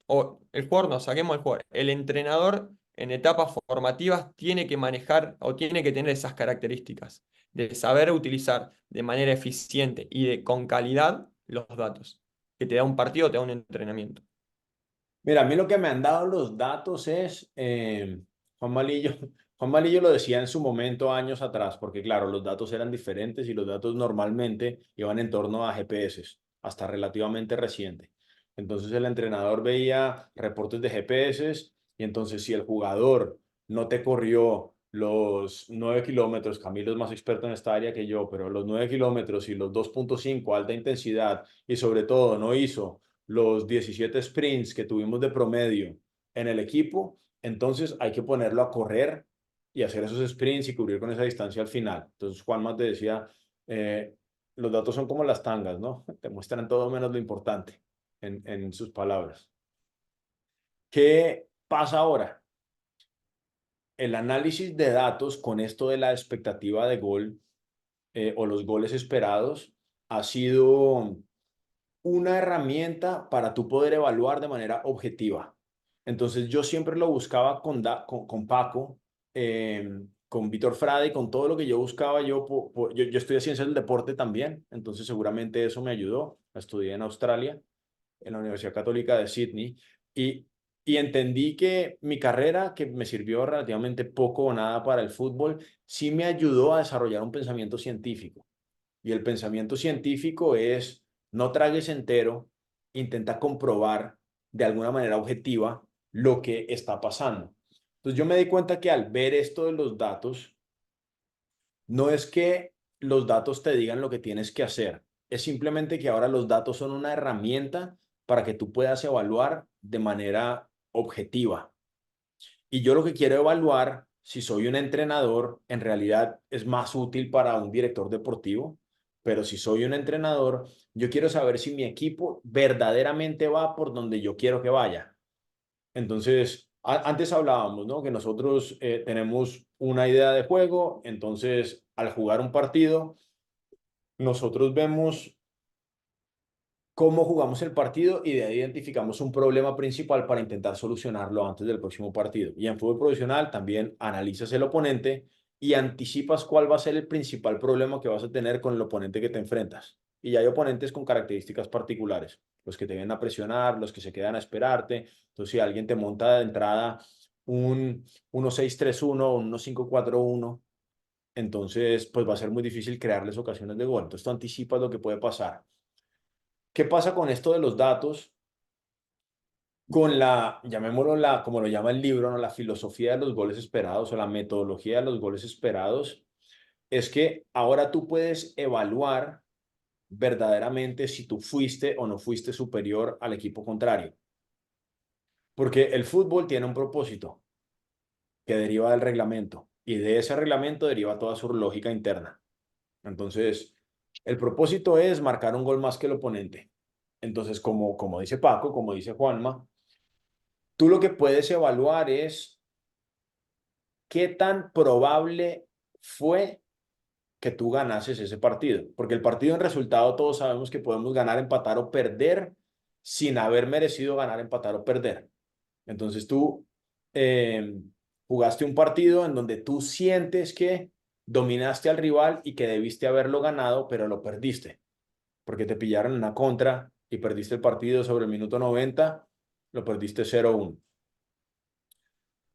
o el jugador, no, saquemos el jugador, el entrenador en etapas formativas tiene que manejar o tiene que tener esas características de saber utilizar de manera eficiente y con calidad los datos que te da un partido, te da un entrenamiento. Mira, a mí lo que me han dado los datos es, Juan Malillo, Juan Malillo lo decía en su momento años atrás, porque claro, los datos eran diferentes y los datos normalmente iban en torno a GPS, hasta relativamente reciente. Entonces el entrenador veía reportes de GPS, y entonces si el jugador no te corrió los 9 kilómetros, Camilo es más experto en esta área que yo, pero los 9 kilómetros y los 2,5 alta intensidad, y sobre todo no hizo los 17 sprints que tuvimos de promedio en el equipo, entonces hay que ponerlo a correr y hacer esos sprints y cubrir con esa distancia al final. Entonces Juanma te decía, los datos son como las tangas, ¿no? Te muestran todo menos lo importante en sus palabras. ¿Qué pasa ahora? El análisis de datos con esto de la expectativa de gol o los goles esperados ha sido una herramienta para tú poder evaluar de manera objetiva. Entonces yo siempre lo buscaba con Paco, con Víctor Frade, con todo lo que yo buscaba. Yo estudié ciencias del deporte también, entonces seguramente eso me ayudó. Estudié en Australia, en la Universidad Católica de Sydney, y, y entendí que mi carrera, que me sirvió relativamente poco o nada para el fútbol, sí me ayudó a desarrollar un pensamiento científico. Y el pensamiento científico es: no tragues entero, intenta comprobar de alguna manera objetiva lo que está pasando. Entonces yo me di cuenta que al ver esto de los datos, no es que los datos te digan lo que tienes que hacer, es simplemente que ahora los datos son una herramienta para que tú puedas evaluar de manera objetiva. Y yo lo que quiero evaluar, si soy un entrenador, en realidad es más útil para un director deportivo, pero si soy un entrenador, yo quiero saber si mi equipo verdaderamente va por donde yo quiero que vaya. Entonces, antes hablábamos, ¿no? Que nosotros tenemos una idea de juego, entonces al jugar un partido, nosotros vemos cómo jugamos el partido y de ahí identificamos un problema principal para intentar solucionarlo antes del próximo partido. Y en fútbol profesional también analizas el oponente y anticipas cuál va a ser el principal problema que vas a tener con el oponente que te enfrentas. Y ya hay oponentes con características particulares, los que te vienen a presionar, los que se quedan a esperarte. Entonces, si alguien te monta de entrada un 1-6-3-1 o un 1-5-4-1, entonces pues va a ser muy difícil crearles ocasiones de gol. Entonces tú anticipas lo que puede pasar. ¿Qué pasa con esto de los datos? Con llamémoslo como lo llama el libro, ¿no? La filosofía de los goles esperados o la metodología de los goles esperados, es que ahora tú puedes evaluar verdaderamente si tú fuiste o no fuiste superior al equipo contrario. Porque el fútbol tiene un propósito que deriva del reglamento y de ese reglamento deriva toda su lógica interna. Entonces, el propósito es marcar un gol más que el oponente. Entonces, como dice Paco, como dice Juanma, tú lo que puedes evaluar es qué tan probable fue que tú ganases ese partido. Porque el partido en resultado todos sabemos que podemos ganar, empatar o perder sin haber merecido ganar, empatar o perder. Entonces tú eh, jugaste un partido en donde tú sientes que dominaste al rival y que debiste haberlo ganado, pero lo perdiste. Porque te pillaron en una contra y perdiste el partido sobre el minuto 90, lo perdiste 0-1.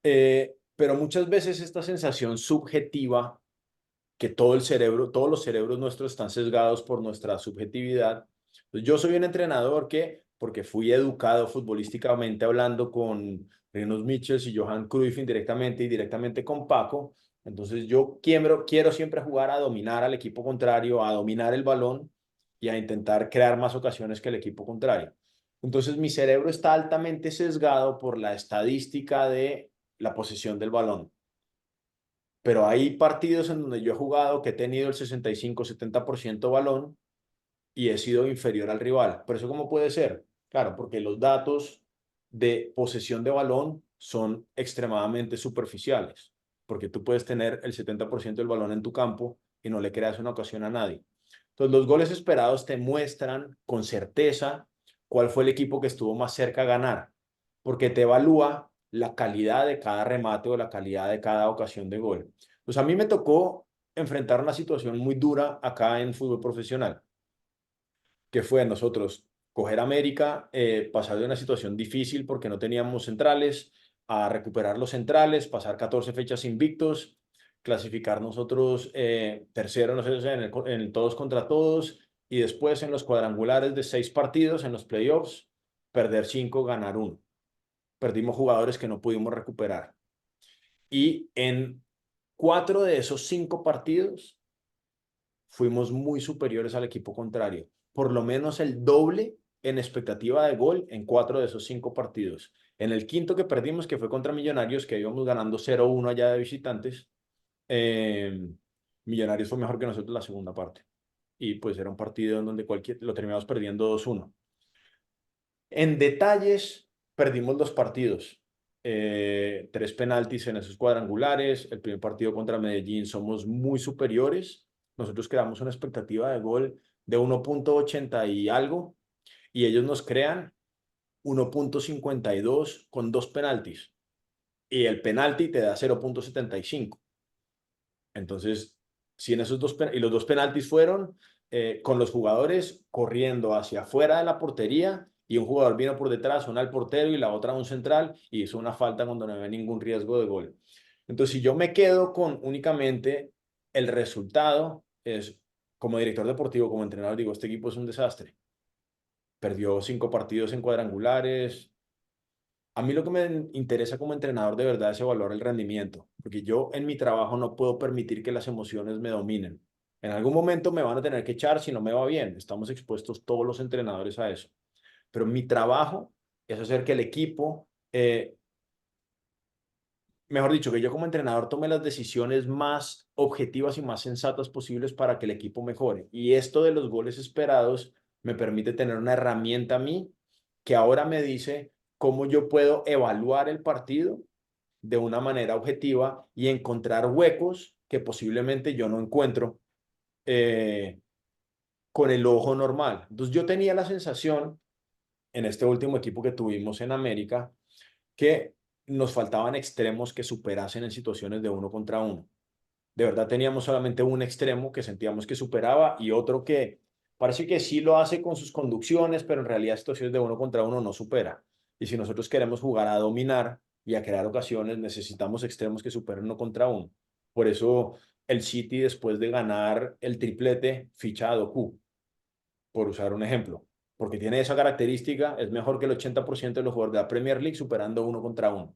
Pero muchas veces esta sensación subjetiva, que todos los cerebros nuestros están sesgados por nuestra subjetividad. Pues yo soy un entrenador que, porque fui educado futbolísticamente hablando con Rinus Michels y Johan Cruyff indirectamente y directamente con Paco, entonces yo quiero siempre jugar a dominar al equipo contrario, a dominar el balón y a intentar crear más ocasiones que el equipo contrario. Entonces mi cerebro está altamente sesgado por la estadística de la posesión del balón. Pero hay partidos en donde yo he jugado que he tenido el 65-70% balón y he sido inferior al rival. ¿Pero eso cómo puede ser? Claro, porque los datos de posesión de balón son extremadamente superficiales, porque tú puedes tener el 70% del balón en tu campo y no le creas una ocasión a nadie. Entonces, los goles esperados te muestran con certeza cuál fue el equipo que estuvo más cerca a ganar, porque te evalúa la calidad de cada remate o la calidad de cada ocasión de gol. Pues a mí me tocó enfrentar una situación muy dura acá en fútbol profesional, que fue nosotros coger América, pasar de una situación difícil porque no teníamos centrales, a recuperar los centrales, pasar 14 fechas invictos, clasificar nosotros tercero, no sé, en el todos contra todos, y después en los cuadrangulares de 6 partidos, en los playoffs, perder 5, ganar 1. Perdimos jugadores que no pudimos recuperar. Y en 4 de esos 5 partidos fuimos muy superiores al equipo contrario, por lo menos el doble en expectativa de gol en 4 de esos 5 partidos. En el quinto que perdimos, que fue contra Millonarios, que íbamos ganando 0-1 allá de visitantes, Millonarios fue mejor que nosotros la segunda parte. Y pues era un partido en donde lo terminamos perdiendo 2-1. En detalles, perdimos 2 partidos. 3 penaltis en esos cuadrangulares. El primer partido contra Medellín somos muy superiores. Nosotros creamos una expectativa de gol de 1.80 y algo, y ellos nos crean 1.52 con 2 penaltis. Y el penalti te da 0.75. Entonces, si en esos y los 2 penaltis fueron con los jugadores corriendo hacia afuera de la portería, y un jugador vino por detrás, una al portero y la otra a un central, y hizo una falta cuando no había ningún riesgo de gol. Entonces, si yo me quedo con únicamente el resultado, es como director deportivo, como entrenador, digo, este equipo es un desastre. Perdió 5 partidos en cuadrangulares. A mí lo que me interesa como entrenador de verdad es evaluar el rendimiento, porque yo en mi trabajo no puedo permitir que las emociones me dominen. En algún momento me van a tener que echar si no me va bien. Estamos expuestos todos los entrenadores a eso. Pero mi trabajo es hacer que el equipo, mejor dicho, que yo como entrenador tome las decisiones más objetivas y más sensatas posibles para que el equipo mejore. Y esto de los goles esperados me permite tener una herramienta a mí que ahora me dice cómo yo puedo evaluar el partido de una manera objetiva y encontrar huecos que posiblemente yo no encuentro con el ojo normal. Entonces yo tenía la sensación en este último equipo que tuvimos en América que nos faltaban extremos que superasen en situaciones de 1 contra 1. De verdad teníamos solamente un extremo que sentíamos que superaba y otro que parece que sí lo hace con sus conducciones, pero en realidad situaciones de 1 contra 1 no supera. Y si nosotros queremos jugar a dominar y a crear ocasiones, necesitamos extremos que superen 1 contra 1. Por eso el City, después de ganar el triplete, ficha a Doku, por usar un ejemplo, porque tiene esa característica, es mejor que el 80% de los jugadores de la Premier League superando 1 contra 1.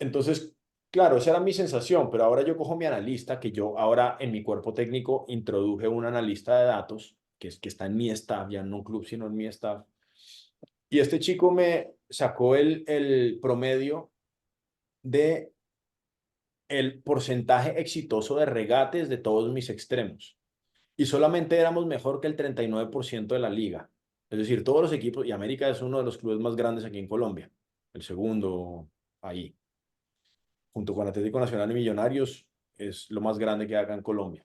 Entonces, claro, esa era mi sensación, pero ahora yo cojo mi analista, que yo ahora en mi cuerpo técnico introduje un analista de datos, que está en mi staff, ya no en un club, sino en mi staff. Y este chico me sacó el promedio de el porcentaje exitoso de regates de todos mis extremos. Y solamente éramos mejor que el 39% de la liga. Es decir, todos los equipos, y América es uno de los clubes más grandes aquí en Colombia, el segundo ahí, junto con Atlético Nacional y Millonarios, es lo más grande que haga en Colombia.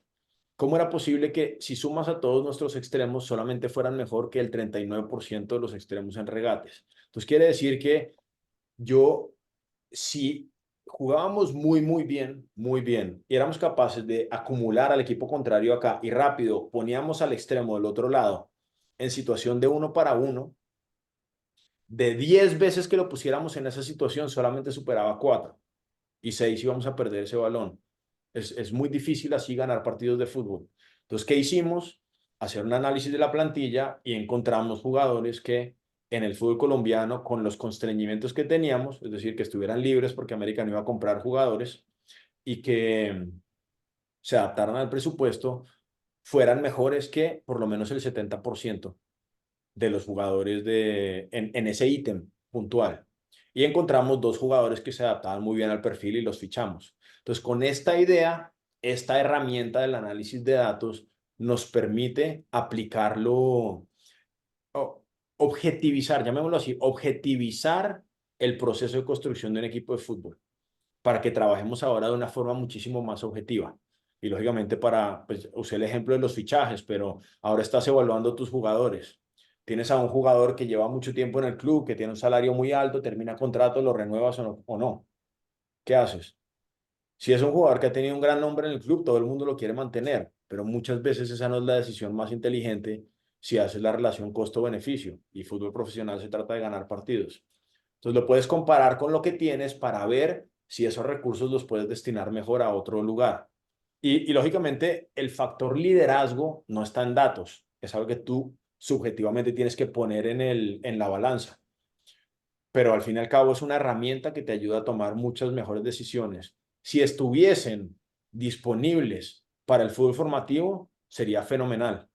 ¿Cómo era posible que si sumas a todos nuestros extremos solamente fueran mejor que el 39% de los extremos en regates? Entonces quiere decir que si jugábamos muy bien, y éramos capaces de acumular al equipo contrario acá y rápido poníamos al extremo del otro lado en situación de 1 para 1, de 10 veces que lo pusiéramos en esa situación solamente superaba 4 y 6 íbamos a perder ese balón. Es muy difícil así ganar partidos de fútbol. Entonces, ¿qué hicimos? Hacer un análisis de la plantilla y encontramos jugadores que en el fútbol colombiano, con los constreñimientos que teníamos, es decir, que estuvieran libres porque América no iba a comprar jugadores y que se adaptaran al presupuesto, fueran mejores que por lo menos el 70% de los jugadores en ese ítem puntual. Y encontramos 2 jugadores que se adaptaban muy bien al perfil y los fichamos. Entonces, con esta idea, esta herramienta del análisis de datos nos permite aplicarlo, objetivizar, llamémoslo así, objetivizar el proceso de construcción de un equipo de fútbol para que trabajemos ahora de una forma muchísimo más objetiva. Y lógicamente pues usé el ejemplo de los fichajes, pero ahora estás evaluando tus jugadores. Tienes a un jugador que lleva mucho tiempo en el club, que tiene un salario muy alto, termina contrato, lo renuevas o no. ¿Qué haces? Si es un jugador que ha tenido un gran nombre en el club, todo el mundo lo quiere mantener, pero muchas veces esa no es la decisión más inteligente si haces la relación costo-beneficio. Y fútbol profesional se trata de ganar partidos. Entonces lo puedes comparar con lo que tienes para ver si esos recursos los puedes destinar mejor a otro lugar. Y lógicamente el factor liderazgo no está en datos, es algo que tú subjetivamente tienes que poner en la balanza. Pero al fin y al cabo es una herramienta que te ayuda a tomar muchas mejores decisiones. Si estuviesen disponibles para el fútbol formativo, sería fenomenal.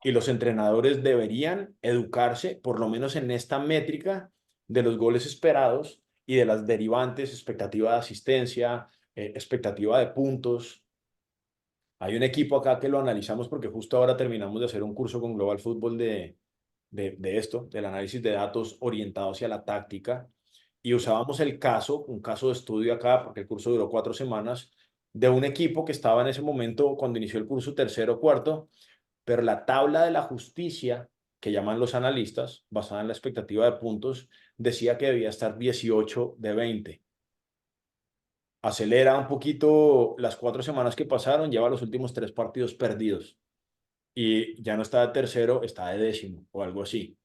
Y los entrenadores deberían educarse, por lo menos en esta métrica, de los goles esperados y de las derivantes, expectativa de asistencia, expectativa de puntos. Hay un equipo acá que lo analizamos porque justo ahora terminamos de hacer un curso con Global Football de esto, del análisis de datos orientado hacia la táctica, y usábamos un caso de estudio acá, porque el curso duró 4 semanas, de un equipo que estaba en ese momento, cuando inició el curso, tercero o cuarto, pero la tabla de la justicia, que llaman los analistas, basada en la expectativa de puntos, decía que debía estar 18 de 20. Acelera un poquito las 4 semanas que pasaron, lleva los últimos 3 partidos perdidos y ya no está de tercero, está de décimo o algo así,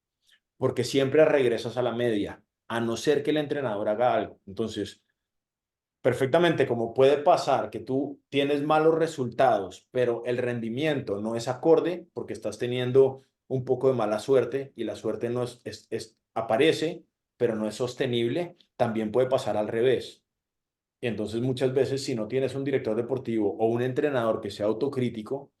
porque siempre regresas a la media, a no ser que el entrenador haga algo. Entonces, perfectamente, como puede pasar que tú tienes malos resultados, pero el rendimiento no es acorde porque estás teniendo un poco de mala suerte y la suerte no aparece, pero no es sostenible, también puede pasar al revés. Y entonces muchas veces si no tienes un director deportivo o un entrenador que sea autocrítico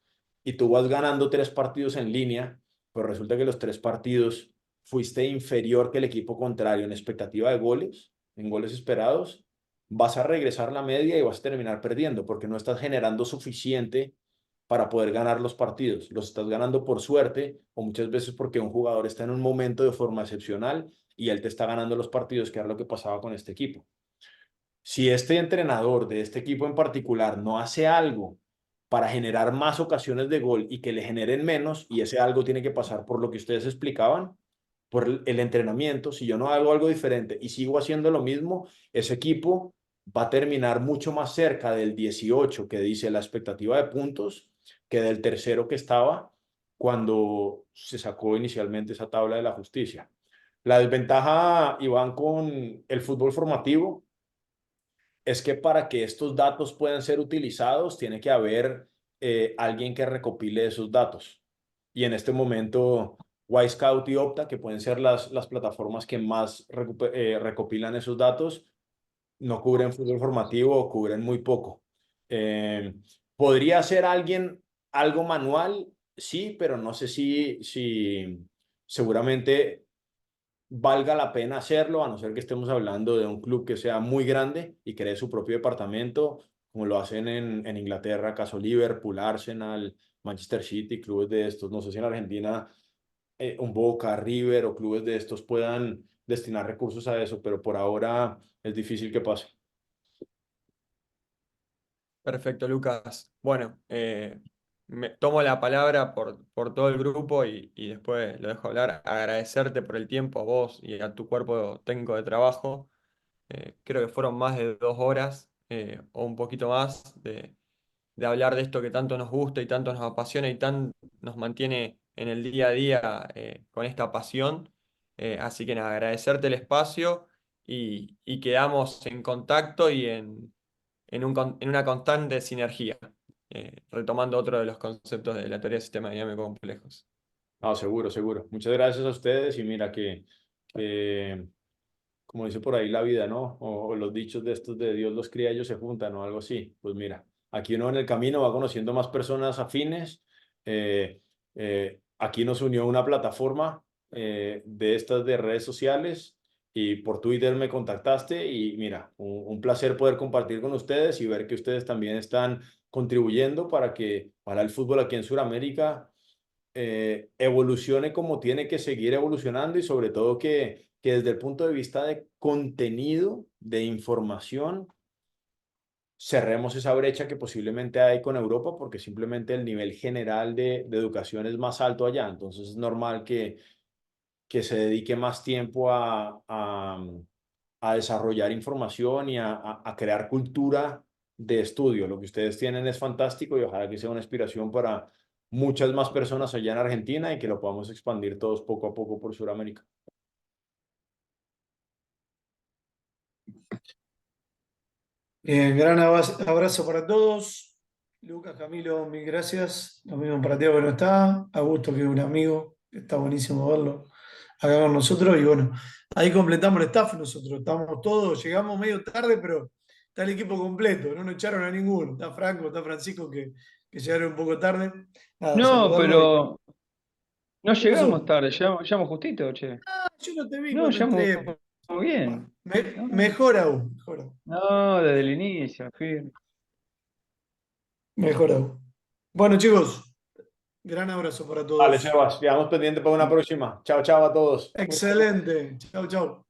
y tú vas ganando 3 partidos en línea, pues resulta que los 3 partidos fuiste inferior que el equipo contrario en expectativa de goles, en goles esperados, vas a regresar a la media y vas a terminar perdiendo porque no estás generando suficiente para poder ganar los partidos. Los estás ganando por suerte o muchas veces porque un jugador está en un momento de forma excepcional y él te está ganando los partidos, que era lo que pasaba con este equipo. Si este entrenador de este equipo en particular no hace algo para generar más ocasiones de gol y que le generen menos, y ese algo tiene que pasar por lo que ustedes explicaban, por el entrenamiento, si yo no hago algo diferente y sigo haciendo lo mismo, ese equipo va a terminar mucho más cerca del 18 que dice la expectativa de puntos que del tercero que estaba cuando se sacó inicialmente esa tabla de la justicia. La desventaja, Iván, con el fútbol formativo es que para que estos datos puedan ser utilizados, tiene que haber alguien que recopile esos datos. Y en este momento, Wisecout y Opta, que pueden ser las plataformas que más recopilan esos datos, no cubren fútbol formativo o cubren muy poco. Eh, ¿Podría ser alguien algo manual? Sí, pero no sé si seguramente valga la pena hacerlo, a no ser que estemos hablando de un club que sea muy grande y cree su propio departamento, como lo hacen en Inglaterra, caso Liverpool, Arsenal, Manchester City, clubes de estos. No sé si en Argentina un Boca, River o clubes de estos puedan destinar recursos a eso, pero por ahora es difícil que pase. Perfecto, Lucas. Bueno, me tomo la palabra por todo el grupo y después lo dejo hablar. Agradecerte por el tiempo a vos y a tu cuerpo técnico de trabajo. Creo que fueron más de 2 horas o un poquito más de hablar de esto que tanto nos gusta y tanto nos apasiona y tan nos mantiene en el día a día con esta pasión. Así que nada, agradecerte el espacio y quedamos en contacto y en una constante sinergia, retomando otro de los conceptos de la teoría de sistemas dinámicos complejos. No, seguro, seguro. Muchas gracias a ustedes y mira que como dice por ahí la vida, ¿no? O los dichos de estos de Dios los cría, ellos se juntan o algo así. Pues mira, aquí uno en el camino va conociendo más personas afines. Aquí nos unió una plataforma de estas de redes sociales y por Twitter me contactaste y mira, un placer poder compartir con ustedes y ver que ustedes también están contribuyendo para el fútbol aquí en Sudamérica evolucione como tiene que seguir evolucionando y sobre todo que desde el punto de vista de contenido, de información, cerremos esa brecha que posiblemente hay con Europa porque simplemente el nivel general de educación es más alto allá. Entonces es normal que se dedique más tiempo a desarrollar información y a crear cultura de estudio. Lo que ustedes tienen es fantástico y ojalá que sea una inspiración para muchas más personas allá en Argentina y que lo podamos expandir todos poco a poco por Sudamérica. Gran abrazo para todos. Lucas, Camilo, mil gracias. Lo mismo para Teo que no está. Augusto, que es un amigo. Está buenísimo verlo acá con nosotros. Y bueno, ahí completamos el staff nosotros. Estamos todos, llegamos medio tarde, pero está el equipo completo. No nos echaron a ninguno. Está Franco, está Francisco, que llegaron un poco tarde. Nada, No, saludarlo. pero no ¿Qué pasó? llegamos tarde, llegamos justito, che. Yo no te vi No, cuando llegamos entré. Muy bien. Mejor aún, mejor aún, No, desde el inicio, firme. mejor aún. Bueno, chicos, gran abrazo para Vale, todos. Sebas, quedamos pendientes para una próxima. Chao, chao a todos. Excelente. Chau, chau.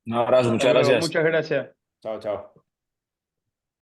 Un abrazo, Hasta muchas luego, gracias. muchas gracias. Chao, chao.